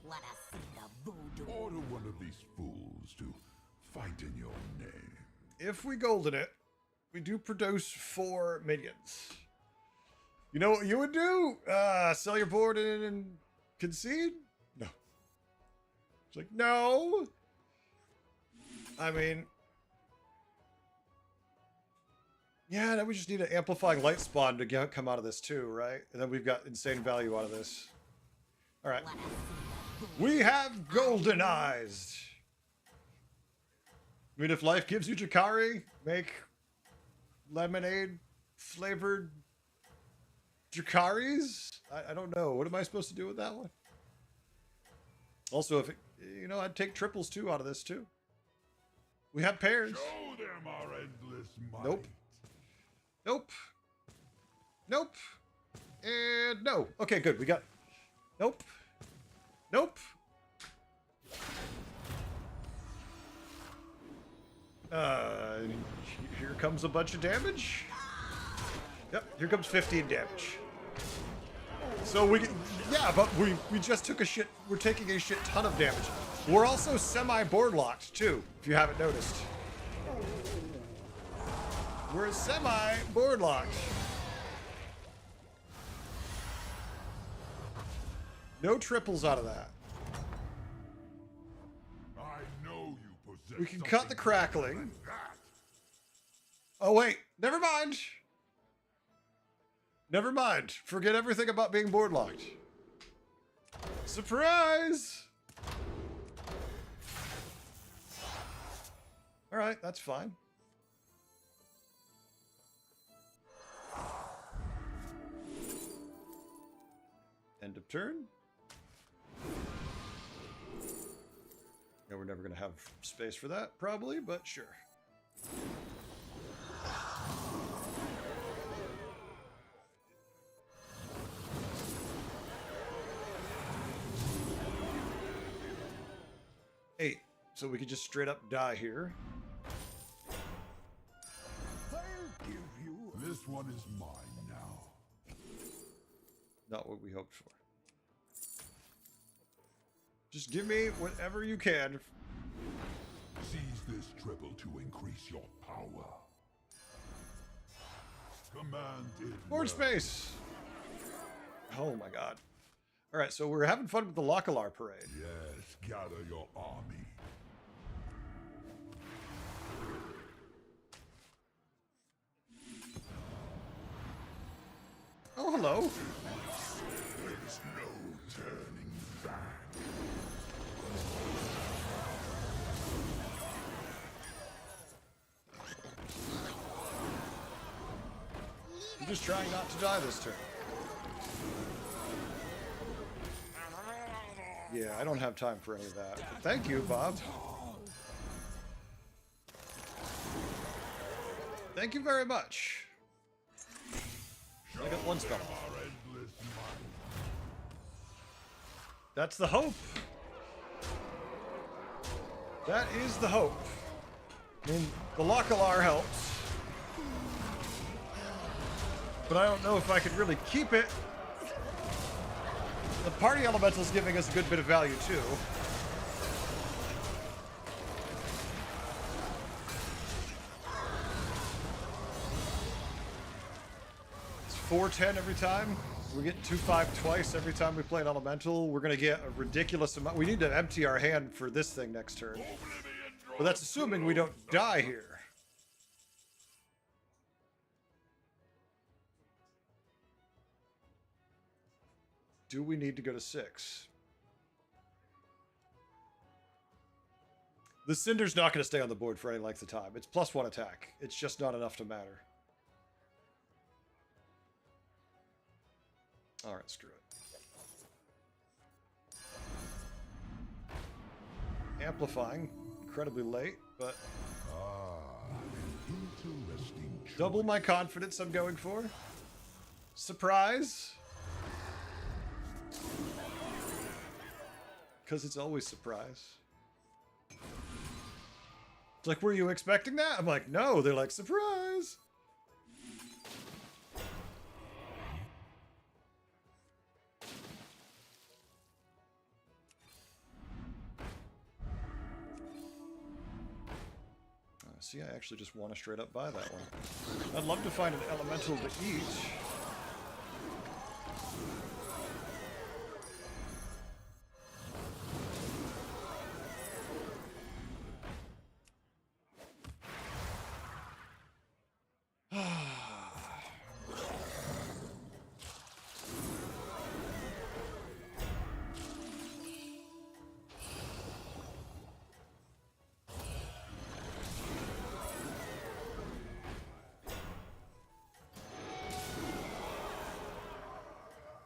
Wanna see the voodoo? Order one of these fools to fight in your name. If we golden it, we do produce 4 minions. You know what you would do? Sell your board and concede? No. It's like, no. I mean, yeah, then we just need an amplifying light spawn to come out of this too, right? And then we've got insane value out of this. All right. We have goldenized. I mean, if life gives you Drakari, make lemonade flavored Drakaris? I don't know. What am I supposed to do with that one? Also, if it, you know, I'd take triples too out of this too. We have pairs. Show them our endless might. Nope. Nope. Nope. And no. Okay, good. We got. Nope. Nope. Here comes a bunch of damage. Yep, here comes 15 damage. So we, yeah, but we just took a shit, we're taking a shit ton of damage. We're also semi-board locked too, if you haven't noticed. We're semi-board locked. No triples out of that. I know you possess. We can cut the something crackling. more than that. Oh wait, never mind. Never mind. Forget everything about being board locked. Surprise! All right, that's fine. End of turn. Yeah, we're never going to have space for that, probably, but sure. Eight. So we could just straight up die here. I'll give you This one is mine now. Not what we hoped for. Just give me whatever you can. Seize this triple to increase your power. Command it. Board space! Oh my god. Alright, so we're having fun with the Lockalar parade. Yes, gather your army. Oh, hello. There's no turning back. I'm just trying not to die this turn. Yeah, I don't have time for any of that. But thank you, Bob. Thank you very much. I got one spell. Our endless might. That's the hope. That is the hope. I mean, the Lockalar helps. But I don't know if I could really keep it. The party elemental is giving us a good bit of value too. It's 410 every time. We get 2-5 twice every time we play an elemental. We're gonna get a ridiculous amount. We need to empty our hand for this thing next turn. But that's assuming we don't die here. Do we need to go to 6? The Cinder's not going to stay on the board for any length of time. It's +1 attack. It's just not enough to matter. Alright, screw it. Amplifying. Incredibly late, but... An interesting choice. double my confidence I'm going for. Surprise! Because it's always surprise. It's like, were you expecting that? I'm like, no. They're like, surprise! See, I actually just want to straight up buy that one. I'd love to find an elemental to eat.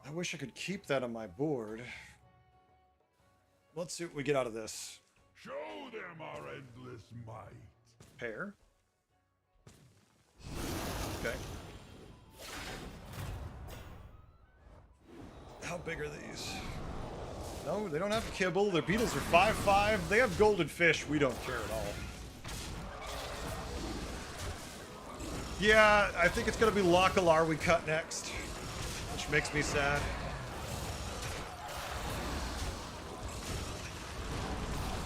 I wish I could keep that on my board. Let's see what we get out of this. Show them our endless might. Pair. Okay. How big are these? No, they don't have kibble. Their beetles are 5/5. They have golden fish. We don't care at all. Yeah, I think it's going to be Lockelar we cut next. Which makes me sad.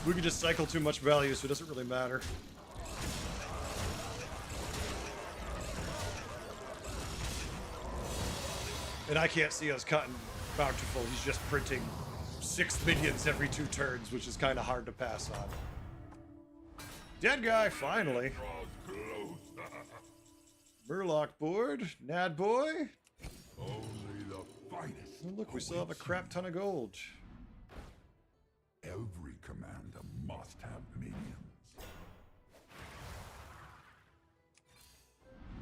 We could just cycle too much value, so it doesn't really matter. And I can't see us cutting Bountiful. He's just printing 6 minions every 2 turns, which is kind of hard to pass on. Dead guy, finally. Murloc board. Nad boy. Only the finest. Oh, look, we still have a crap ton of gold. Every commander must have minions.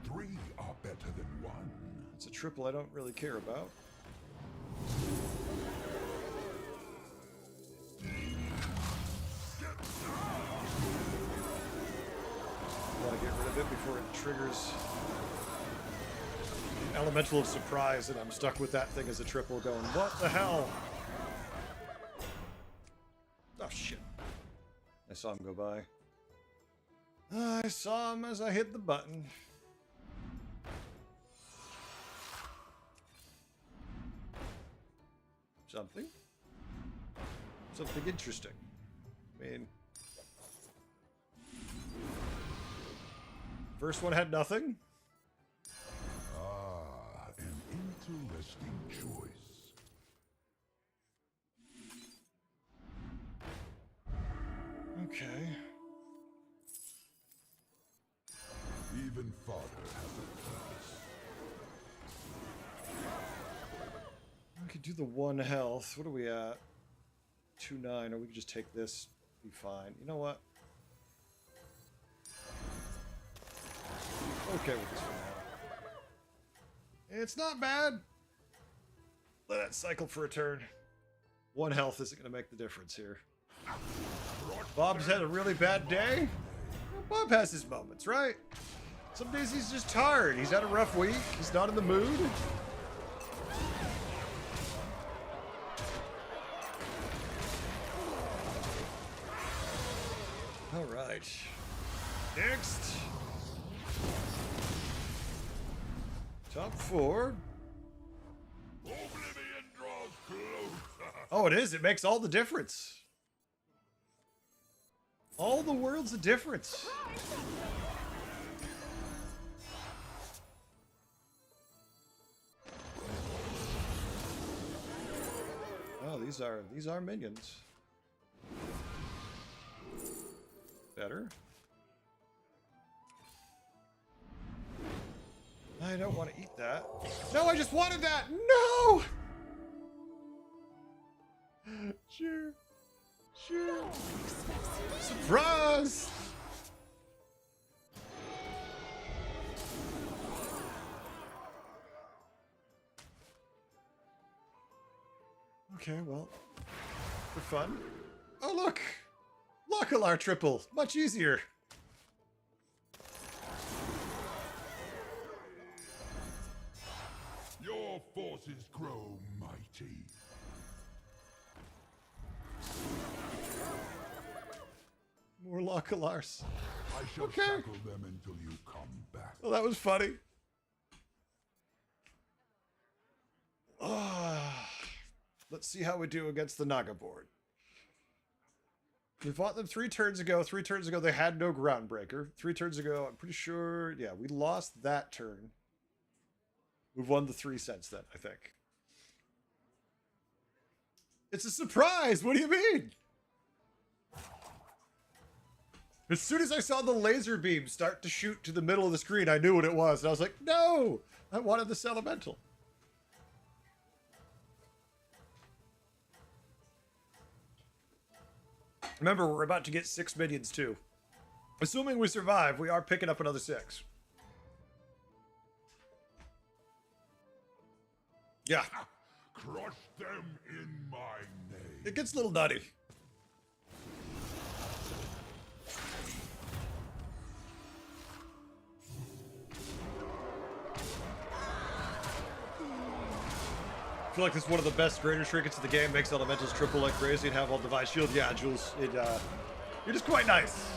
3 are better than 1. It's a triple I don't really care about. Want to get rid of it before it triggers Elemental of Surprise, and I'm stuck with that thing as a triple going, what the hell? Oh, shit. I saw him go by. I saw him as I hit the button. Something interesting. I mean, first one had nothing. Ah, an interesting choice. Okay. Even father has a curse. We could do the 1 health. What are we at? 2-9, or we could just take this, be fine. You know what? Okay with this for now. It's not bad. Let that cycle for a turn. 1 health isn't going to make the difference here. Bob's had a really bad day. Well, Bob has his moments, right? Some days he's just tired. He's had a rough week. He's not in the mood. All right. Next. Top 4. Oblivion draws closer. Oh, it is. It makes all the difference. All the world's a difference. Oh, these are minions. Better. I don't want to eat that. No, I just wanted that. No. Sure. Sure. Surprise. Okay, well, for fun. Oh, look! Lockelar triple! Much easier! Your forces grow mighty. More Lockelars. I shall Okay. tackle them until you come back. Well, that was funny. Ah, let's see how we do against the Naga board. We fought them 3 turns ago. 3 turns ago, they had no Groundbreaker. 3 turns ago, I'm pretty sure, yeah, we lost that turn. We've won the 3 since then, I think. It's a surprise! What do you mean? As soon as I saw the laser beam start to shoot to the middle of the screen, I knew what it was. And I was like, no! I wanted this elemental. Remember, we're about to get 6 minions too. Assuming we survive, we are picking up another 6. Yeah. Crush them in my name. It gets a little nutty. I feel like this is one of the best greater trinkets in the game. Makes elementals triple like crazy and have all Divine Shield. Yeah, Jules, you're just quite nice.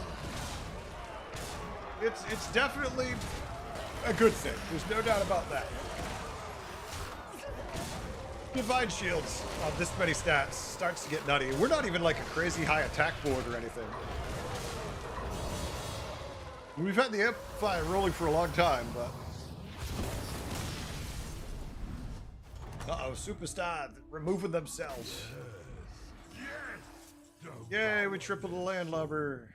It's definitely a good thing. There's no doubt about that. Divine Shields on this many stats starts to get nutty. We're not even like a crazy high attack board or anything. We've had the Amplify rolling for a long time, but... Uh-oh, Superstar removing themselves. Yay, we tripled the Landlubber.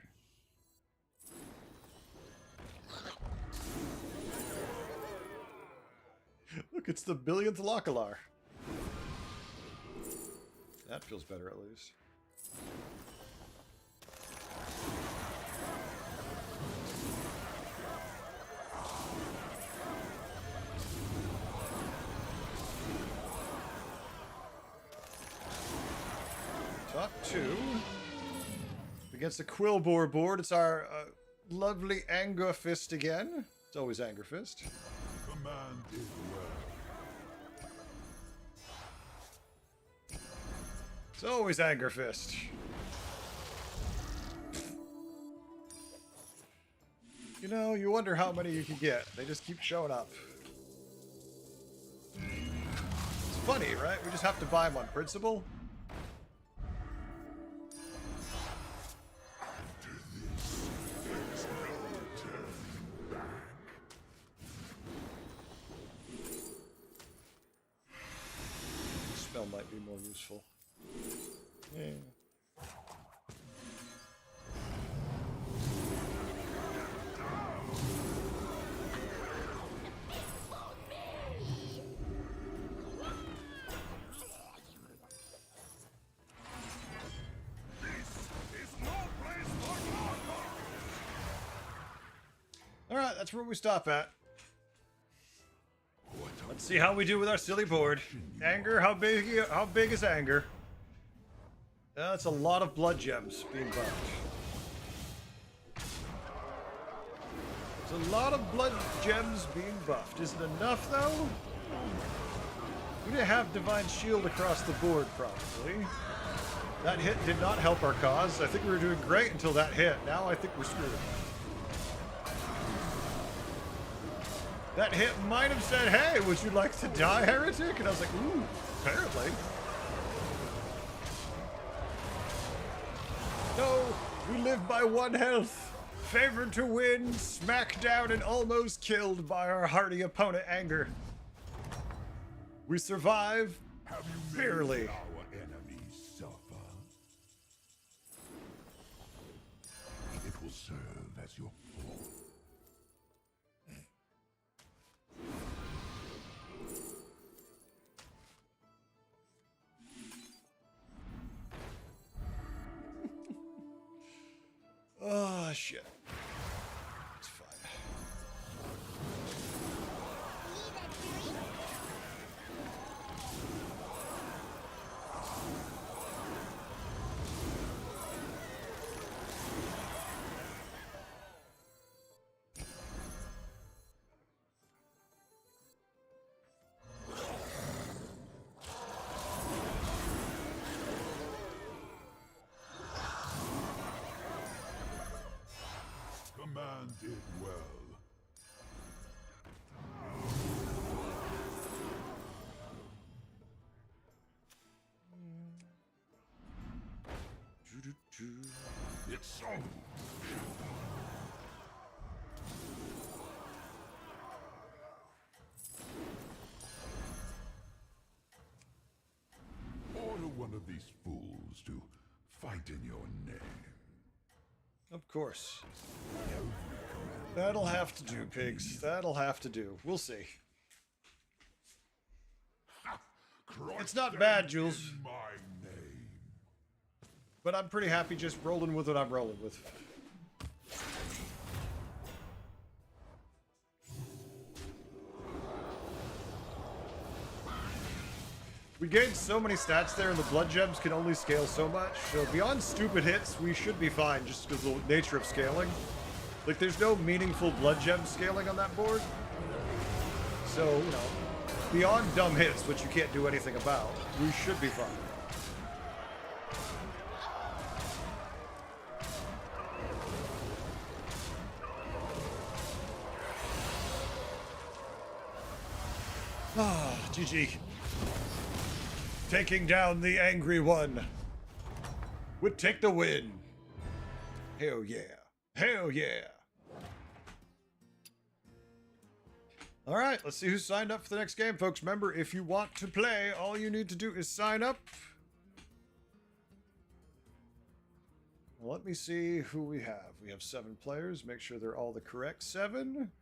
Look, it's the billionth Lockelar. That feels better, at least. Top 2. Against the Quillbore board, it's our lovely Anger Fist again. It's always Anger Fist. Command is well. It's always Anger Fist. You know, you wonder how many you can get. They just keep showing up. It's funny, right? We just have to buy them on principle. Spell might be more useful. Yeah. All right, that's where we stop at. Let's see how we do with our silly board. Anger, how big is anger? That's a lot of blood gems being buffed. It's a lot of blood gems being buffed. Is it enough, though? We didn't have Divine Shield across the board, probably. That hit did not help our cause. I think we were doing great until that hit. Now I think we're screwed. That hit might have said, hey, would you like to die, heretic? And I was like, ooh, apparently. No, we live by 1 health. Favored to win, smacked down and almost killed by our hardy opponent, Anger. We survive Have you made barely. our enemy shit. It's fine. Command did well. It's so. Order one of these fools to fight in your name. Of course. That'll have to do, pigs. That'll have to do. We'll see. It's not bad, Jules. In my name. But I'm pretty happy just rolling with what I'm rolling with. We gained so many stats there, and the blood gems can only scale so much. So beyond stupid hits, we should be fine just because of the nature of scaling. Like, there's no meaningful blood gem scaling on that board. So, you know, beyond dumb hits, which you can't do anything about, we should be fine. Ah, GG. Taking down the angry one would take the win. Hell yeah. Hell yeah. All right, let's see who signed up for the next game, folks. Remember, if you want to play, all you need to do is sign up. Let me see who we have. We have 7 players. Make sure they're all the correct 7.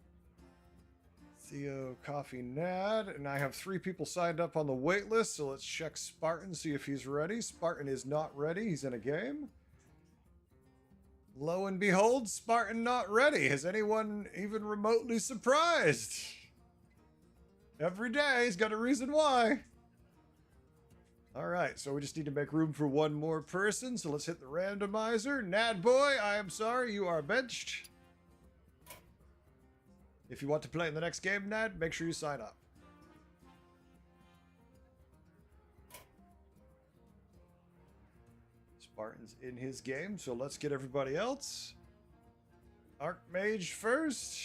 Theo, Coffee, Nad, and I have 3 people signed up on the wait list, so let's check Spartan, see if he's ready. Spartan is not ready. He's in a game. Lo and behold, Spartan not ready. Has anyone even remotely surprised? Every day he's got a reason why. All right, so we just need to make room for one more person, so let's hit the randomizer. Nad boy, I am sorry, you are benched. If you want to play in the next game, Nad, make sure you sign up. Spartan's in his game, so let's get everybody else. Archmage first.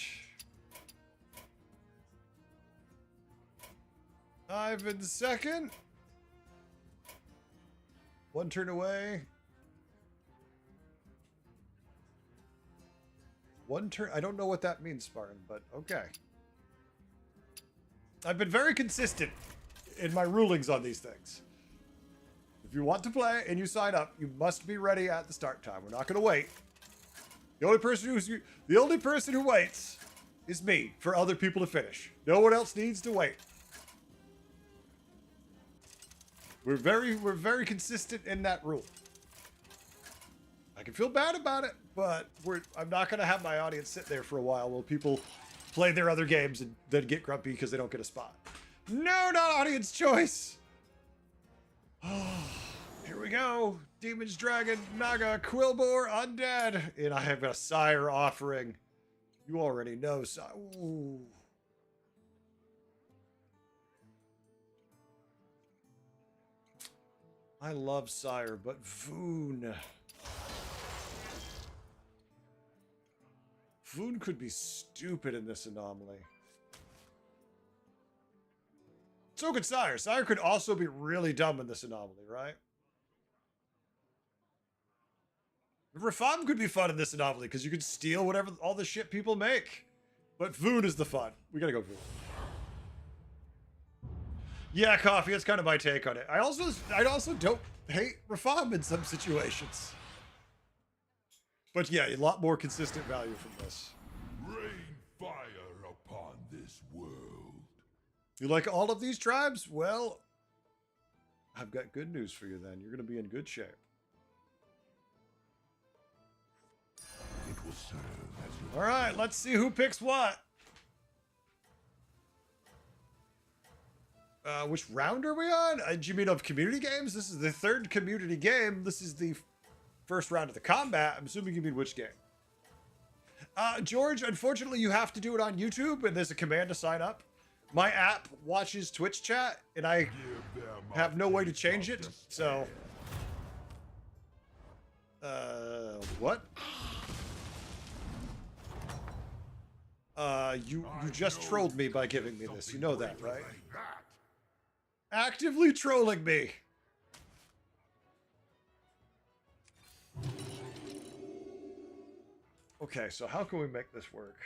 Ivan second. 1 turn away. 1 turn. I don't know what that means, Spartan, but okay. I've been very consistent in my rulings on these things. If you want to play and you sign up, you must be ready at the start time. We're not going to wait. The only person who waits is me for other people to finish. No one else needs to wait. We're very consistent in that rule. I can feel bad about it, but I'm not going to have my audience sit there for a while while people play their other games and then get grumpy because they don't get a spot. No, not audience choice. Here we go. Demons, Dragon, Naga, Quilboar, Undead. And I have a Sire offering. You already know Sire. Ooh. I love Sire, but Voon. Voon could be stupid in this anomaly. So could Sire. Sire could also be really dumb in this anomaly, right? Rafam could be fun in this anomaly because you could steal whatever all the shit people make. But Voon is the fun. We gotta go Voon. Yeah, Coffee, that's kind of my take on it. I also don't hate Rafam in some situations. But yeah, a lot more consistent value from this. Rain fire upon this world. You like all of these tribes? Well, I've got good news for you then. You're going to be in good shape. It will serve as your All right, let's see who picks what. Which round are we on? Do you mean of community games? This is the third community game. This is the first round of the combat. I'm assuming you mean which game. George, unfortunately, you have to do it on YouTube, and there's a command to sign up. My app watches Twitch chat, and I give them a have no way to taste change of it, despair. so... what? You just trolled me by giving me this. You know that, right? Like that. Actively trolling me. Okay, so how can we make this work?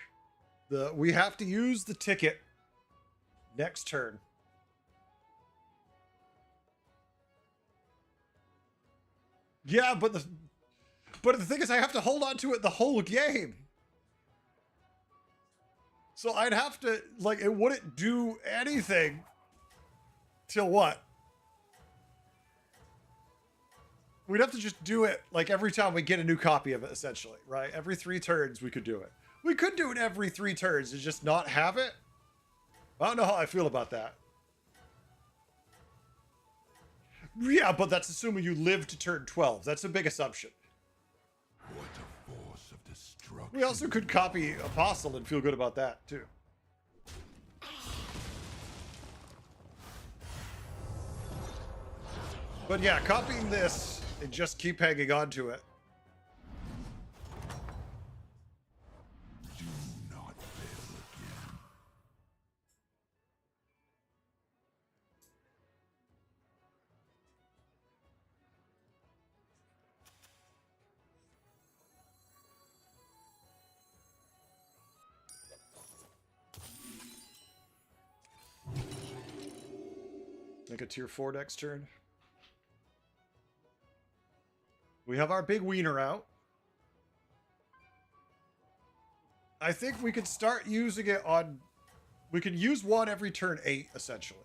We have to use the ticket next turn. Yeah, but the thing is I have to hold on to it the whole game. So I'd have to, like, it wouldn't do anything till what? We'd have to just do it, like, every time we get a new copy of it, essentially, right? Every 3 turns, we could do it. We could do it every 3 turns and just not have it. I don't know how I feel about that. Yeah, but that's assuming you live to turn 12. That's a big assumption. What a force of destruction. We also could copy Apostle and feel good about that, too. But yeah, copying this and just keep hanging on to it. Do not fail again. Make a tier 4 next turn. We have our big wiener out. I think we could start using it on... We can use one every turn 8, essentially.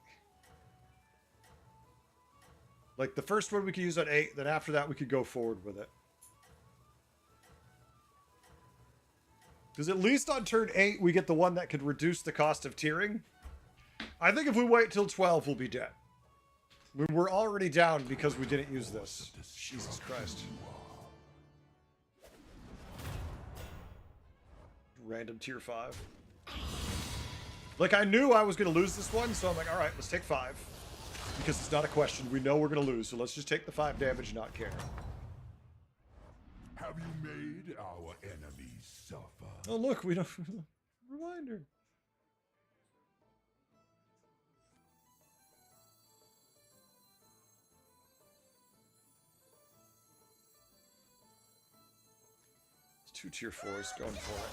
Like, the first one we could use on 8, then after that we could go forward with it. Because at least on turn 8, we get the one that could reduce the cost of tiering. I think if we wait till 12, we'll be dead. We're already down because we didn't use this. Jesus Christ. Random tier 5. Like, I knew I was going to lose this one, so I'm like, alright, let's take 5. Because it's not a question. We know we're going to lose, so let's just take the 5 damage and not care. Have you made our enemies suffer? Oh, look, we don't... Reminder. It's 2 tier 4s going for it.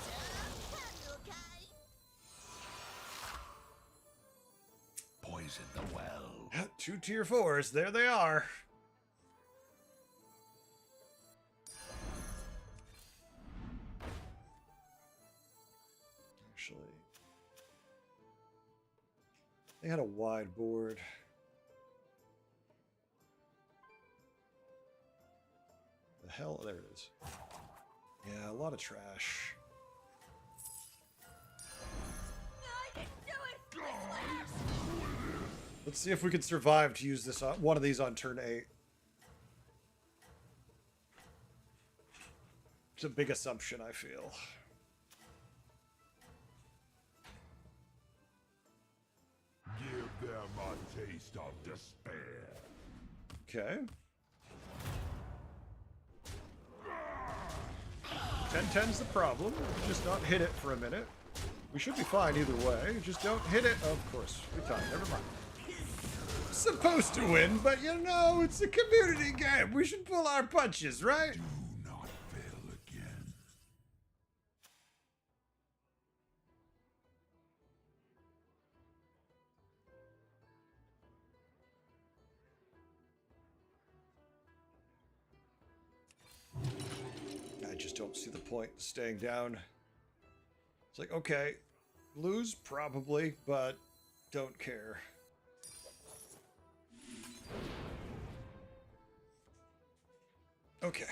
Poison the well. 2 tier 4s, there they are. Actually, they had a wide board. The hell? There it is. Yeah, a lot of trash. I didn't do it! Let's see if we can survive to use this one of these on turn 8. It's a big assumption, I feel. Give them a taste of despair. Okay. 10-10's the problem. Just not hit it for a minute. We should be fine either way. Just don't hit it. Of course. We tied. Never mind. Supposed to win, but you know, it's a community game. We should pull our punches, right? Do not fail again. I just don't see the point in staying down. It's like, okay, lose probably, but don't care. Okay.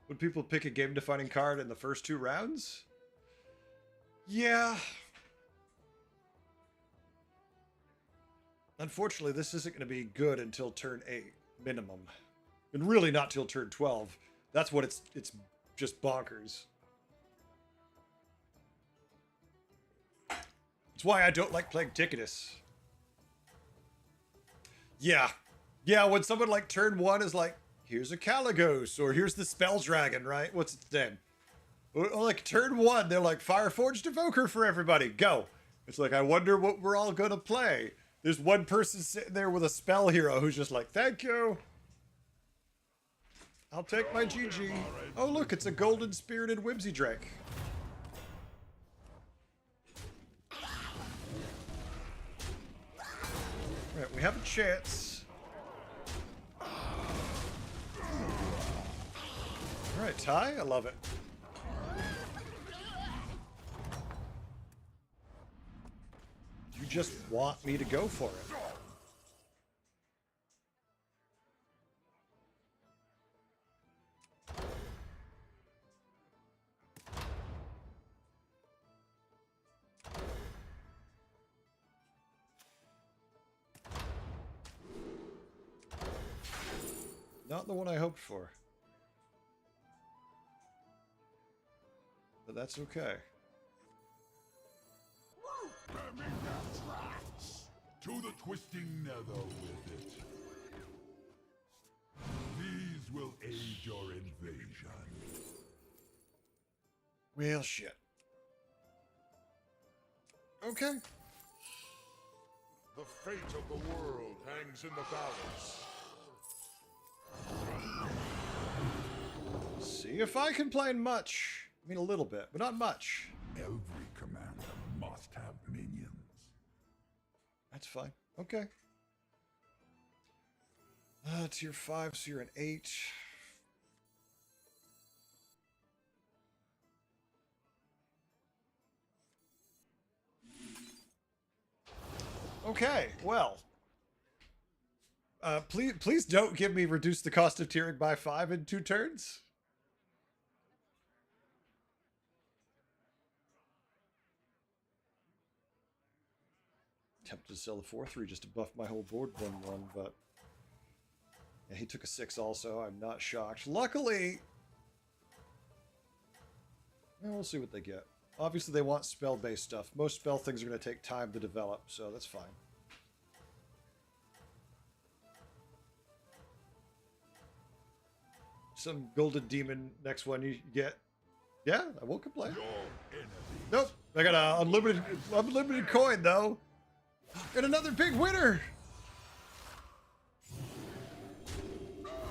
Would people pick a game-defining card in the first 2 rounds? Yeah. Unfortunately, this isn't going to be good until turn 8, minimum. And really not till turn 12. That's what it's just bonkers. That's why I don't like playing Ticketus. Yeah. Yeah, when someone like turn 1 is like, here's a Caligos, or here's the Spell Dragon, right? What's its name? Or like turn 1, they're like, Fireforged Evoker for everybody, go. It's like, I wonder what we're all gonna play. There's one person sitting there with a spell hero who's just like, thank you. I'll take my GG. Oh look, it's a golden spirited Whimsy Drake. Alright, we have a chance. Alright, Ty, I love it. You just want me to go for it. Not the one I hoped for. But that's okay. Spamming their tracks. To the twisting nether with it. These will aid your invasion. Well, shit. Okay. The fate of the world hangs in the balance. See if I can play much. I mean, a little bit, but not much. Every commander must have minions. That's fine. Okay. Tier 5, so you're an 8. Okay, well. Please don't give me reduce the cost of tiering by 5 in 2 turns. Tempted to sell the 4/3 just to buff my whole board 1/1, but yeah, he took a 6 also. I'm not shocked. Luckily, well, we'll see what they get. Obviously, they want spell-based stuff. Most spell things are going to take time to develop, so that's fine. Some golden demon next one you get. Yeah, I won't complain. Nope, I got a unlimited coin though. And another big winner!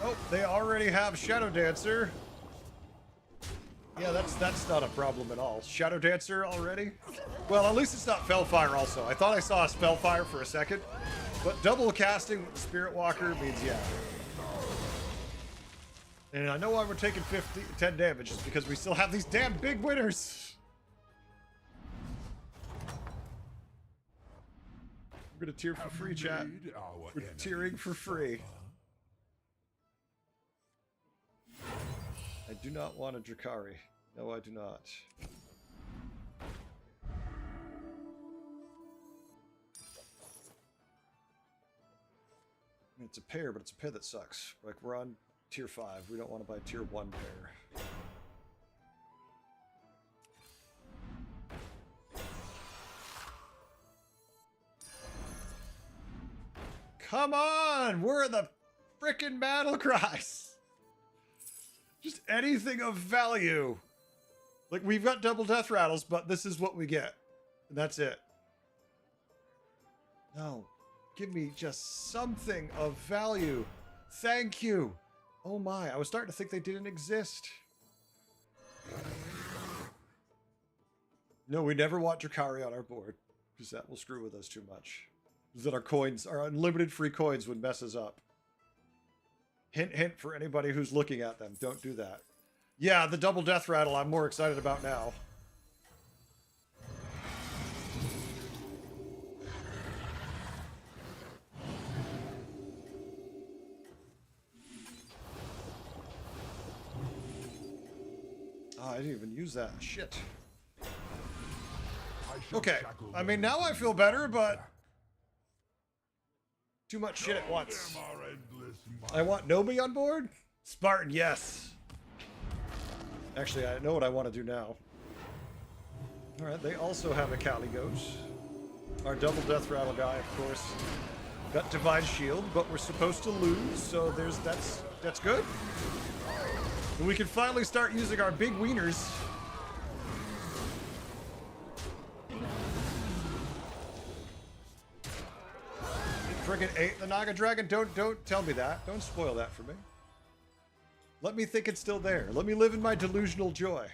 Oh, they already have Shadow Dancer. Yeah, that's not a problem at all. Shadow Dancer already? Well, at least it's not Fellfire also. I thought I saw a Spellfire for a second, but double casting with the Spirit Walker means yeah. And I know why we're taking 10 damage is because we still have these damn big winners. We're gonna tier for free, chat. We're tiering for free. I do not want a Drakari. No, I do not. I mean, it's a pair, but it's a pair that sucks. Like, we're on tier 5. We don't want to buy tier 1 pair. Come on! We're the frickin' battle cries! Just anything of value. Like, we've got double death rattles, but this is what we get. And that's it. No. Give me just something of value. Thank you. Oh my, I was starting to think they didn't exist. No, we never want Drakari on our board, because that will screw with us too much. That our coins, our unlimited free coins would mess us up. Hint, hint for anybody who's looking at them. Don't do that. Yeah, the double death rattle I'm more excited about now. Oh, I didn't even use that. Shit. I shall Okay. shackle I mean, them now I to feel the better, but back. too much shit at Show once. them our endless might. I want Nobi on board? Spartan, yes. Actually, I know what I want to do now. Alright, they also have a Caligos. Our double death rattle guy, of course. Got Divine Shield, but we're supposed to lose, so that's good. And we can finally start using our big wieners. Friggin' ate the Naga Dragon? Don't tell me that. Don't spoil that for me. Let me think it's still there. Let me live in my delusional joy.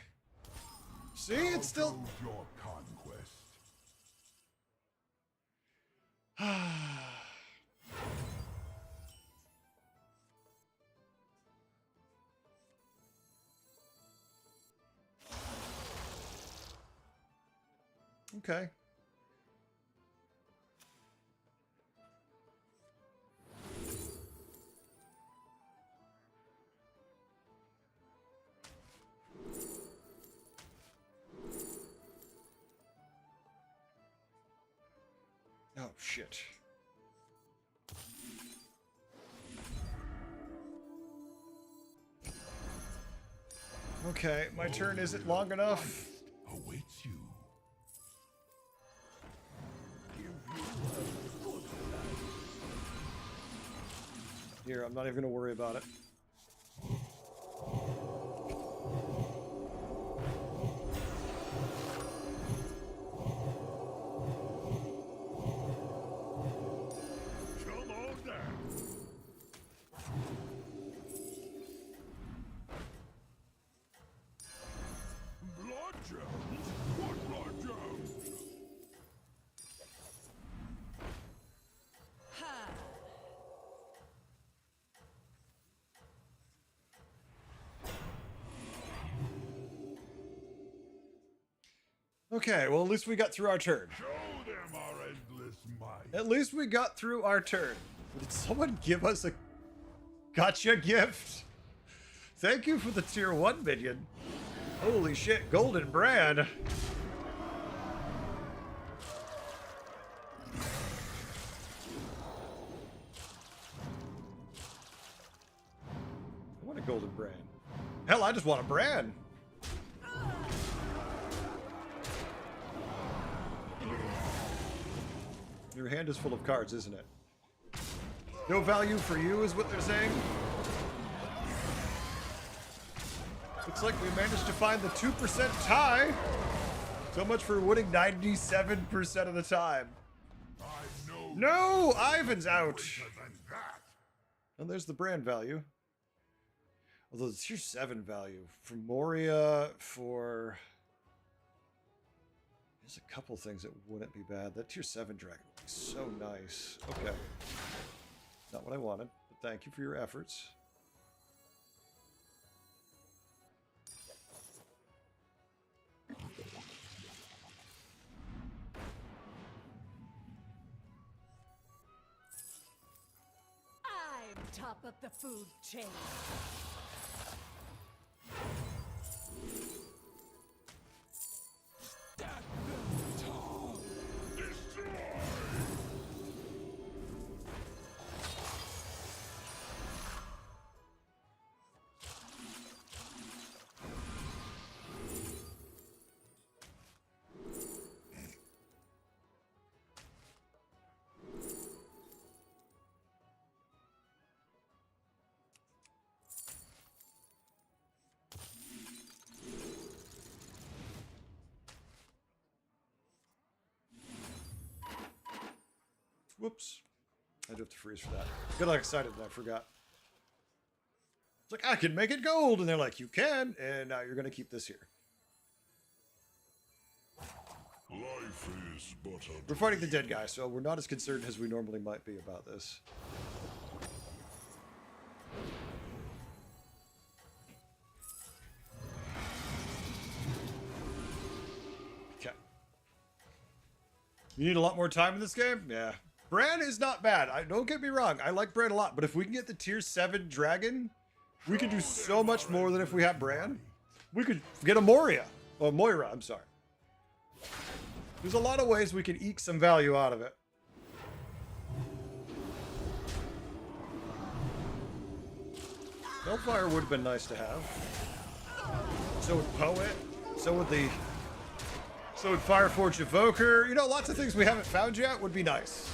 See, it's still... Goes your conquest. Okay. Oh, shit. Okay, my turn isn't long enough. Awaits you. Here, I'm not even gonna worry about it. Come on down. Blood gems? What blood gems? Okay, well, at least we got through our turn. Show them our endless might. At least we got through our turn. Did someone give us a gotcha gift? Thank you for the tier 1 minion. Holy shit, Golden Brand. I want a Golden Brand. Hell, I just want a brand. Your hand is full of cards, isn't it? No value for you is what they're saying. Looks like we managed to find the 2% tie. So much for winning 97% of the time. I know No, Ivan's out. better than that. And there's the brand value. Although the tier 7 value for Moria, for... There's a couple things that wouldn't be bad. That tier 7 dragon would be so nice. Okay. Not what I wanted, but thank you for your efforts. I'm top of the food chain. Whoops. I do have to freeze for that. I got excited and I forgot. It's like, I can make it gold. And they're like, you can. And now you're going to keep this here. Life is but a We're fighting the dead guy, so we're not as concerned as we normally might be about this. Okay. You need a lot more time in this game? Yeah. Bran is not bad. Don't get me wrong. I like Bran a lot, but if we can get the tier 7 dragon, we can do so much more than if we have Bran. We could get a Moria. Or Moira, I'm sorry. There's a lot of ways we can eke some value out of it. Hellfire would have been nice to have. So would Poet. So would Fireforge Evoker. You know, lots of things we haven't found yet would be nice.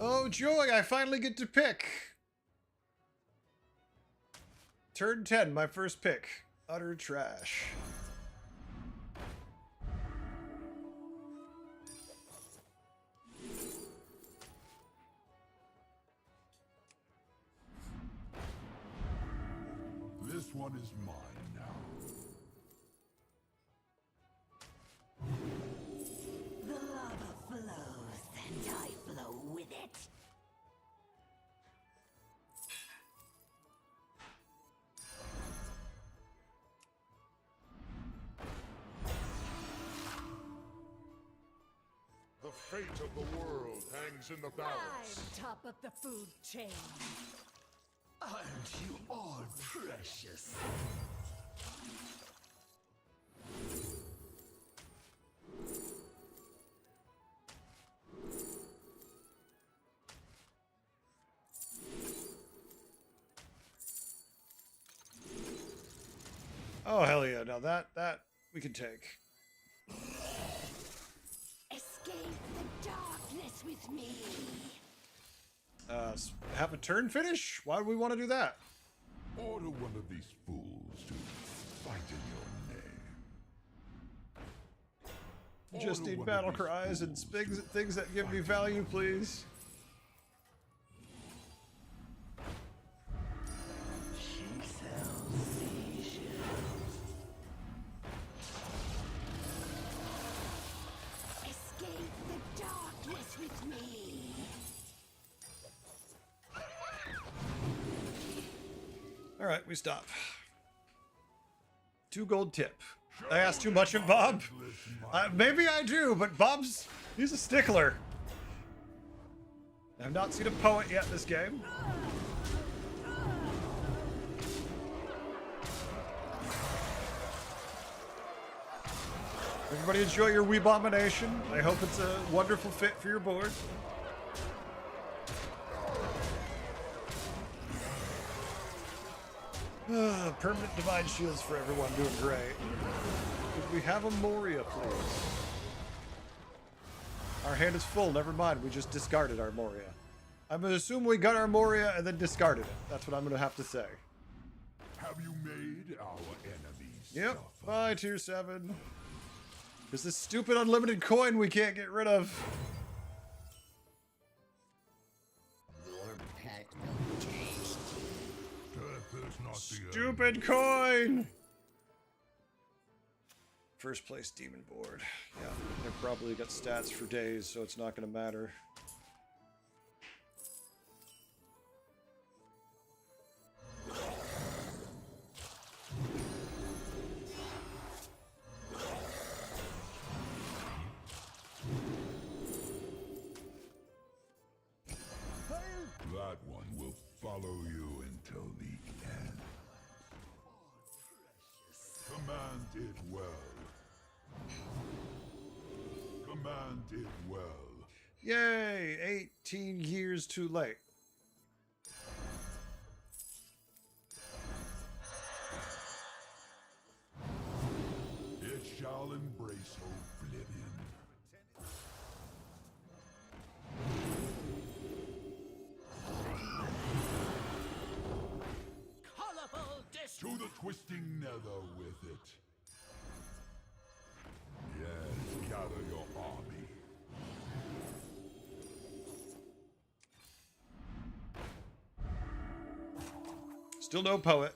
Oh, joy, I finally get to pick. Turn 10, my first pick. Utter trash. This one is mine now. The lava flows, and I flow with it. The fate of the world hangs in the balance. I'm top of the food chain. Aren't you all precious? Oh, hell yeah. Now that we can take. Escape the darkness with me. Have a turn finish? Why do we want to do that? Order one of these fools to fight in your name. Just Order need one of battle these cries and fools to things that give me fight value, please. She sells seashells. Escape the darkness with me. All right, we stop. 2 gold tip. I asked too much of Bob. Maybe I do, but he's a stickler. I have not seen a poet yet this game. Everybody enjoy your Weebomination. I hope it's a wonderful fit for your board. Permanent Divine Shields for everyone, doing great. Could we have a Moria, please? Our hand is full, never mind, we just discarded our Moria. I'm gonna assume we got our Moria and then discarded it. That's what I'm gonna have to say. Have you made our enemies Yep, suffer? bye, tier 7. There's this stupid unlimited coin we can't get rid of. Death is not the end. Stupid coin! First place demon board. Yeah, they've probably got stats for days, so it's not gonna matter. That one will follow you until the end. Command it well. Command it well. Yay! 18 years too late. It shall embrace oblivion. Colorful To the twisting nether with it. Yes, gather your army. Still no poet.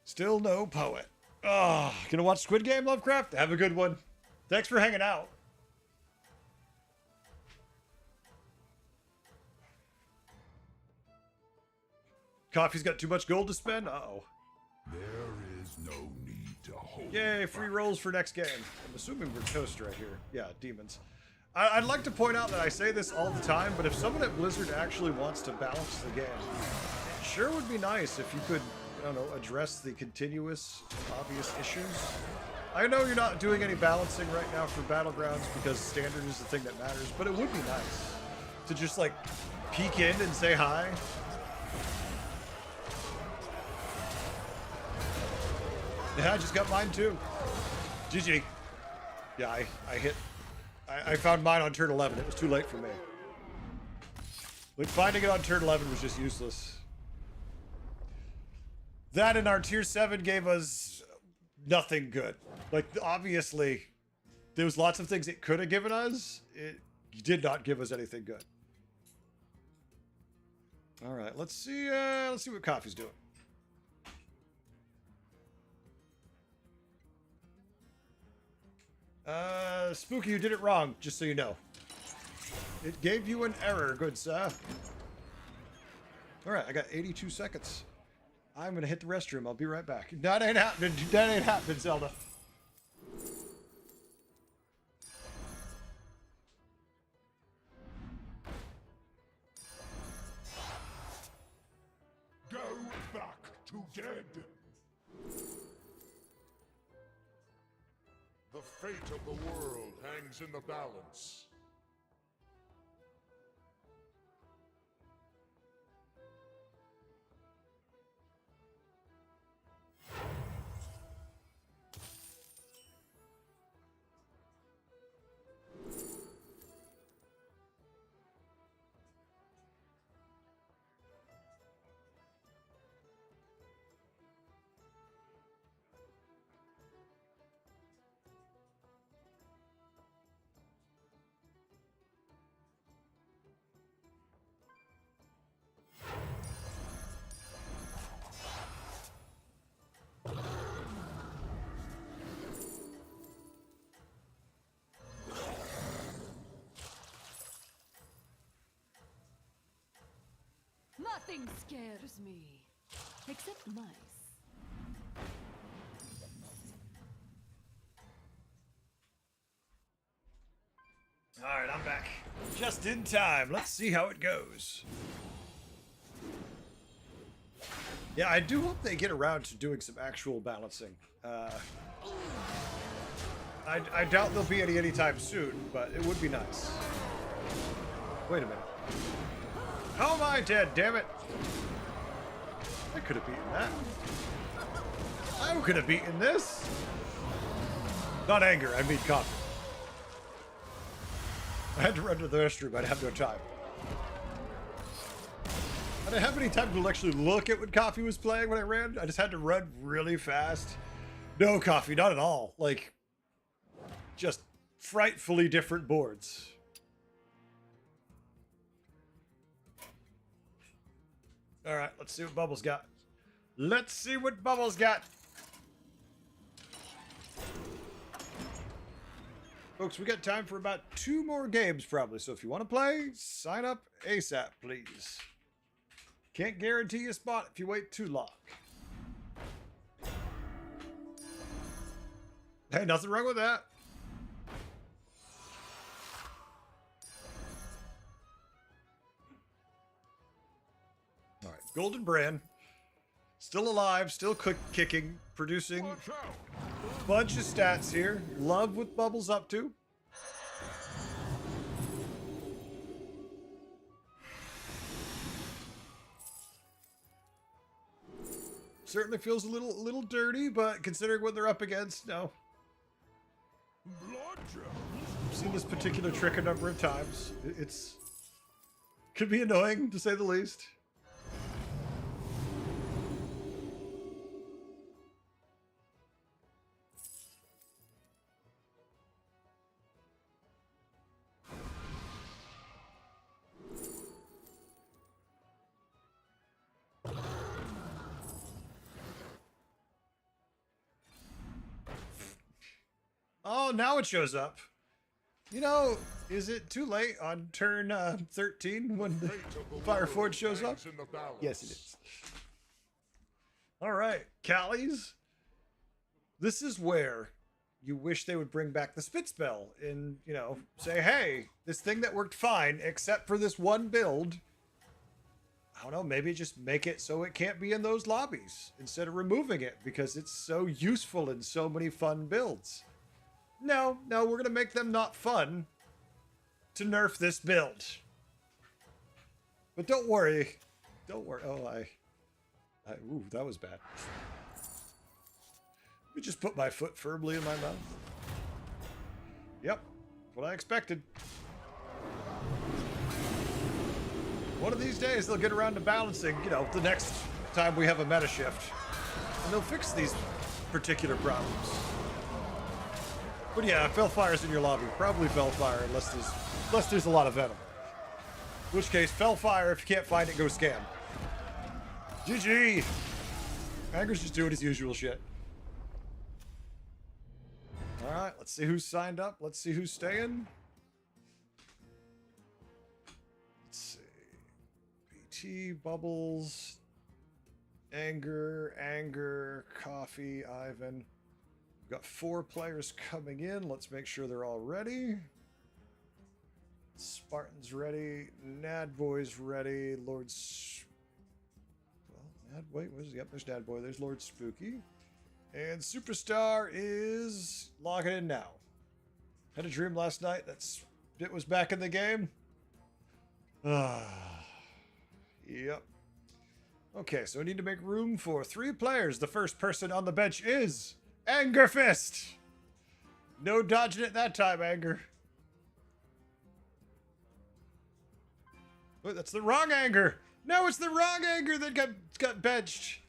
Still no poet. Oh, gonna watch Squid Game, Lovecraft? Have a good one. Thanks for hanging out. Coffee's got too much gold to spend? Uh-oh. There is no need to hold. Yay, free rolls for next game. I'm assuming we're toast right here. Yeah, demons. I'd like to point out that I say this all the time, but if someone at Blizzard actually wants to balance the game, it sure would be nice if you could, I don't know, address the continuous, obvious issues. I know you're not doing any balancing right now for Battlegrounds because standard is the thing that matters, but it would be nice to just, like, peek in and say hi. Yeah, I just got mine too. GG. Yeah, I found mine on turn 11. It was too late for me. Like, finding it on turn 11 was just useless. That and our tier 7 gave us nothing good. Like, obviously, there was lots of things it could have given us. It did not give us anything good. All right, let's see what Coffee's doing. Spooky, you did it wrong, just so you know. It gave you an error, good sir. All right, I got 82 seconds. I'm gonna hit the restroom. I'll be right back. That ain't happening. That ain't happening, Zelda. Go back to dead. The fate of the world hangs in the balance. Nothing scares me. Except mice. All right, I'm back. Just in time. Let's see how it goes. Yeah, I do hope they get around to doing some actual balancing. I doubt there'll be any anytime soon, but it would be nice. Wait a minute. How am I dead, damn it? I could have beaten that. I could have beaten this. Not anger, I mean coffee. I had to run to the restroom, I'd have no time. I didn't have any time to actually look at what Coffee was playing when I ran. I just had to run really fast. No, Coffee, not at all. Like, just frightfully different boards. All right, let's see what Bubbles got. Let's see what Bubbles got. Folks, we got time for about 2 more games probably, so if you want to play, sign up ASAP, please. Can't guarantee a spot if you wait too long. Hey, nothing wrong with that. All right, Golden Brand. Still alive, still kicking, producing a bunch of stats here. Love what Bubbles up to. Certainly feels a little dirty, but considering what they're up against, no. I've seen this particular trick a number of times. It's could be annoying, to say the least. Oh, now it shows up. You know, is it too late on turn 13 when the Fireforge shows up? Yes, it is. All right, Callies. This is where you wish they would bring back the Spitzbell and, you know, say, hey, this thing that worked fine, except for this one build, I don't know, maybe just make it so it can't be in those lobbies instead of removing it because it's so useful in so many fun builds. No, we're going to make them not fun to nerf this build. But don't worry. Don't worry. Oh, ooh, that was bad. Let me just put my foot firmly in my mouth. Yep, what I expected. One of these days they'll get around to balancing, you know, the next time we have a meta shift. And they'll fix these particular problems. But yeah, Felfire's in your lobby. Probably Felfire unless there's a lot of venom. In which case, Felfire, if you can't find it, go scam. GG! Anger's just doing his usual shit. Alright, let's see who's signed up. Let's see who's staying. Let's see. BT, Bubbles, Anger, Coffee, Ivan. We've got 4 players coming in. Let's make sure they're all ready. Spartan's ready. Nadboy's ready. Wait, yep, there's Nadboy. There's Lord Spooky. And Superstar is logging in now. Had a dream last night that Spit was back in the game. Yep. Okay, so we need to make room for 3 players. The first person on the bench is Anger Fist. No dodging it that time, Anger. Wait, that's the wrong Anger. No, it's the wrong Anger that got benched.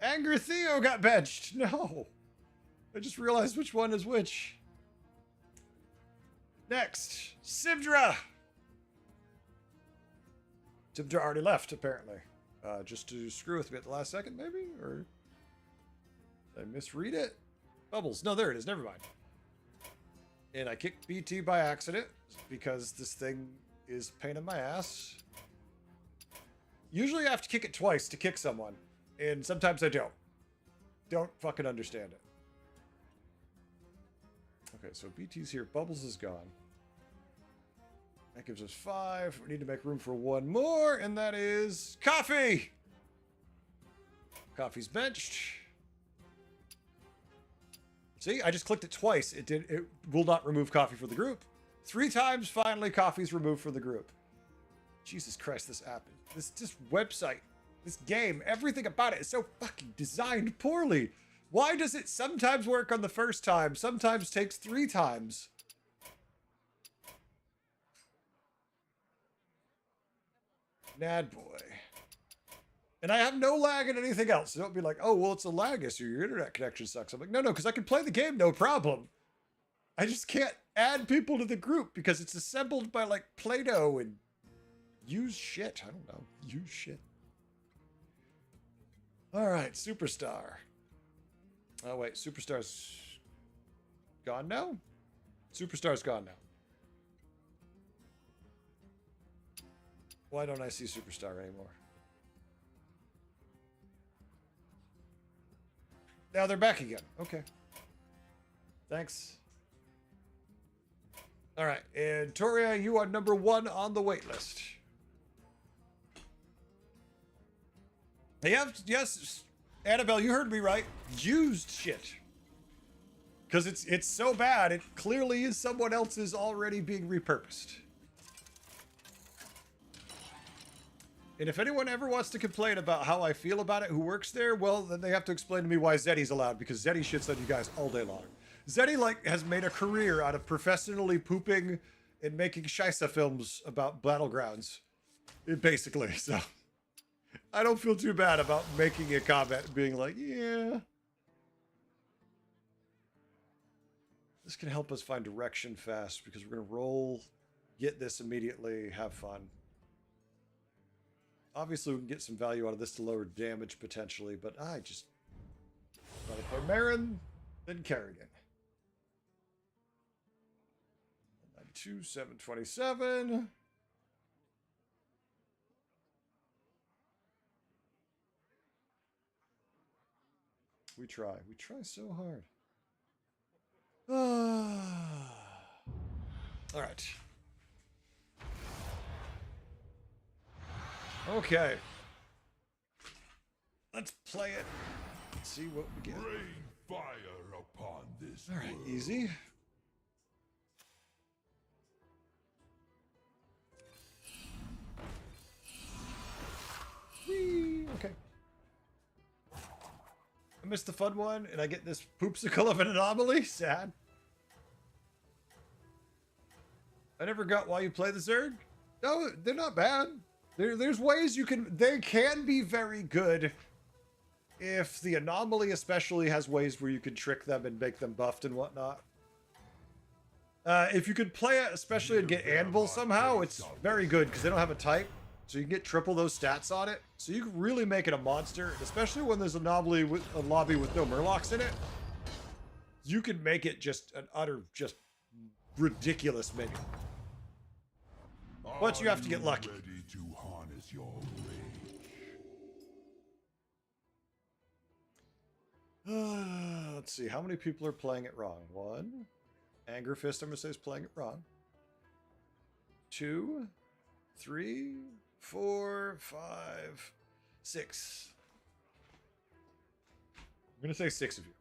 Anger Theo got benched. No. I just realized which one is which. Next, Sivdra. Sivdra already left, apparently. Just to screw with me at the last second, maybe? Or did I misread it? Bubbles. No, there it is. Never mind. And I kicked BT by accident because this thing is a pain in my ass. Usually I have to kick it twice to kick someone. And sometimes I don't. Don't fucking understand it. Okay, so BT's here. Bubbles is gone. That gives us 5. We need to make room for 1 more, and that is Coffee! Coffee's benched. See, I just clicked it twice. It will not remove Coffee from the group. 3 times, finally, Coffee's removed from the group. Jesus Christ, this app, this website, this game, everything about it is so fucking designed poorly. Why does it sometimes work on the first time, sometimes takes 3 times? Nadboy. And I have no lag in anything else. So don't be like, oh, well, it's a lag issue. Your internet connection sucks. I'm like, no, because I can play the game, no problem. I just can't add people to the group because it's assembled by, like, Play-Doh and use shit. I don't know. Use shit. All right, Superstar. Oh, wait. Superstar's gone now? Superstar's gone now. Why don't I see Superstar anymore? Now they're back again. Okay. Thanks. All right. And Toria, you are number 1 on the wait list. Yes, Annabelle, you heard me right. Used shit. Because it's so bad, it clearly is someone else's already being repurposed. And if anyone ever wants to complain about how I feel about it, who works there, well, then they have to explain to me why Zeddy's allowed, because Zeddy shits on you guys all day long. Zeddy, like, has made a career out of professionally pooping and making Shisa films about battlegrounds. Basically, so... I don't feel too bad about making a comment and being like, yeah. This can help us find direction fast because we're going to roll, get this immediately, have fun. Obviously, we can get some value out of this to lower damage potentially, but I just rather play Marin than Kerrigan. 92, 727. We try. We try so hard. All right. Okay. Let's play it. Let's see what we get. Rain fire upon this All right, world. easy. Whee! Okay. I missed the fun one, and I get this poopsicle of an anomaly. Sad. I never got why you play the Zerg. No, they're not bad. There's ways you can... They can be very good if the anomaly especially has ways where you can trick them and make them buffed and whatnot. If you could play it, especially and get Anvil somehow, it's very good because they don't have a type. So you can get triple those stats on it. So you can really make it a monster, especially when there's a lobby with no Murlocs in it. You can make it just an utter, just ridiculous minion. But you have to get lucky. Ready to harness your rage. Let's see, how many people are playing it wrong? 1. Anger Fist, I'm going to say, is playing it wrong. 2, 3, 4, 5, 6. I'm going to say 6 of you.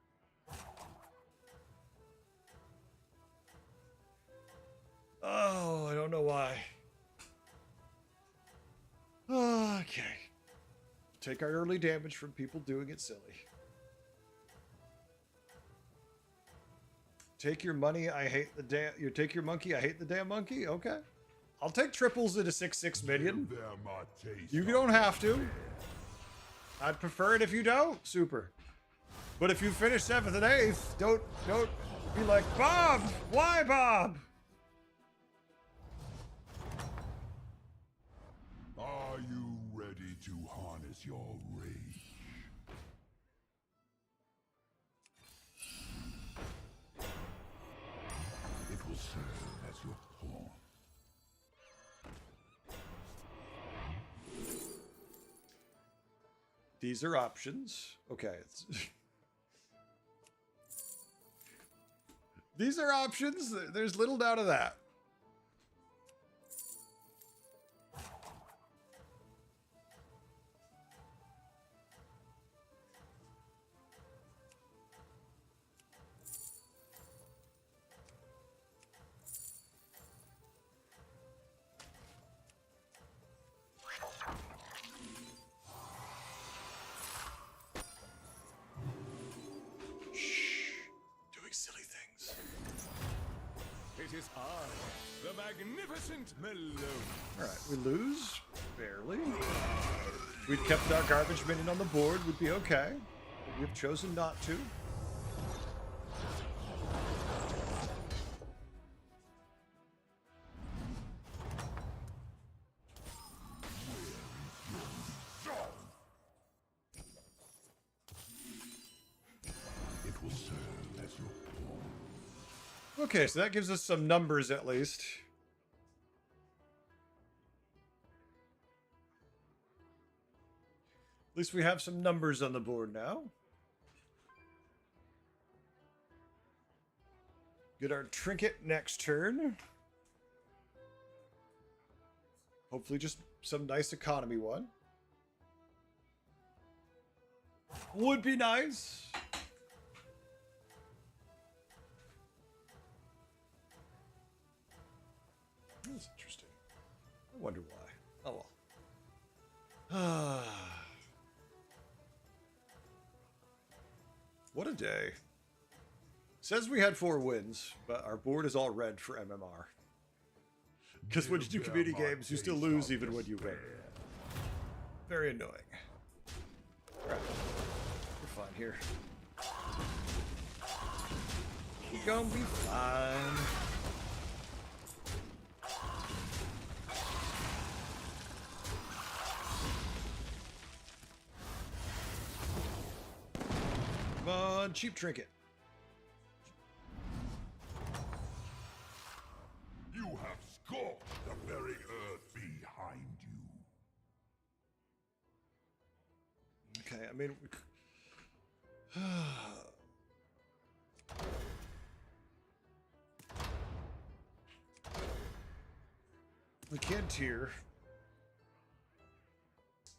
Oh, I don't know why. Okay. Take our early damage from people doing it silly. Take your money, I hate the damn... You take your monkey, I hate the damn monkey? Okay. I'll take triples at a 6/6 minion. Give them a taste You of don't have to. I'd prefer it if you don't. Super. But if you finish 7th and 8th, don't be like, Bob! Why, Bob? Are you ready to harness your rage? It will serve as your pawn. These are options. Okay. These are options. There's little doubt of that. Doing silly things. It is I, the magnificent Malone. All right, we lose barely. If we'd kept our garbage minion on the board, we'd be okay. But we've chosen not to. It will serve as your pawn. Okay, so that gives us some numbers at least. At least we have some numbers on the board now. Get our trinket next turn. Hopefully just some nice economy one. Would be nice. That's interesting. I wonder why. Oh well. What a day. Says we had 4 wins, but our board is all red for MMR. Because when you do community games, you still lose even when you win. Very annoying. Alright. We're fine here. We're gonna be fine. Come on, cheap trinket. You have scorched the very earth behind you. Okay, I mean, We can tier.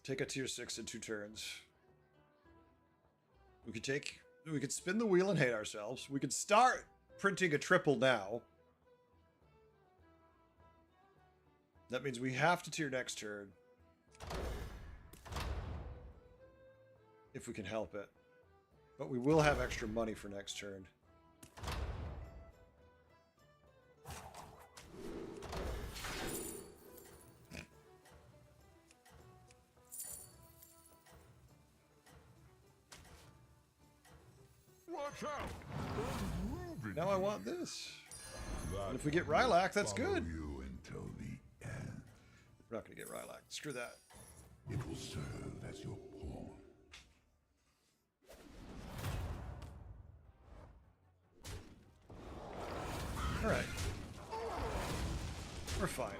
Take a tier 6 in 2 turns. We could spin the wheel and hate ourselves. We could start printing a triple now. That means we have to tier next turn. If we can help it. But we will have extra money for next turn. Watch out! Now I want this. That And if we get Rylak, that's follow good. You until the end. We're not going to get Rylak. Screw that. It will serve as your pawn. Alright. We're fine.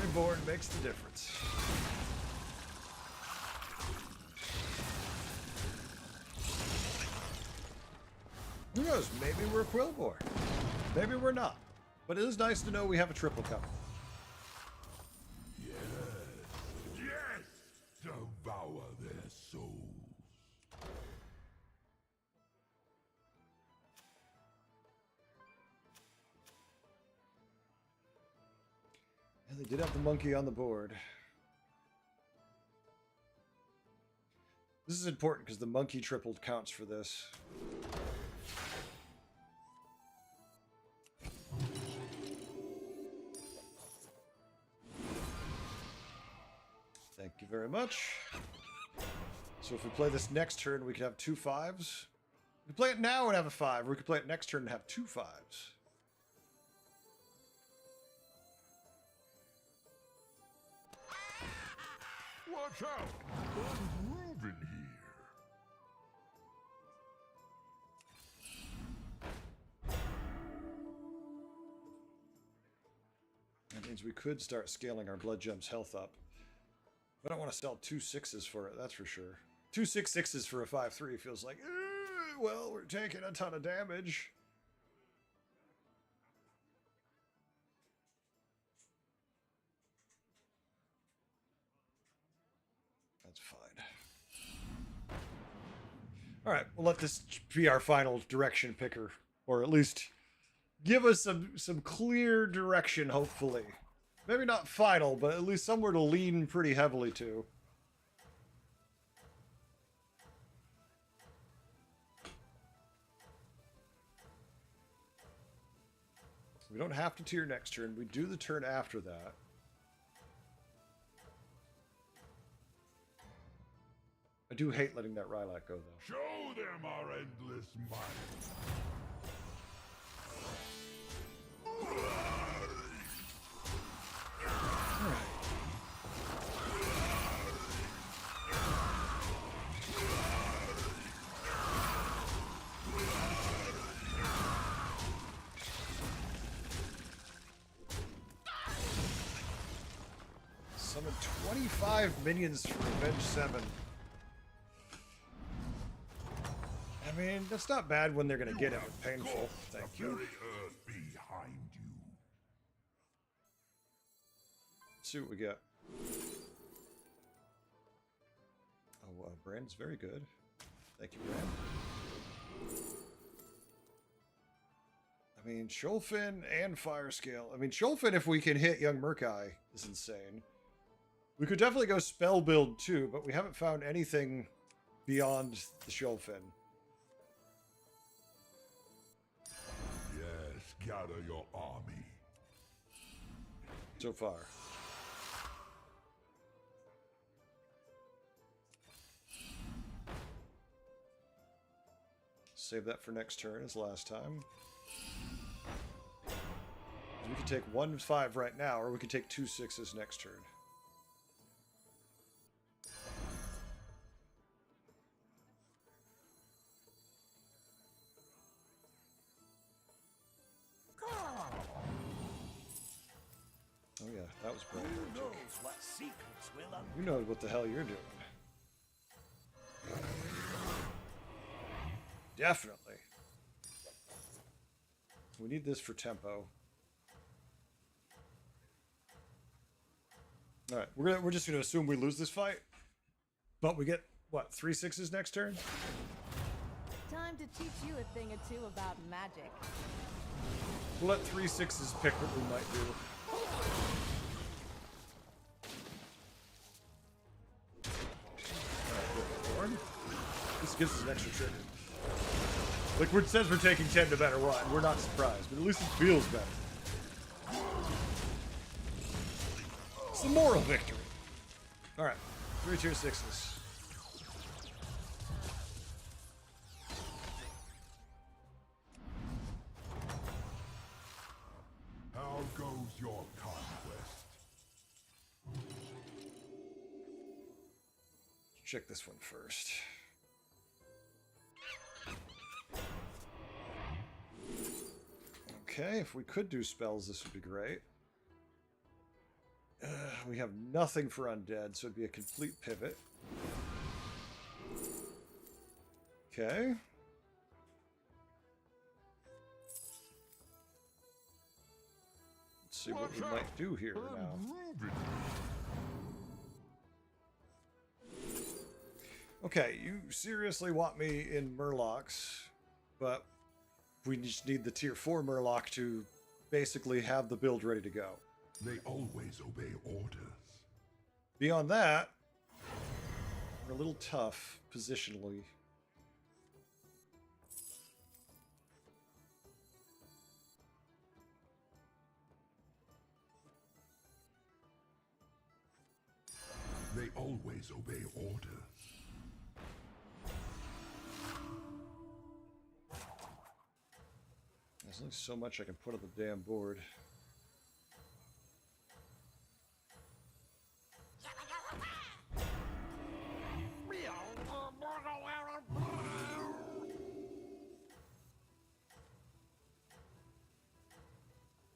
Reborn makes the difference. Who knows? Maybe we're Quillbore. Maybe we're not. But it is nice to know we have a triple coming. Yes! Devour their souls. And they did have the monkey on the board. This is important because the monkey tripled counts for this. Thank you very much. So if we play this next turn, we could have 2 5s. We could play it now and have a 5, or we could play it next turn and have 2 5s. Watch out! Unproven here. That means we could start scaling our Blood Gem's health up. I don't want to sell 2 6s for it, that's for sure. 2 6/6s for a 5/3 feels like, well, we're taking a ton of damage. That's fine. Alright, we'll let this be our final direction picker. Or at least give us some clear direction, hopefully. Maybe not final, but at least somewhere to lean pretty heavily to. We don't have to tier next turn. We do the turn after that. I do hate letting that Rylak go, though. Show them our endless might. Summon 25 minions for Revenge 7. I mean, that's not bad when they're going to get it with Painful. Thank The you. very earth behind you. Let's see what we get. Oh, Brand's very good. Thank you, Brand. I mean, Sholfin and Firescale. I mean, Sholfin, if we can hit Young Murkai, is insane. We could definitely go spell build too, but we haven't found anything beyond the Sholfin. Yes, gather your army. So far. Save that for next turn as last time. We could take 1 5 right now, or we could take 2 6s next turn. Oh yeah, that was Who Brand. knows what secrets will uncover? You know what the hell you're doing. Definitely. We need this for tempo. All right, we're just gonna assume we lose this fight, but we get what, 3 6s next turn? Time to teach you a thing or two about magic. We'll let 3 6s pick what we might do. Alright, this gives us an extra trigger. Like, it says we're taking 10 no matter what, and we're not surprised, but at least it feels better. It's the moral victory. Alright, 3 tier 6s. How goes your conquest? Check this one first. Okay, if we could do spells, this would be great. We have nothing for undead, so it'd be a complete pivot. Okay. Let's see what we might do here now. Okay, you seriously want me in Murlocs, but we just need the tier 4 Murloc to basically have the build ready to go. They always obey orders. Beyond that, we're a little tough positionally. They always obey orders. There's only so much I can put on the damn board.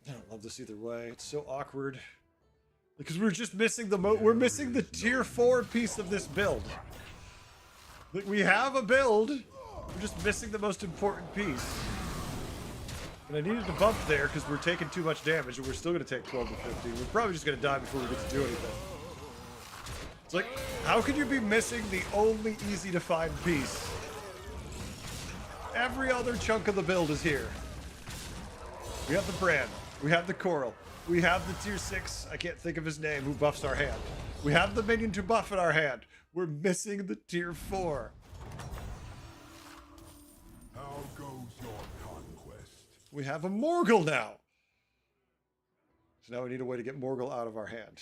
I don't love this either way. It's so awkward. Because we're just missing the we're missing the tier 4 piece of this build. Like, we have a build, we're just missing the most important piece. And I needed to bump there because we're taking too much damage, and we're still going to take 12 to 15. We're probably just going to die before we get to do anything. It's like, how could you be missing the only easy to find piece? Every other chunk of the build is here. We have the brand. We have the coral. We have the tier 6, I can't think of his name, who buffs our hand. We have the minion to buff in our hand. We're missing the tier 4. How goes your conquest? We have a Morgul now. So now we need a way to get Morgul out of our hand.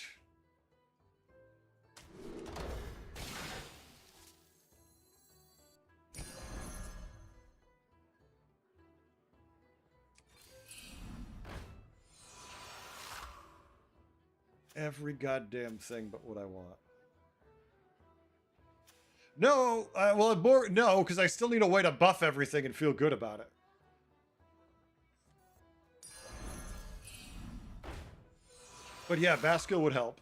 Every goddamn thing but what I want. No, well, no, because I still need a way to buff everything and feel good about it. But yeah, Baskill would help.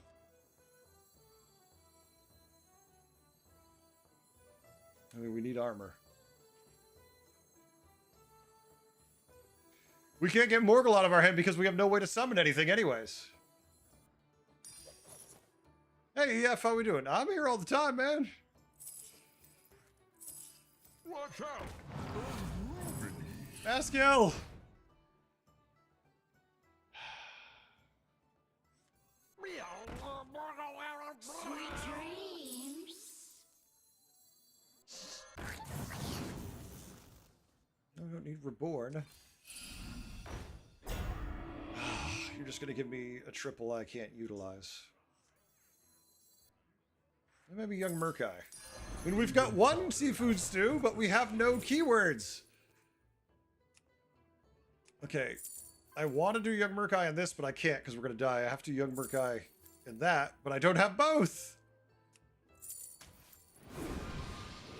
I mean, we need armor. We can't get Morgul out of our hand because we have no way to summon anything anyways. Hey, EF, how we doing? I'm here all the time, man. Watch out! Baskill! Sweet dreams. No, we don't need Reborn. You're just gonna give me a triple I can't utilize. Maybe Young Murkai. I mean, we've got one seafood stew, but we have no keywords. Okay, I want to do Young Murkai on this, but I can't because we're going to die. I have to Young Murkai in that, but I don't have both.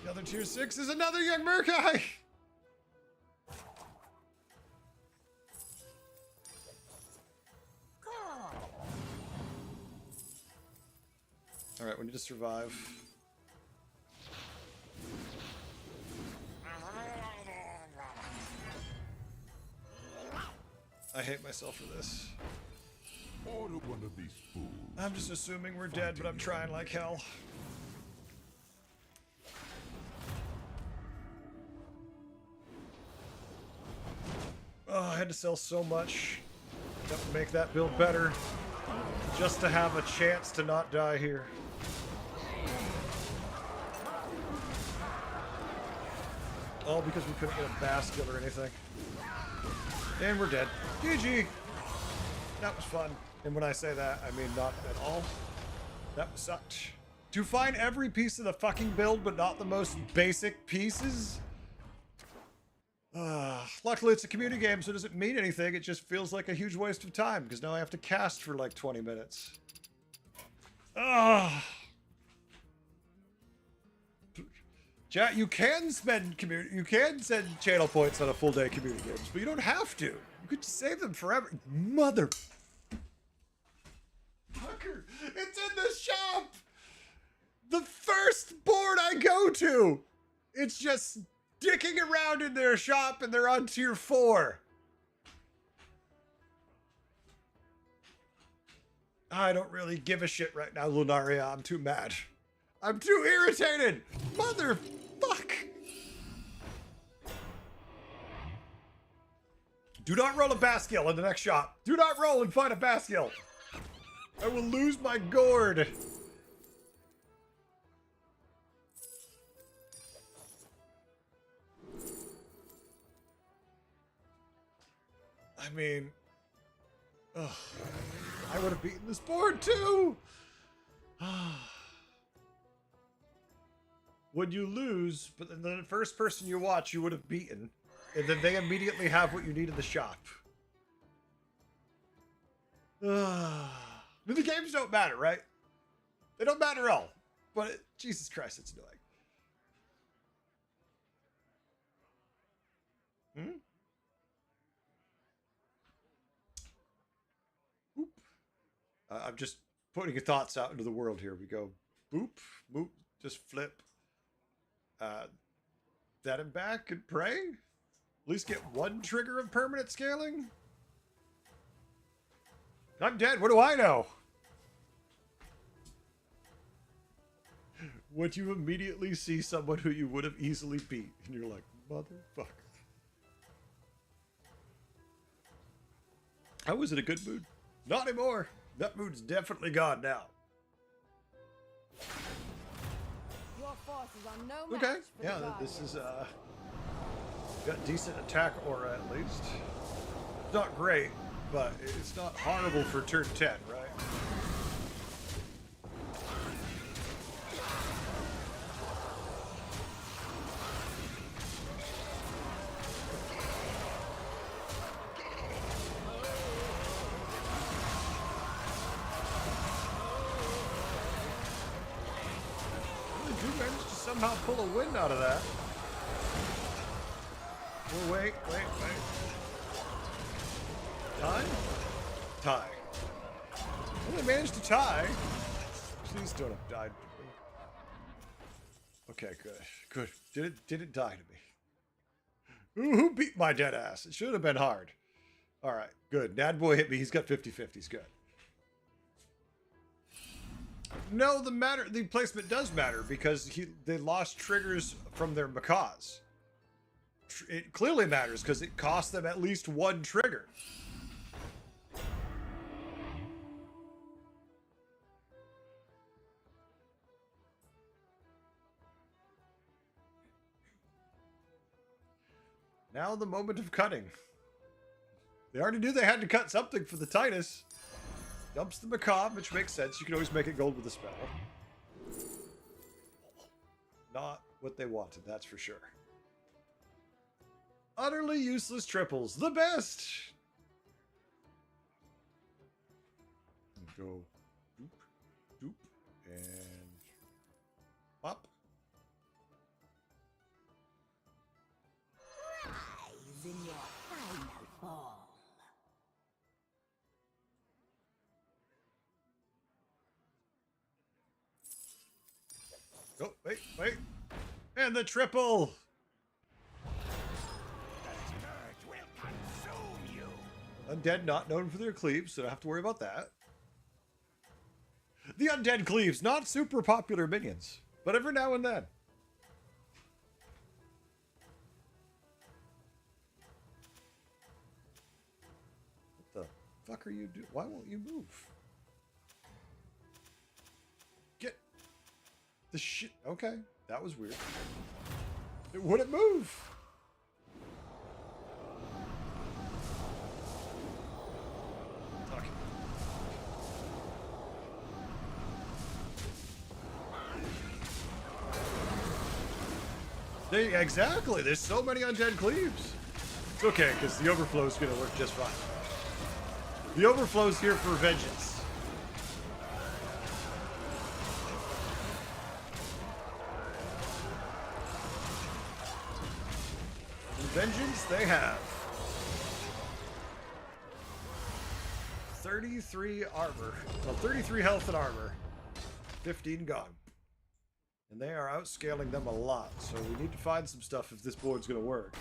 The other tier 6 is another Young Murkai. All right, we need to survive. hate myself for this. Order one of these fools. I'm just assuming we're dead, but I'm trying like hell. Oh, I had to sell so much. That would make that build better. Just to have a chance to not die here. All because we couldn't get a basket or anything. And we're dead. GG! That was fun. And when I say that, I mean not at all. That sucked. To find every piece of the fucking build, but not the most basic pieces? Luckily, it's a community game, so it doesn't mean anything. It just feels like a huge waste of time, because now I have to cast for like 20 minutes. Chat, you can send channel points on a full day community games, but you don't have to. You could save them forever. Mother fucker! It's in the shop! The first board I go to! It's just dicking around in their shop and they're on tier 4. I don't really give a shit right now, Lunaria. I'm too mad. I'm too irritated! Motherfuck! Do not roll a Baskill in the next shop. Do not roll and find a Baskill. I will lose my gourd. I mean, ugh, I would have beaten this board too. When you lose, but then the first person you watch, you would have beaten, and then they immediately have what you need in the shop. But the games don't matter, right? They don't matter at all. But Jesus Christ, it's annoying. Boop. I'm just putting your thoughts out into the world here. We go boop, boop, just flip. That and back and pray. At least get one trigger of permanent scaling. I'm dead. What do I know? Would you immediately see someone who you would have easily beat, and you're like, motherfucker. I was in a good mood. Not anymore. That mood's definitely gone now. Your forces are no match Okay. for Yeah, the Guardian. this is got decent attack aura at least. Not great, but it's not horrible for turn 10, right? Really do manage to somehow pull a win out of that. Well, wait. Tie? Tie. Well, they managed to tie. Please don't have died to me. Okay, good. Did it die to me? Who beat my dead ass? It should have been hard. All right, good. Nadboy hit me. He's got 50-50s. Good. No, the placement does matter because they lost triggers from their macaws. It clearly matters because it cost them at least one trigger. Now the moment of cutting. They already knew they had to cut something for the Titus. Dumps the macabre, which makes sense. You can always make it gold with a spell. Not what they wanted, that's for sure. Utterly useless triples. The best! And go doop, doop, and pop. Rise in your final form. Oh, wait. And the triple! Earth will consume you. Undead not known for their cleaves, so I don't have to worry about that. The undead cleaves, not super popular minions, but every now and then. What the fuck are you doing? Why won't you move? Get the shit. Okay, that was weird. It wouldn't move. Okay. Exactly. There's so many undead cleaves. It's okay, because the overflow is going to work just fine. The overflow's here for vengeance. And vengeance they have. 33 armor. Well, 33 health and armor. 15 gone. And they are outscaling them a lot, so we need to find some stuff if this board's going to work.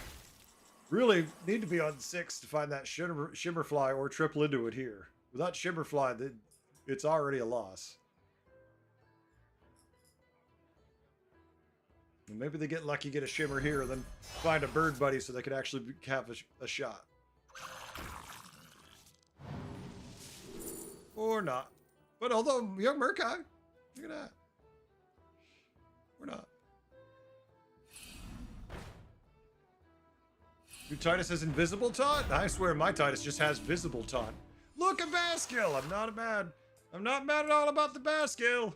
Really need to be on 6 to find that Shimmerfly or triple into it here. Without Shimmerfly, it's already a loss. And maybe they get lucky, get a Shimmer here, and then find a bird buddy so they can actually have a shot. Or not. But although, young Murkai, look at that. We're not. Your Titus has invisible taunt? I swear my Titus just has visible taunt. Look at Baskill! I'm not mad at all about the Baskill.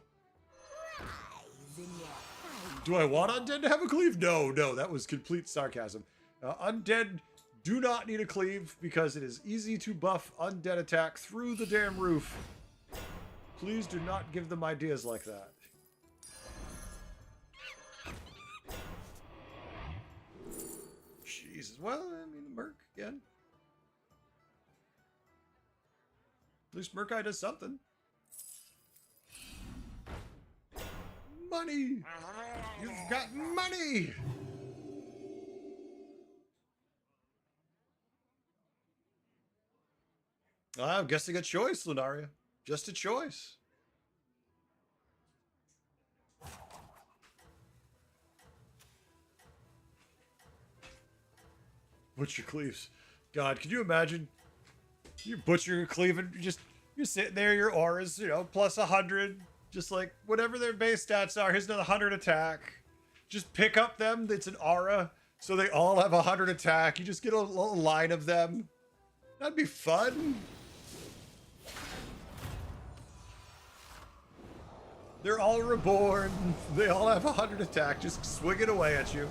Do I want Undead to have a cleave? No, that was complete sarcasm. Undead do not need a cleave because it is easy to buff Undead attack through the damn roof. Please do not give them ideas like that. Jesus, well, I mean, Merc again. At least Murkai does something. Money! You've got money! I'm guessing a choice, Lunaria. Just a choice. Butcher cleaves. God, can you imagine? You butcher your cleave and you're sitting there, your aura's, plus 100. Just like whatever their base stats are. Here's another 100 attack. Just pick up them. It's an aura. So they all have 100 attack. You just get a little line of them. That'd be fun. They're all reborn. They all have 100 attack. Just swing it away at you.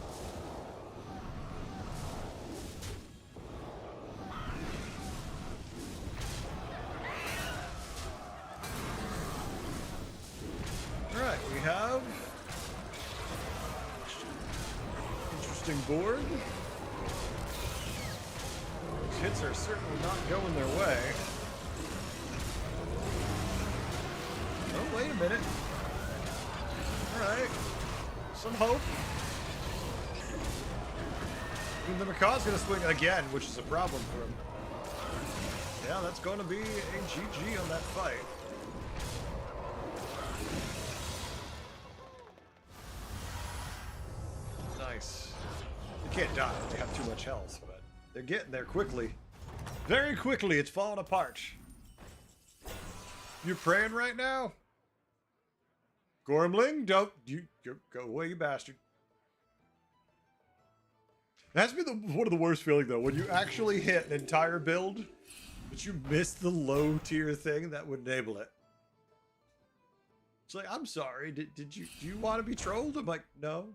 Alright, we have interesting board. Those hits are certainly not going their way. Oh, wait a minute. Alright. Some hope. I mean, the Macaw's gonna swing again, which is a problem for him. Yeah, that's gonna be a GG on that fight. Nice. They can't die. They have too much health, but they're getting there quickly. Very quickly, it's falling apart. You praying right now? Gormling, don't you go away, you bastard. That's been one of the worst feelings though, when you actually hit an entire build, but you miss the low tier thing that would enable it. It's like, I'm sorry, do you want to be trolled? I'm like, no,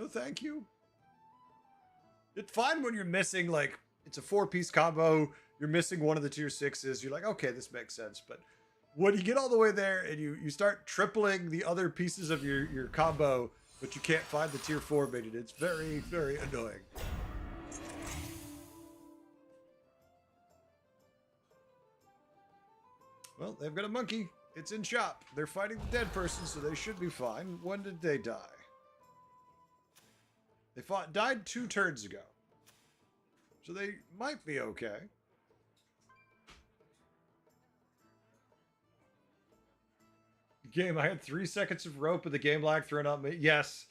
thank you. It's fine when you're missing, like, it's a 4-piece combo, you're missing one of the tier 6s, you're like, okay, this makes sense, but when you get all the way there and you start tripling the other pieces of your combo, but you can't find the tier 4 minion, it's very, very annoying. Well, they've got a monkey. It's in shop. They're fighting the dead person, so they should be fine. When did they die? They died 2 turns ago. So they might be okay. Game, I had 3 seconds of rope and the game lag thrown up me. Yes.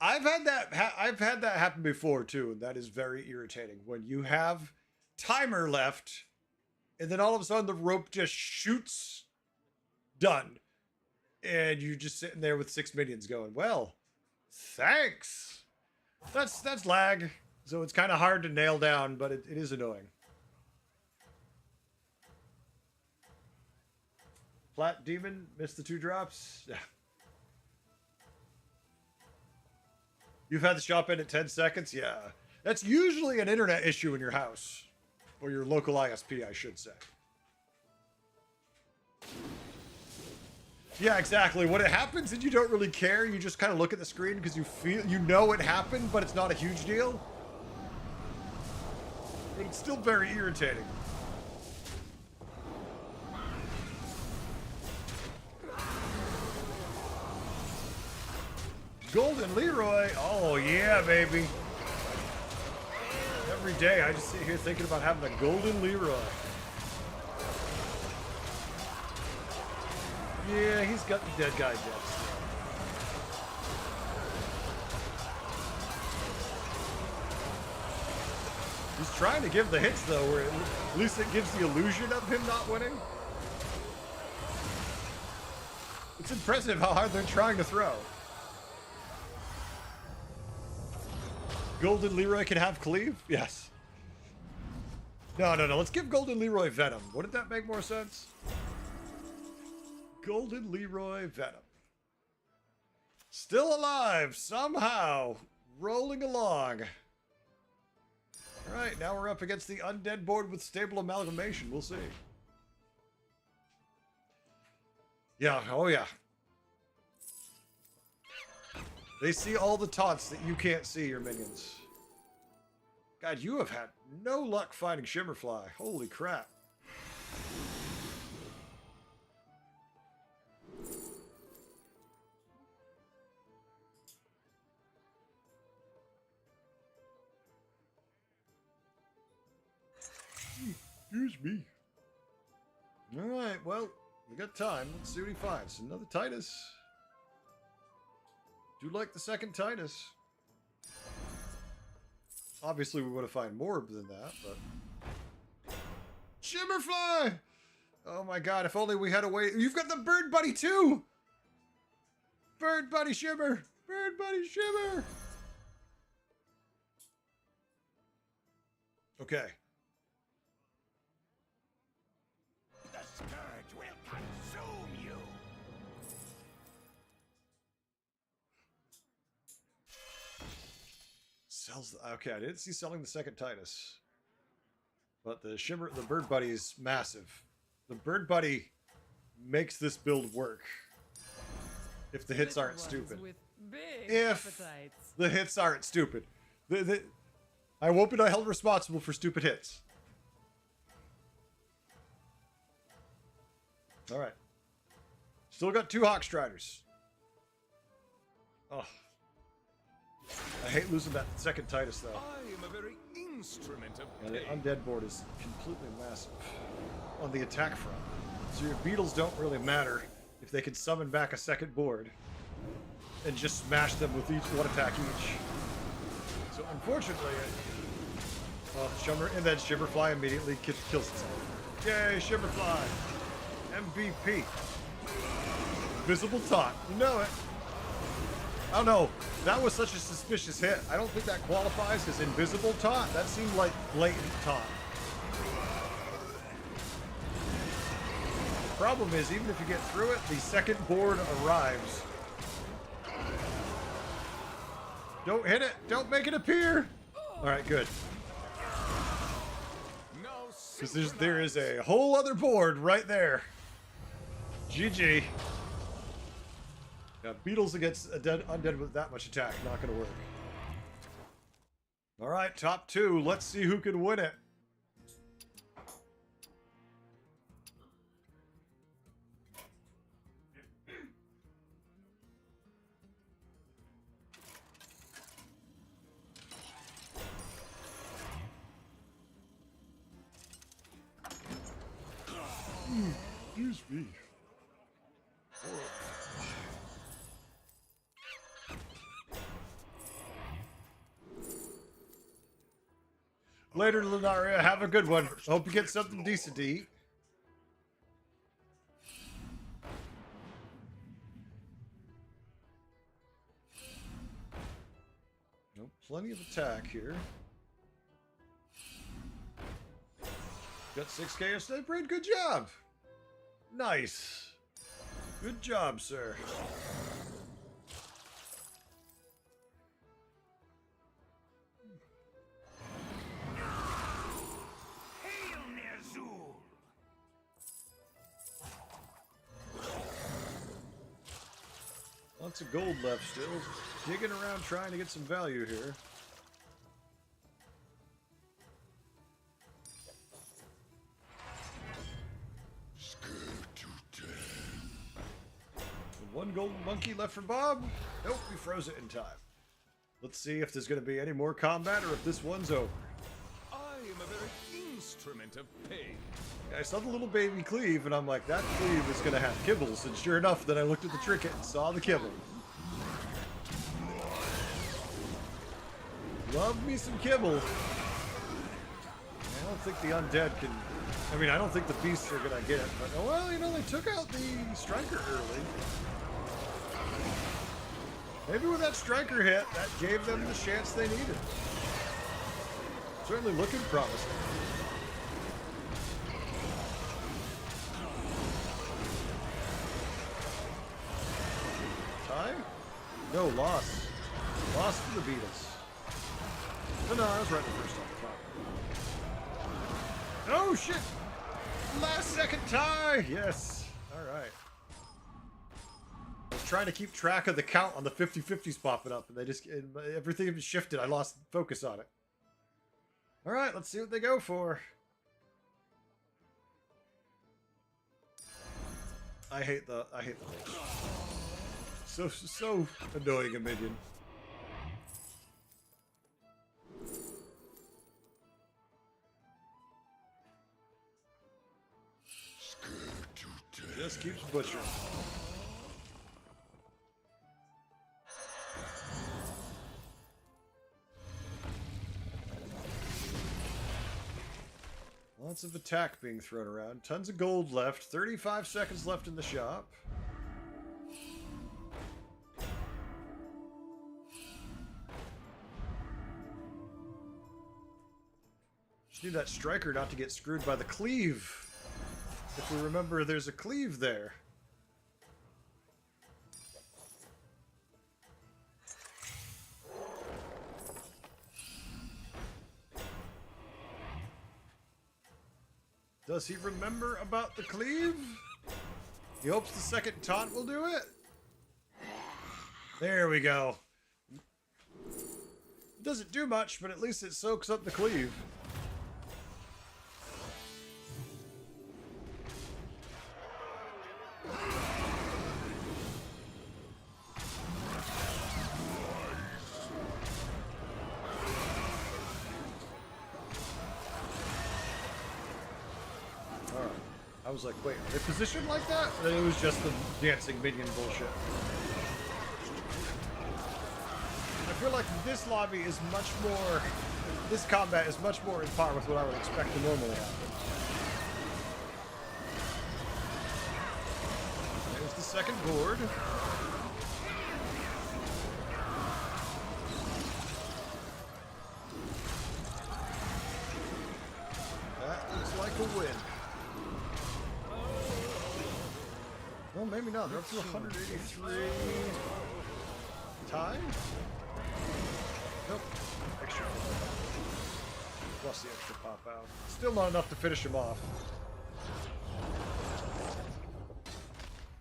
I've had that I've had that happen before too, and that is very irritating when you have timer left and then all of a sudden the rope just shoots done. And you're just sitting there with 6 minions going, well, thanks. That's lag. So it's kind of hard to nail down, but it is annoying. Plat Demon, missed the 2 drops. Yeah. You've had the shop end at 10 seconds? Yeah. That's usually an internet issue in your house. Or your local ISP, I should say. Yeah, exactly. When it happens and you don't really care, you just kind of look at the screen because you know it happened, but it's not a huge deal. But it's still very irritating. Golden Leroy. Oh, yeah, baby. Every day I just sit here thinking about having a Golden Leroy. Yeah, he's got the dead guy deaths. He's trying to give the hits, though, where at least it gives the illusion of him not winning. It's impressive how hard they're trying to throw. Golden Leroy can have cleave? Yes. No. Let's give Golden Leroy Venom. Wouldn't that make more sense? Golden Leroy Venom. Still alive, somehow. Rolling along. Alright, now we're up against the undead board with stable amalgamation. We'll see. Yeah, oh yeah. They see all the taunts that you can't see, your minions. God, you have had no luck finding Shimmerfly. Holy crap. Excuse me. Alright, well, we got time. Let's see what he finds. Another Titus. Do like the second Titus. Obviously, we want to find more than that, but... Shimmerfly! Oh my god, if only we had a way... You've got the Bird Buddy, too! Bird Buddy Shimmer! Bird Buddy Shimmer! Okay. The scourge will consume you. Sells the, okay, I didn't see selling the second Titus. But the Bird Buddy is massive. The Bird Buddy makes this build work. If the hits aren't stupid. If the hits aren't stupid. I won't be held responsible for stupid hits. Alright. Still got 2 Hawkstriders. Oh. I hate losing that second Titus, though. I am a very instrument of And the undead board is completely massive on the attack front. So your beetles don't really matter if they can summon back a second board and just smash them with one attack each. So unfortunately, and then Shimmerfly immediately kills itself. Yay, Shimmerfly! MVP. Visible taunt. You know it. I don't know. That was such a suspicious hit. I don't think that qualifies as invisible taunt. That seemed like blatant taunt. Problem is, even if you get through it, the second board arrives. Don't hit it. Don't make it appear. All right, good. Because there is a whole other board right there. GG. Yeah, beetles against undead with that much attack. Not going to work. All right, top 2. Let's see who can win it. Excuse me. Later, Lunaria. Have a good one. Hope you get something decent to eat. Nope, plenty of attack here. Got 6k sniper brain. Good job. Nice. Good job, sir. Hail Ner'zhul! Lots of gold left still. Digging around trying to get some value here. One golden monkey left for Bob. Nope, we froze it in time. Let's see if there's going to be any more combat or if this one's over. I am a very instrument of pain. I saw the little baby cleave, and I'm like, that cleave is going to have kibbles. And sure enough, then I looked at the trinket and saw the kibble. Love me some kibble. I don't think the undead can... I mean, I don't think the beasts are going to get it. But, oh, well, you know, they took out the striker early. Maybe with that striker hit, that gave them the chance they needed. Certainly looking promising. Tie? No, loss. Loss to the Beatles. No, I was right the first time. Oh, shit! Last second tie! Yes. Alright. I was trying to keep track of the count on the 50-50s popping up, and they just... everything just shifted. I lost focus on it. Alright, let's see what they go for. I hate the mage. So annoying a minion. Just keeps butchering. Lots of attack being thrown around. Tons of gold left. 35 seconds left in the shop. Just need that striker not to get screwed by the cleave. If we remember, there's a cleave there. Does he remember about the cleave? He hopes the second taunt will do it. There we go. Doesn't do much, but at least it soaks up the cleave. I was like, wait, are they positioned like that? Then it was just the dancing minion bullshit. I feel like this lobby is much more... This combat is much more in par with what I would expect to normally happen. There's the second board. That looks like a win. Well, maybe not. They're up to 183. Time? Nope. Extra. Plus the extra pop out. Still not enough to finish him off.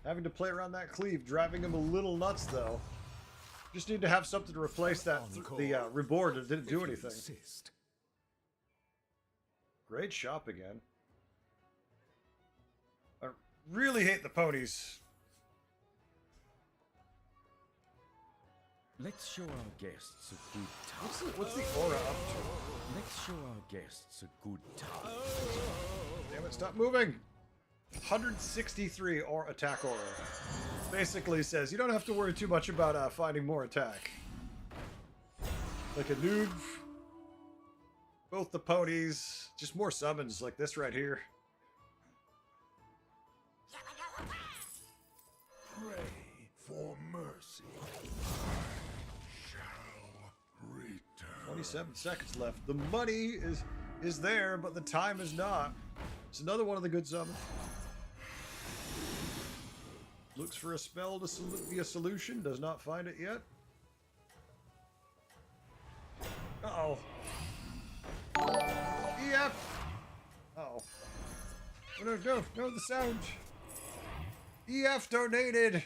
Having to play around that cleave, driving him a little nuts, though. Just need to have something to replace that the reboard that didn't do anything. Great shop again. I really hate the ponies. Let's show our guests a good time. What's the aura up to? Let's show our guests a good time. Damn it, stop moving! 163 or attack aura. Basically says you don't have to worry too much about finding more attack. Like a noob. Both the ponies. Just more summons like this right here. Pray for mercy. Shall return. 27 seconds left. The money is there, but the time is not. It's another one of the good summons. Looks for a spell to be a solution. Does not find it yet. Uh-oh. EF! Uh-oh. Oh, no, the sound. EF donated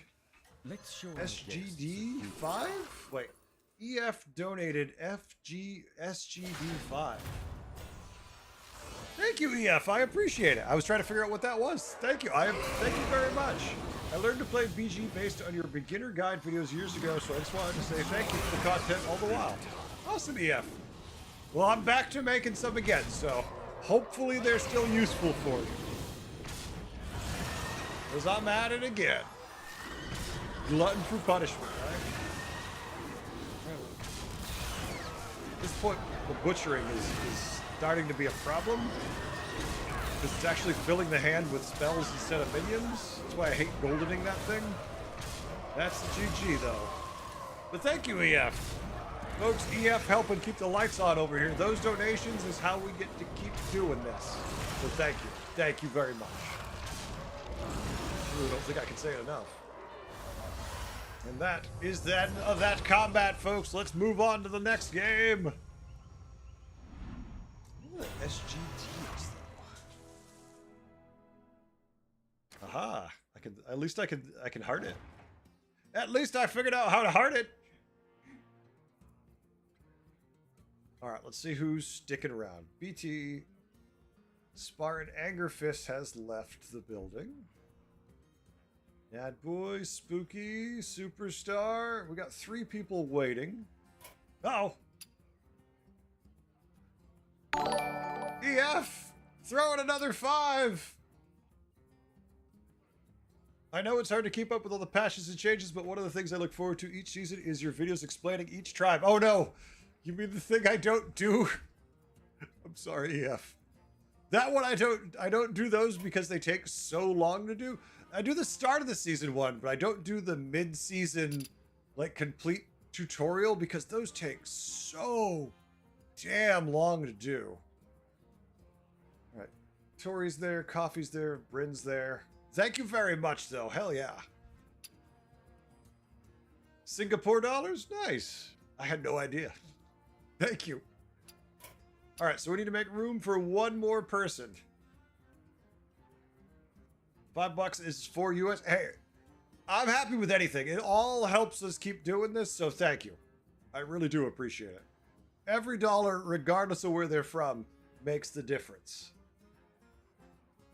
Let's show our guests a SGD good 5? Wait. EF donated SGD 5. Thank you, EF. I appreciate it. I was trying to figure out what that was. Thank you. Thank you very much. I learned to play BG based on your beginner guide videos years ago, so I just wanted to say thank you for the content all the while. Awesome, EF. Well, I'm back to making some again, so hopefully they're still useful for you. Because I'm at it again. Glutton for punishment, right? At this point, the butchering is starting to be a problem. Because it's actually filling the hand with spells instead of minions. That's why I hate goldening that thing. That's the GG, though. But thank you, EF. Folks, EF helping keep the lights on over here. Those donations is how we get to keep doing this. So thank you. Thank you very much. I really don't think I can say it enough. And that is the end of that combat, folks. Let's move on to the next game. What are SGTs, though? Aha! At least I can heart it. At least I figured out how to heart it. All right, let's see who's sticking around. BT, Spartan Angerfist has left the building. Bad Boy, Spooky, Superstar. We got 3 people waiting. Uh-oh. EF! Throw in another 5! I know it's hard to keep up with all the patches and changes, but one of the things I look forward to each season is your videos explaining each tribe. Oh no! You mean the thing I don't do? I'm sorry, EF. That one I don't do those because they take so long to do. I do the start of the season one, but I don't do the mid-season, like, complete tutorial because those take so damn long to do. All right. Tori's there, Coffee's there, Bryn's there. Thank you very much, though. Hell yeah. Singapore dollars? Nice. I had no idea. Thank you. All right, so we need to make room for one more person. $5 is for US. Hey, I'm happy with anything. It all helps us keep doing this, so thank you. I really do appreciate it. Every dollar, regardless of where they're from, makes the difference.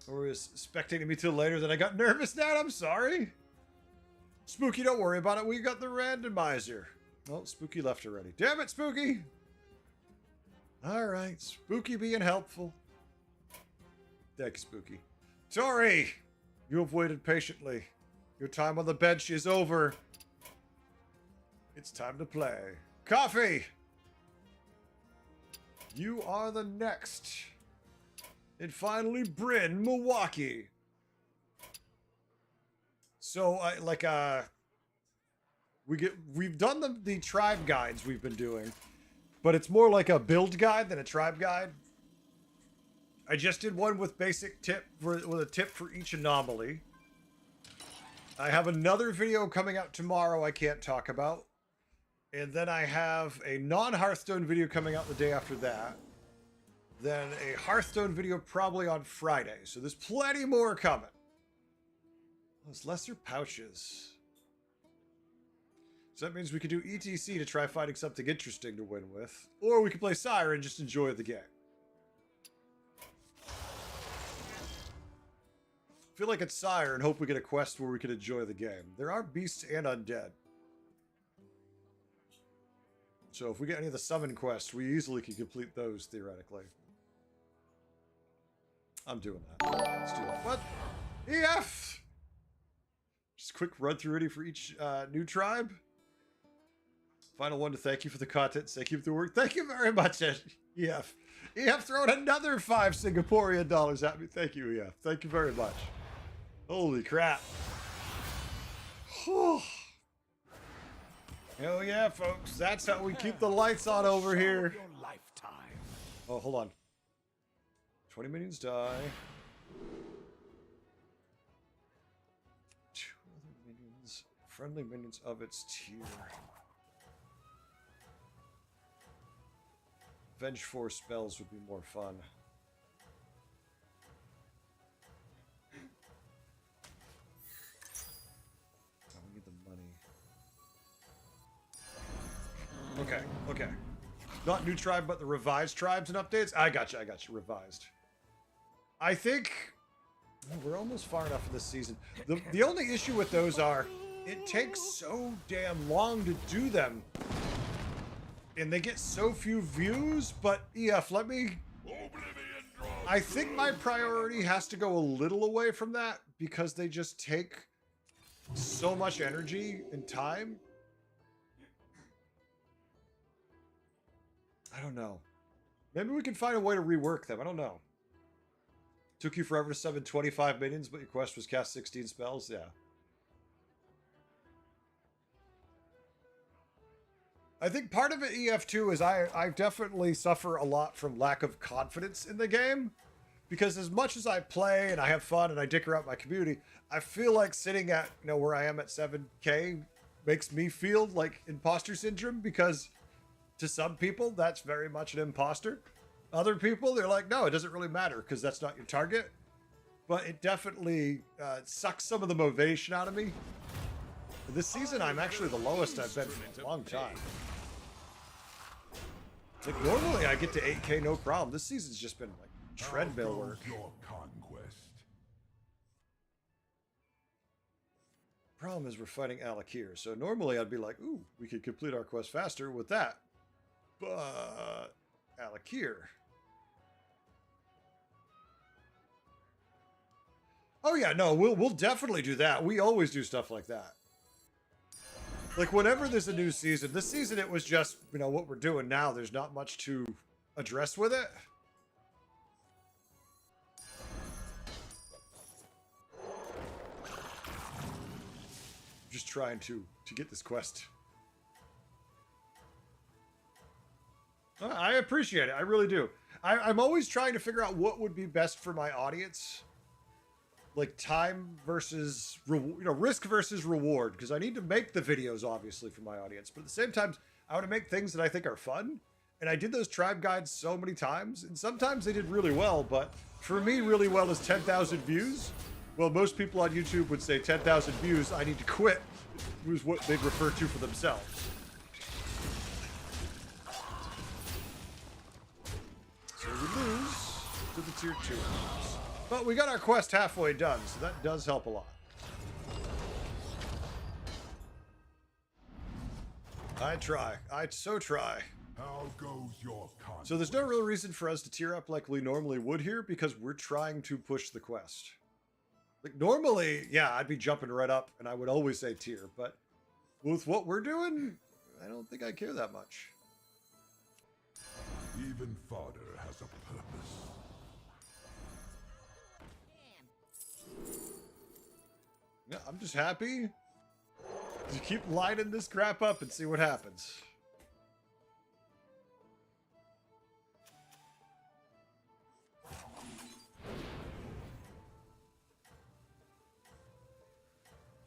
Or is spectating me till later that I got nervous now? I'm sorry. Spooky, don't worry about it. We got the randomizer. Oh, Spooky left already. Damn it, Spooky. All right, Spooky being helpful. Thank you, Spooky. Tori, you have waited patiently. Your time on the bench is over. It's time to play. Coffee! You are the next. And finally, Bryn, Milwaukee. So, we've done the tribe guides we've been doing, but it's more like a build guide than a tribe guide. I just did one with basic tip with a tip for each anomaly. I have another video coming out tomorrow I can't talk about. And then I have a non-Hearthstone video coming out the day after that. Then a Hearthstone video probably on Friday. So there's plenty more coming. Those lesser pouches. So that means we could do ETC to try finding something interesting to win with. Or we could play Sire and just enjoy the game. Feel like it's Sire and hope we get a quest where we can enjoy the game. There are beasts and undead. So if we get any of the summon quests, we easily can complete those, theoretically. I'm doing that. Let's do that. What? EF! Just a quick run through ready for each new tribe. Final one to thank you for the content. Say keep the work. Thank you very much, EF. EF throwing another 5 Singaporean dollars at me. Thank you, EF. Thank you very much. Holy crap. Hell yeah, folks. That's how we keep the lights on over here. Your lifetime. Oh, hold on. 20 minions die. 2 other minions. Friendly minions of its tier. Venge Force spells would be more fun. Oh, we need the money. Okay, okay. Not new tribe, but the revised tribes and updates? I got you, revised. I think we're almost far enough in this season. The only issue with those are, it takes so damn long to do them. And they get so few views, but EF, let me... I think my priority has to go a little away from that because they just take so much energy and time. I don't know. Maybe we can find a way to rework them. I don't know. Took you forever to summon 25 minions, but your quest was cast 16 spells? Yeah. I think part of it, EF2, is I definitely suffer a lot from lack of confidence in the game. Because as much as I play and I have fun and I dick around my community, I feel like sitting at, you know, where I am at 7K makes me feel like imposter syndrome because to some people, that's very much an imposter. Other people, they're like, no, it doesn't really matter because that's not your target. But it definitely sucks some of the motivation out of me. This season, I'm actually the lowest I've been for a long time. Like, normally I get to 8K no problem. This season's just been, like, treadmill work. Your conquest. Problem is we're fighting Alakir. So normally I'd be like, ooh, we could complete our quest faster with that. But Alakir. Oh yeah, no, we'll definitely do that. We always do stuff like that. Like, whenever there's a new season, this season it was just, you know, what we're doing now. There's not much to address with it. Just trying to get this quest. I appreciate it. I really do. I'm always trying to figure out what would be best for my audience. Like time versus, risk versus reward. Because I need to make the videos, obviously, for my audience. But at the same time, I want to make things that I think are fun. And I did those tribe guides so many times. And sometimes they did really well. But for me, really well is 10,000 views. Well, most people on YouTube would say 10,000 views, I need to quit. Was what they'd refer to for themselves. So we lose to the tier 2. But we got our quest halfway done, so that does help a lot. I try. I so try. How goes your conquest? So there's no real reason for us to tier up like we normally would here because we're trying to push the quest. Like normally, yeah, I'd be jumping right up and I would always say tier, but with what we're doing, I don't think I care that much. Even fodder has a purpose. Yeah, I'm just happy to keep lining this crap up and see what happens.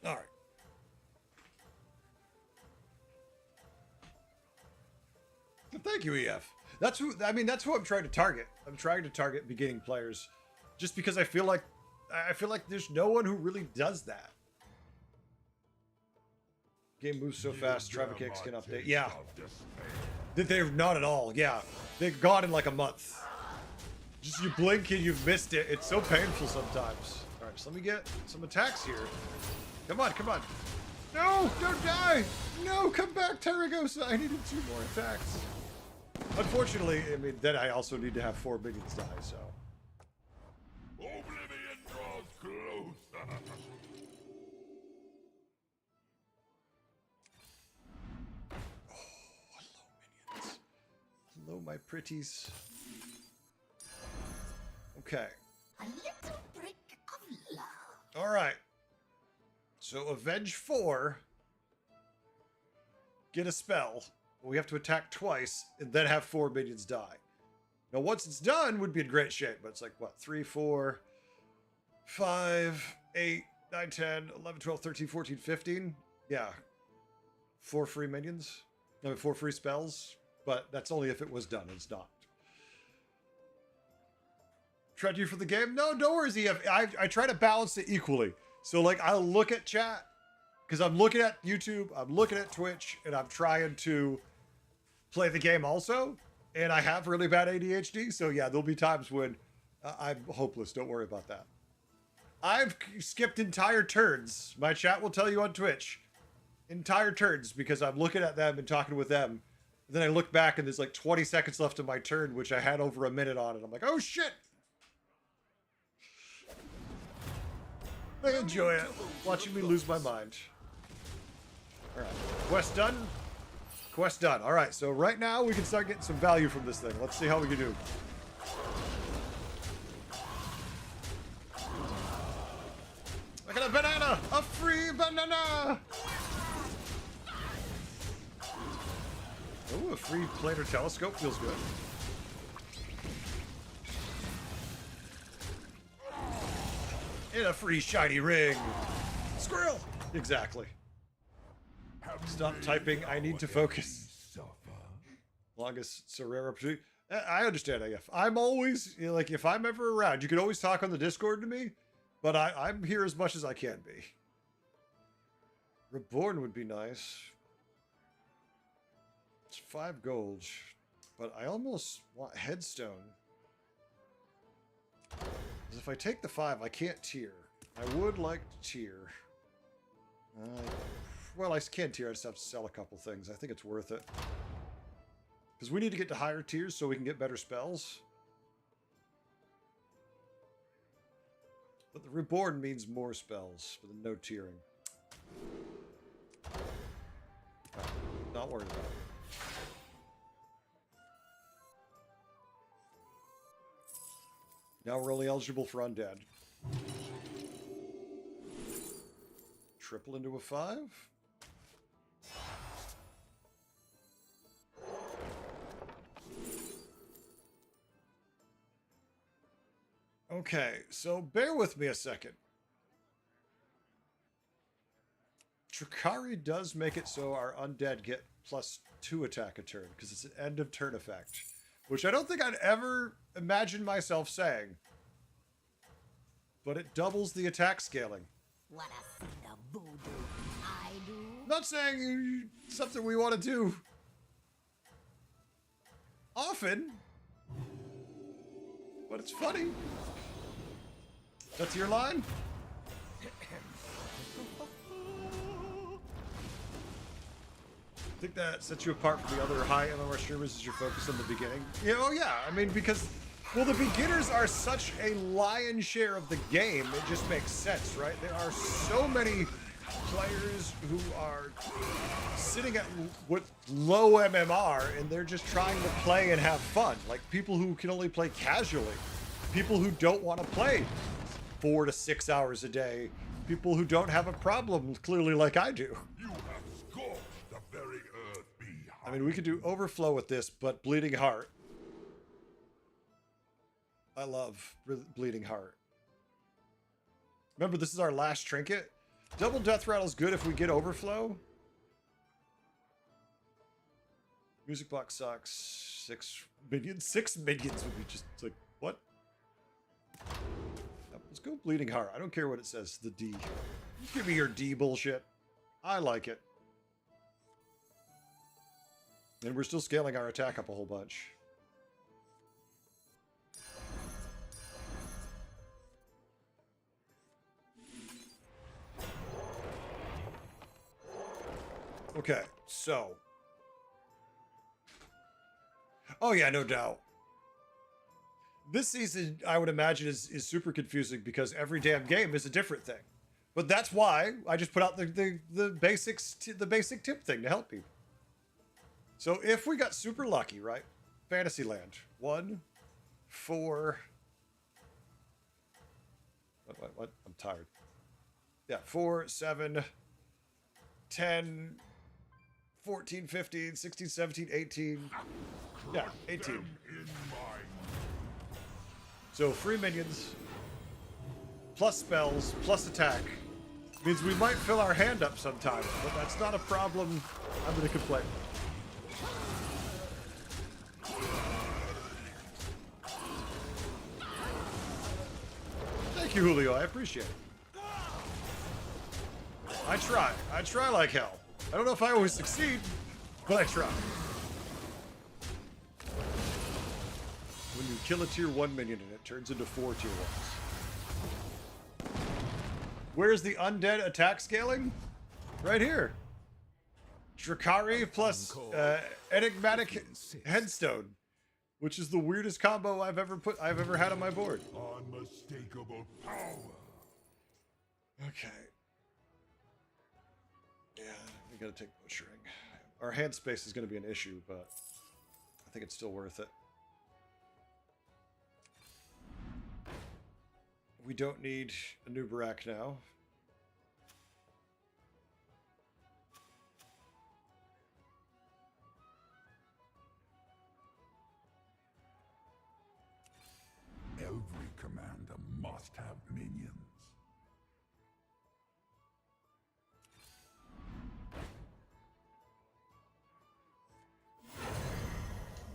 All right. Thank you, EF. That's who I'm trying to target. I'm trying to target beginning players just because I feel like there's no one who really does that. Game moves so fast, Traffic X can update. Yeah. They're not at all. Yeah. They're gone in like a month. Just you blink and you've missed it. It's so painful sometimes. All right, so let me get some attacks here. Come on, come on. No, don't die. No, come back, Terragosa. I needed 2 more attacks. Unfortunately, I mean, then I also need to have 4 minions die, so. Oblivion draws closer. pretties. Okay. A little brick of love. All right. So Avenge 4. Get a spell. We have to attack twice and then have 4 minions die. Now, once it's done, would be in great shape. But it's like, what? 3, 4, 5, 8, 9, 10, 11, 12, 13, 14, 15. Yeah. 4 free minions. I mean, 4 free spells. But that's only if it was done. It's not. Tried you for the game? No, don't worry, EF. I try to balance it equally. So, like, I'll look at chat. Because I'm looking at YouTube, I'm looking at Twitch, and I'm trying to play the game also. And I have really bad ADHD. So, yeah, there'll be times when I'm hopeless. Don't worry about that. I've skipped entire turns. My chat will tell you on Twitch. Entire turns because I'm looking at them and talking with them. And then I look back and there's like 20 seconds left of my turn, which I had over a minute on. And I'm like, oh, shit. I enjoy it. Watching me lose my mind. All right. Quest done. Quest done. All right. So right now we can start getting some value from this thing. Let's see how we can do. I got a banana. A free banana. Oh, a free planar telescope feels good. And a free shiny ring. Squirrel. Exactly. Stop typing. I need to focus. Longest Sorera. I understand, AF. I'm always, you know, like, if I'm ever around, you can always talk on the Discord to me, but I'm here as much as I can be. Reborn would be nice. It's 5 gold, but I almost want Headstone. Because if I take the 5, I can't tier. I would like to tier. Well, I can tier. I just have to sell a couple things. I think it's worth it. Because we need to get to higher tiers so we can get better spells. But the Reborn means more spells, but no tiering. Not worried about it. Now we're only eligible for undead. Triple into a 5. Okay, so bear with me a second. Trakari does make it so our undead get +2 attack a turn, because it's an end of turn effect. Which I don't think I'd ever imagine myself saying. But it doubles the attack scaling. Wanna see the voodoo I do? I'm not saying something we want to do often. But it's funny. That's your line? I think that sets you apart from the other high MMR streamers as your focus in the beginning. Yeah, oh yeah, I mean, because, well, the beginners are such a lion's share of the game, it just makes sense, right? There are so many players who are sitting at with low MMR and they're just trying to play and have fun. Like people who can only play casually, people who don't want to play 4 to 6 hours a day, people who don't have a problem clearly like I do. You have scorched the very earth behind. I mean, we could do Overflow with this, but Bleeding Heart. I love Bleeding Heart. Remember, this is our last trinket. Double Death Rattle is good if we get Overflow. Music Box sucks. 6 minions. 6 minions would be just like, what? Let's go Bleeding Heart. I don't care what it says. The D. Give me your D bullshit. I like it. And we're still scaling our attack up a whole bunch. Okay, so. Oh yeah, no doubt. This season, I would imagine, is super confusing because every damn game is a different thing. But that's why I just put out the basics, the basic tip thing to help people. So if we got super lucky, right? Fantasyland. 1, 4. What? I'm tired. Yeah, 4, 7, 10, 14, 15, 16, 17, 18. Yeah, 18. So free minions, plus spells, plus attack. Means we might fill our hand up sometimes, but that's not a problem I'm going to complain. Thank you, Julio. I appreciate it. I try. I try like hell. I don't know if I always succeed, but I try. When you kill a tier 1 minion and it turns into 4 tier 1s. Where's the undead attack scaling? Right here. Drakari plus enigmatic headstone, which is the weirdest combo I've ever had on my board. Unmistakable power. Okay. Yeah, we gotta take butchering. Our hand space is gonna be an issue, but I think it's still worth it. We don't need a new Barak now. Every commander must have minions.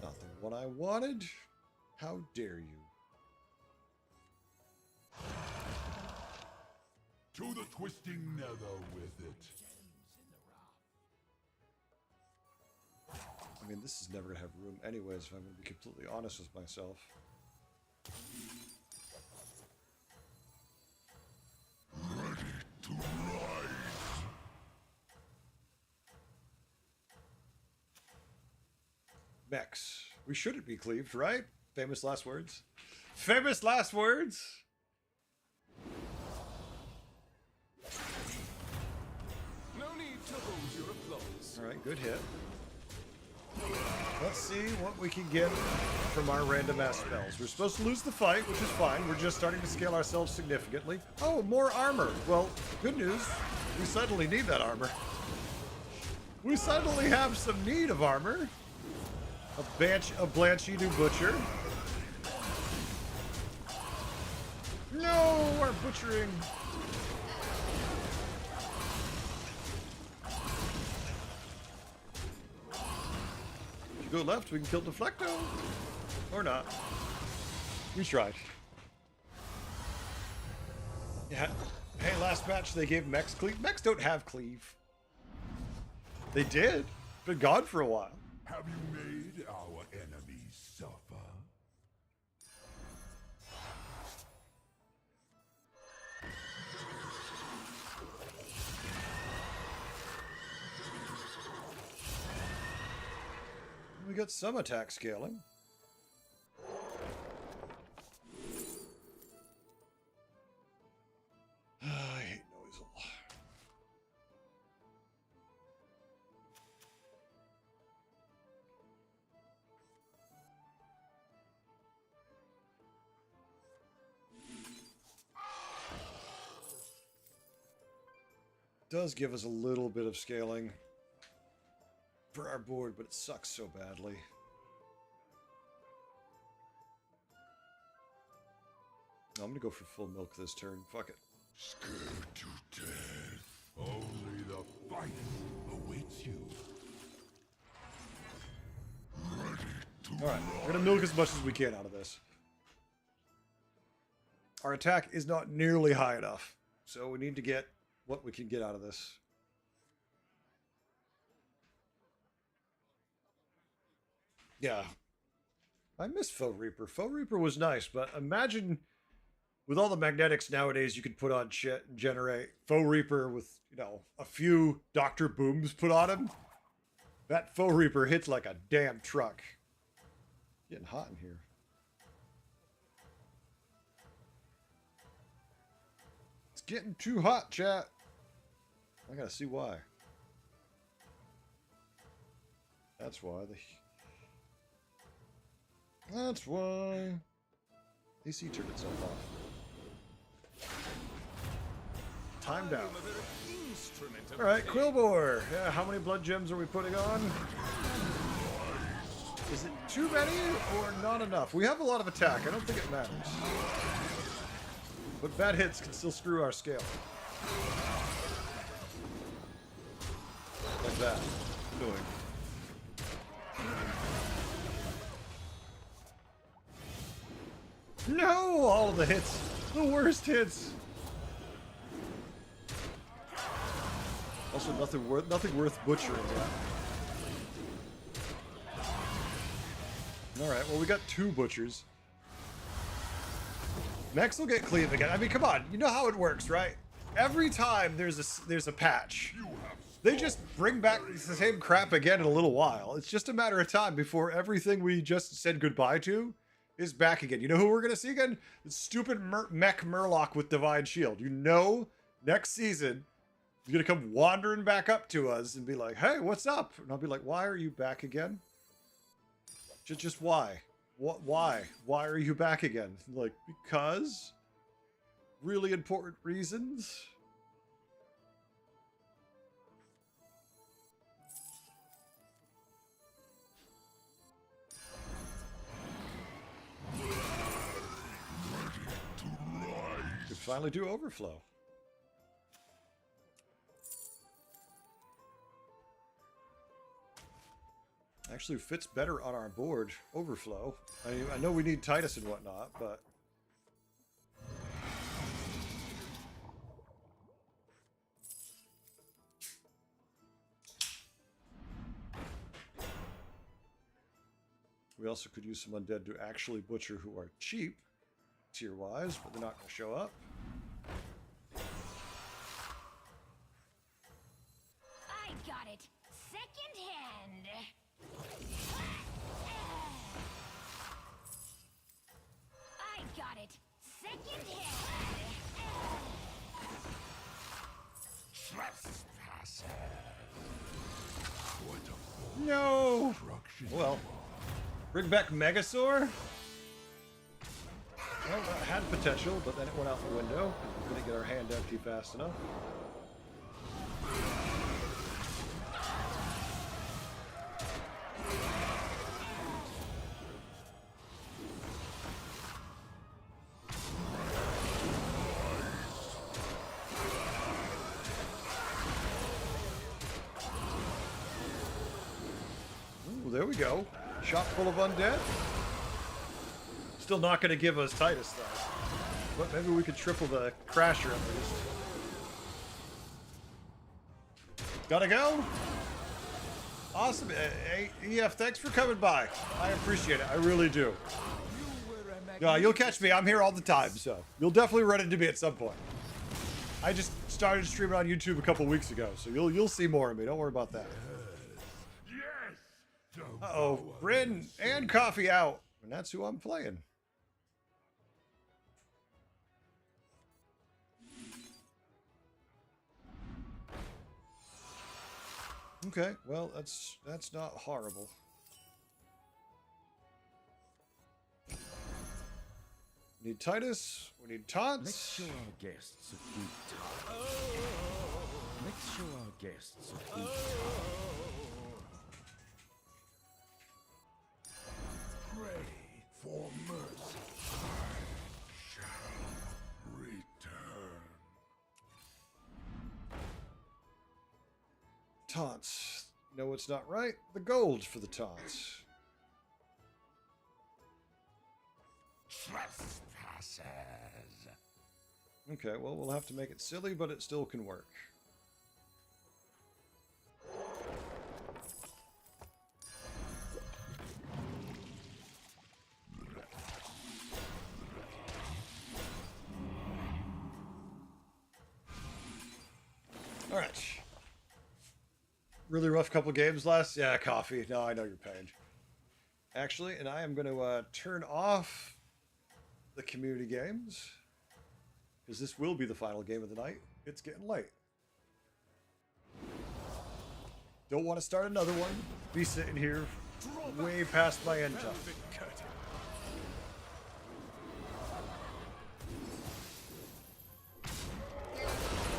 Not the one I wanted. How dare you? To the twisting nether with it. I mean, this is never gonna have room anyways, if I'm gonna be completely honest with myself. Ready to rise. Mechs. We shouldn't be cleaved, right? Famous last words. Famous last words! No need to hold your applause. Alright, good hit. Let's see what we can get from our random ass spells. We're supposed to lose the fight, which is fine. We're just starting to scale ourselves significantly. Oh, more armor. Well, good news. We suddenly need that armor. We suddenly have some need of armor. A Blanchy new butcher. No, our butchering. If you go left, we can kill Deflecto. Or not. We tried. Yeah. Hey, last match they gave Mechs cleave. Mechs don't have cleave. They did. Been gone for a while. Have you made our enemies suffer? We got some attack scaling. I hate Noisel. Does give us a little bit of scaling for our board, but it sucks so badly. I'm gonna go for full milk this turn. Fuck it. Scared to death. Only the fight awaits you. Ready to Alright, we're gonna milk as much as we can out of this. Our attack is not nearly high enough, so we need to get what we can get out of this. Yeah. I miss Faux Reaper. Faux Reaper was nice, but imagine with all the magnetics nowadays you could put on shit and generate Faux Reaper with, you know, a few Dr. Booms put on him. That Faux Reaper hits like a damn truck. Getting hot in here. It's getting too hot, chat. I gotta see why. That's why. That's why. AC turned itself off. Time down. Alright, Quillbore. Yeah, how many blood gems are we putting on? Is it too many or not enough? We have a lot of attack. I don't think it matters. But bad hits can still screw our scale. Like that. Annoying. No! All of the hits. The worst hits. Also, nothing worth butchering yet. Alright, well, we got 2 butchers. Next we'll get Cleve again. I mean, come on. You know how it works, right? Every time there's a patch, they just bring back the same crap again in a little while. It's just a matter of time before everything we just said goodbye to is back again. You know who we're going to see again? The stupid mech Murloc with Divine Shield. You know, next season, he's going to come wandering back up to us and be like, hey, what's up? And I'll be like, why are you back again? Just why? What? Why? Why are you back again? Like, because? Really important reasons? Could finally do overflow. Actually fits better on our board, overflow. I know we need Titus and whatnot, but... we also could use some undead to actually butcher who are cheap, tier-wise, but they're not going to show up. I got it. Second hand. I got it. Second hand. Trespasser. No! Well, bring back Megasaur? Well, that had potential, but then it went out the window. We didn't get our hand empty fast enough. Ooh, there we go. Shop full of undead. Still not going to give us Titus, though. But maybe we could triple the Crasher at least. Gotta go? Awesome. Hey, EF, thanks for coming by. I appreciate it. I really do. You'll catch me. I'm here all the time, so you'll definitely run into me at some point. I just started streaming on YouTube a couple weeks ago, so you'll see more of me. Don't worry about that. Uh-oh. Bryn and Coffee out. And that's who I'm playing. Okay, well, that's not horrible. We need Titus. We need taunts. Let's show our guests a few taunts. Let's show our guests a few Pray for mercy. I shall return. Taunts. No, it's not right. The gold for the taunts. Trespassers. Okay, well, we'll have to make it silly, but it still can work. All right. Really rough couple games last. Yeah, Coffee. No, I know your pain. Actually, and I am going to turn off the community games because this will be the final game of the night. It's getting late. Don't want to start another one. Be sitting here way past my end time.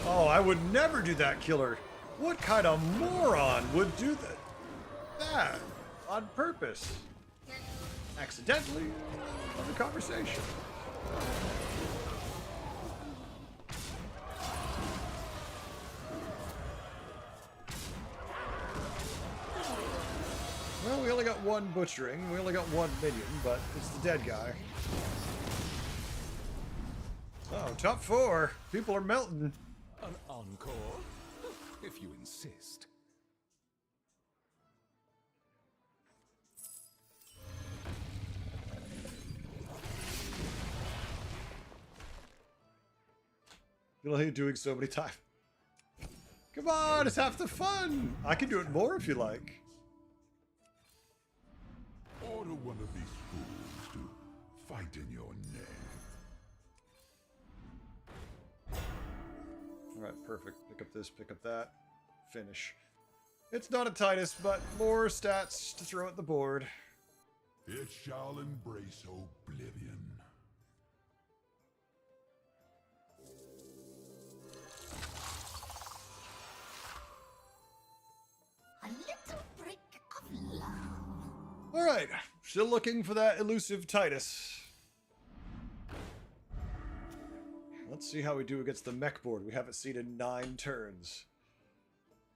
Oh, I would never do that, killer. What kind of moron would do that on purpose? Accidentally? Other conversation. Well, we only got one butchering. We only got one minion, but it's the dead guy. Oh, top 4. People are melting. An encore? If you insist. You know, you're doing so many times. Come on, it's half the fun. I can do it more if you like. Order one of these fools to fight in your name. Alright, perfect. Pick up this, pick up that. Finish. It's not a Titus, but more stats to throw at the board. It shall embrace oblivion. A little brick of love. Alright, still looking for that elusive Titus. Let's see how we do against the mech board. We haven't seen in 9 turns.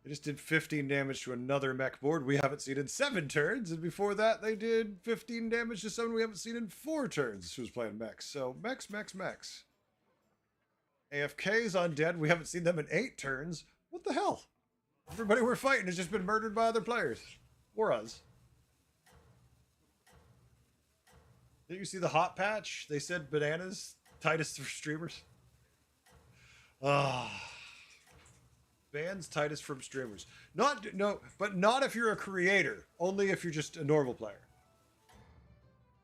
They just did 15 damage to another mech board we haven't seen in 7 turns, and before that they did 15 damage to someone we haven't seen in 4 turns who's playing mechs. So, mechs. AFK's undead, we haven't seen them in 8 turns. What the hell? Everybody we're fighting has just been murdered by other players. Or us. Didn't you see the hot patch? They said bananas, Titus for streamers. Bans Titus from streamers. But not if you're a creator. Only if you're just a normal player.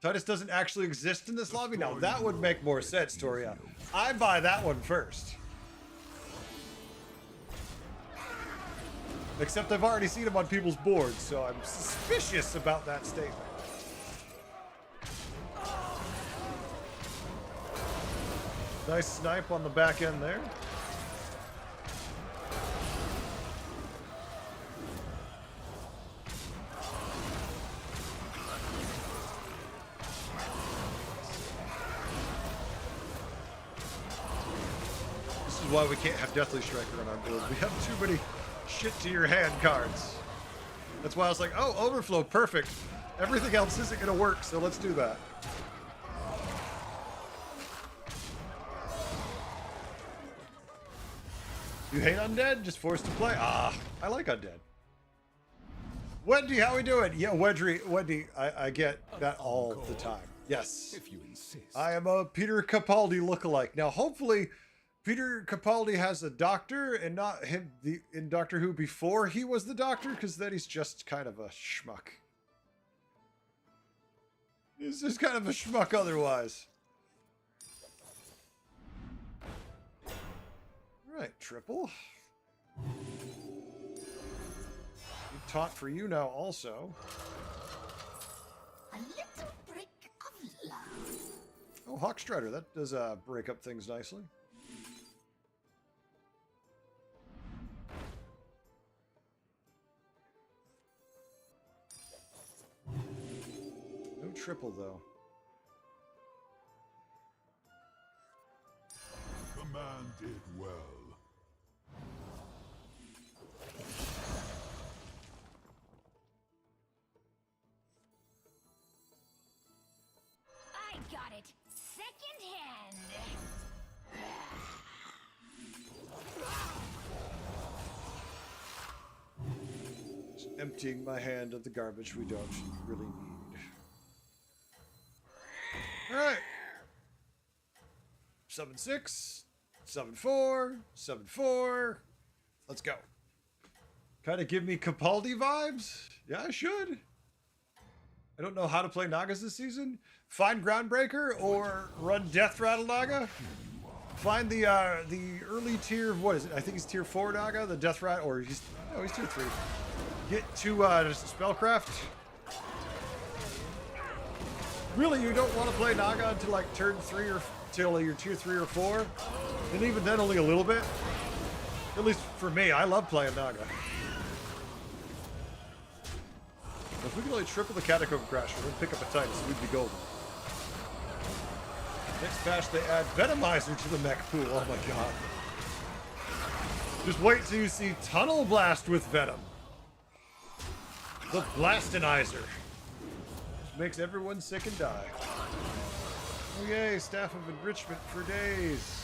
Titus doesn't actually exist in this lobby? Now that would make more sense, Toria. I buy that one first. Except I've already seen him on people's boards, so I'm suspicious about that statement. Nice snipe on the back end there. This is why we can't have Deathly Striker on our board. We have too many shit to your hand cards. That's why I was like, oh, Overflow, perfect. Everything else isn't going to work, so let's do that. You hate Undead? Just forced to play? Ah, I like Undead. Wendy, how we doing? Yeah, Wendy, I get that all the time. Yes. If you insist. I am a Peter Capaldi lookalike. Now, hopefully, Peter Capaldi has a doctor and not him in Doctor Who before he was the Doctor, because then he's just kind of a schmuck. He's just kind of a schmuck otherwise. Right, triple. Taunt for you now also. A little brick of love. Oh, Hawkstrider, that does break up things nicely. No triple though. Command it well. I got it second hand. Just emptying my hand of the garbage we don't really need. Alright. 7-6, 7-4, 7-4. Let's go. Kind of give me Capaldi vibes? Yeah, I should. I don't know how to play Nagas this season. Find Groundbreaker or run Death Rattle Naga. Find the early tier, what is it? I think he's tier 4 Naga, the Death Rattle, or he's tier 3. Get to Spellcraft. Really, you don't want to play Naga until like turn 3 or till you're tier 3 or 4. And even then, only a little bit. At least for me, I love playing Naga. If we could only triple the Catacomb Crasher and pick up a Titus, we'd be golden. Next patch, they add Venomizer to the mech pool. Oh my god. Just wait till you see Tunnel Blast with Venom. The Blastinizer. Which makes everyone sick and die. Oh yay, Staff of Enrichment for days.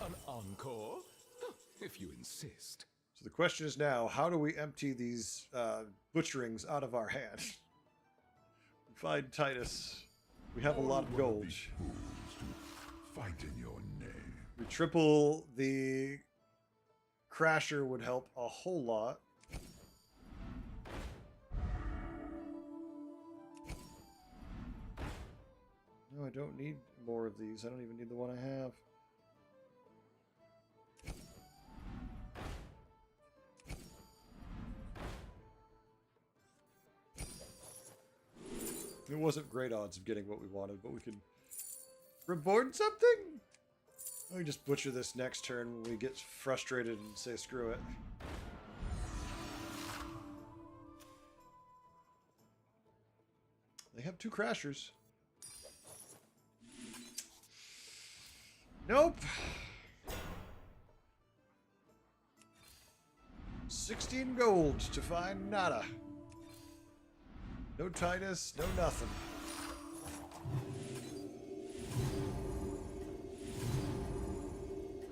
An encore? If you insist. So the question is now, how do we empty these butcherings out of our hand? We find Titus. We have a lot of gold. These fools to fight in your name. We triple the Crasher would help a whole lot. No, I don't need more of these. I don't even need the one I have. It wasn't great odds of getting what we wanted, but we could reborn something? Let me just butcher this next turn when we get frustrated and say screw it. They have 2 Crashers. Nope. 16 gold to find nada. No Titus, no nothing.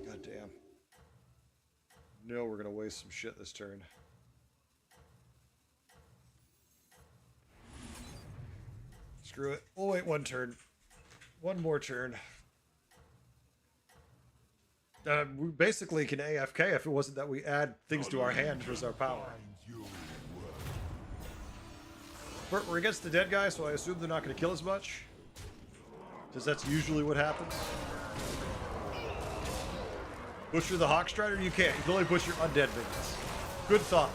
God damn. No, we're gonna waste some shit this turn. Screw it. We'll wait one turn. One more turn. We basically can AFK if it wasn't that we add things to our hand as our power. But we're against the dead guy, so I assume they're not going to kill as much. Because that's usually what happens. Butcher the Hawkstrider? You can't. You can only butcher undead minions. Good thought.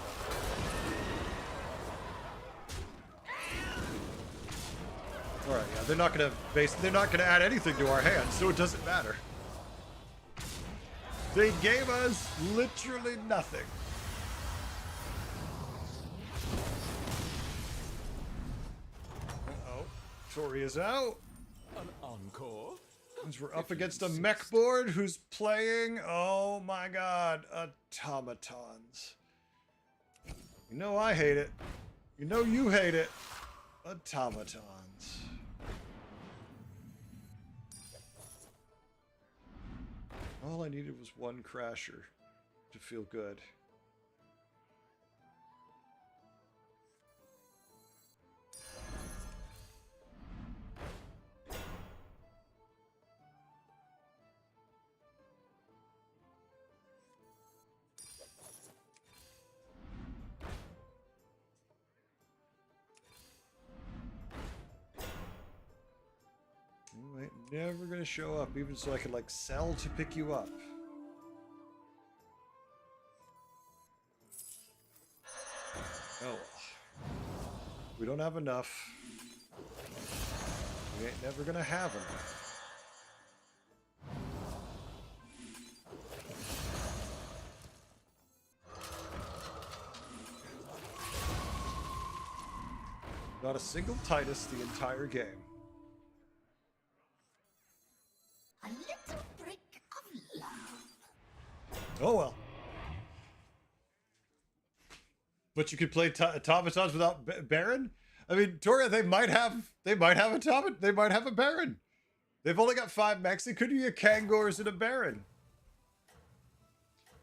Alright, yeah, they're not gonna add anything to our hand, so it doesn't matter. They gave us literally nothing. Uh-oh. Tori is out. An encore? Means we're up against a mech board who's playing, oh my god, automatons. You know I hate it. You know you hate it. Automatons. All I needed was one Crasher to feel good. You ain't never gonna show up, even so I can like sell to pick you up. Oh, we don't have enough. We ain't never gonna have enough. Not a single Titus the entire game. A little brick of love. Oh well. But you could play automatons without Baron? I mean, Toria, they might have a Baron. They've only got 5 mechs. They could be a Kangors and a Baron.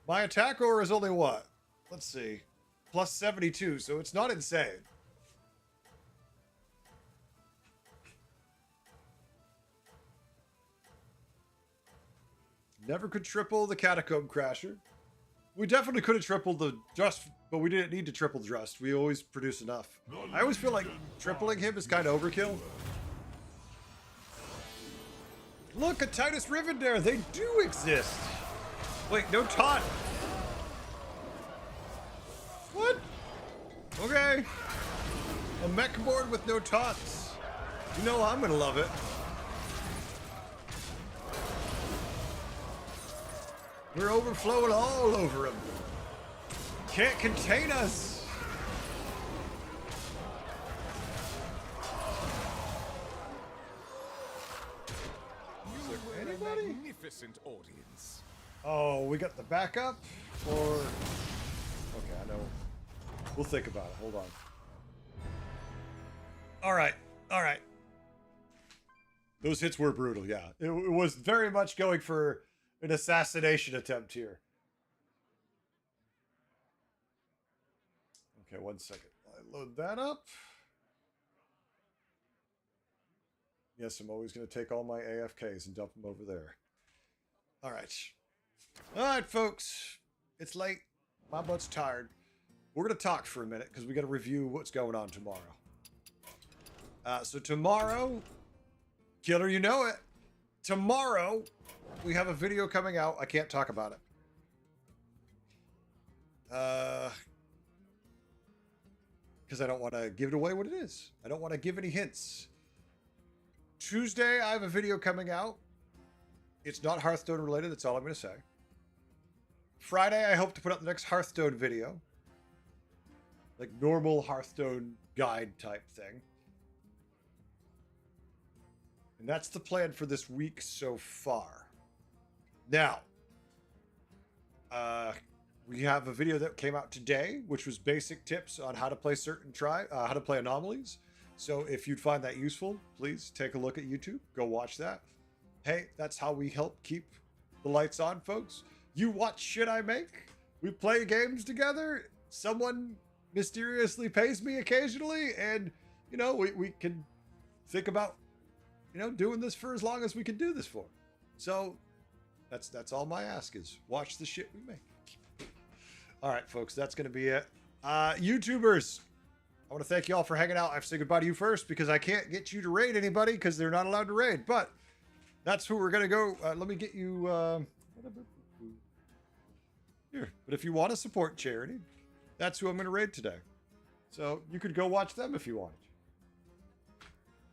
My attack aura is only what? Let's see. Plus 72, so it's not insane. Never could triple the Catacomb Crasher. We definitely could have tripled the Just, but we didn't need to triple Just. We always produce enough. I always feel like tripling him is kind of overkill. Look, a Titus Rivendare. They do exist. Wait, no taunt. What? Okay. A mech board with no taunts. You know I'm gonna love it. We're overflowing all over him. Can't contain us. You were anybody? a magnificent audience. Oh, we got the backup? Or... Okay, I know. We'll think about it. Hold on. All right. All right. Those hits were brutal, yeah. It was very much going for an assassination attempt here. Okay, 1 second. I load that up. Yes, I'm always going to take all my AFKs and dump them over there. All right. All right, folks. It's late. My butt's tired. We're going to talk for a minute because we got to review what's going on tomorrow. So tomorrow, Killer, you know it. Tomorrow, we have a video coming out. I can't talk about it. Because I don't want to give it away what it is. I don't want to give any hints. Tuesday, I have a video coming out. It's not Hearthstone related. That's all I'm going to say. Friday, I hope to put up the next Hearthstone video. Like normal Hearthstone guide type thing. And that's the plan for this week so far. Now, we have a video that came out today, which was basic tips on how to play certain how to play anomalies. So if you'd find that useful, please take a look at YouTube. Go watch that. Hey, that's how we help keep the lights on, folks. You watch shit I make. We play games together. Someone mysteriously pays me occasionally, and you know we can think about doing this for as long as we can do this for. So that's all my ask is watch the shit we make. All right, folks, that's going to be it. YouTubers, I want to thank you all for hanging out. I have to say goodbye to you first because I can't get you to raid anybody because they're not allowed to raid. But that's who we're going to go. Let me get you here. But if you want to support charity, that's who I'm going to raid today. So you could go watch them if you wanted.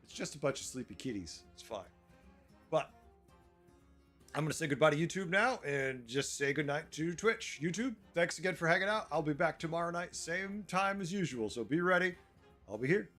It's just a bunch of sleepy kitties. It's fine. But I'm going to say goodbye to YouTube now and just say goodnight to Twitch. YouTube, thanks again for hanging out. I'll be back tomorrow night, same time as usual. So be ready. I'll be here.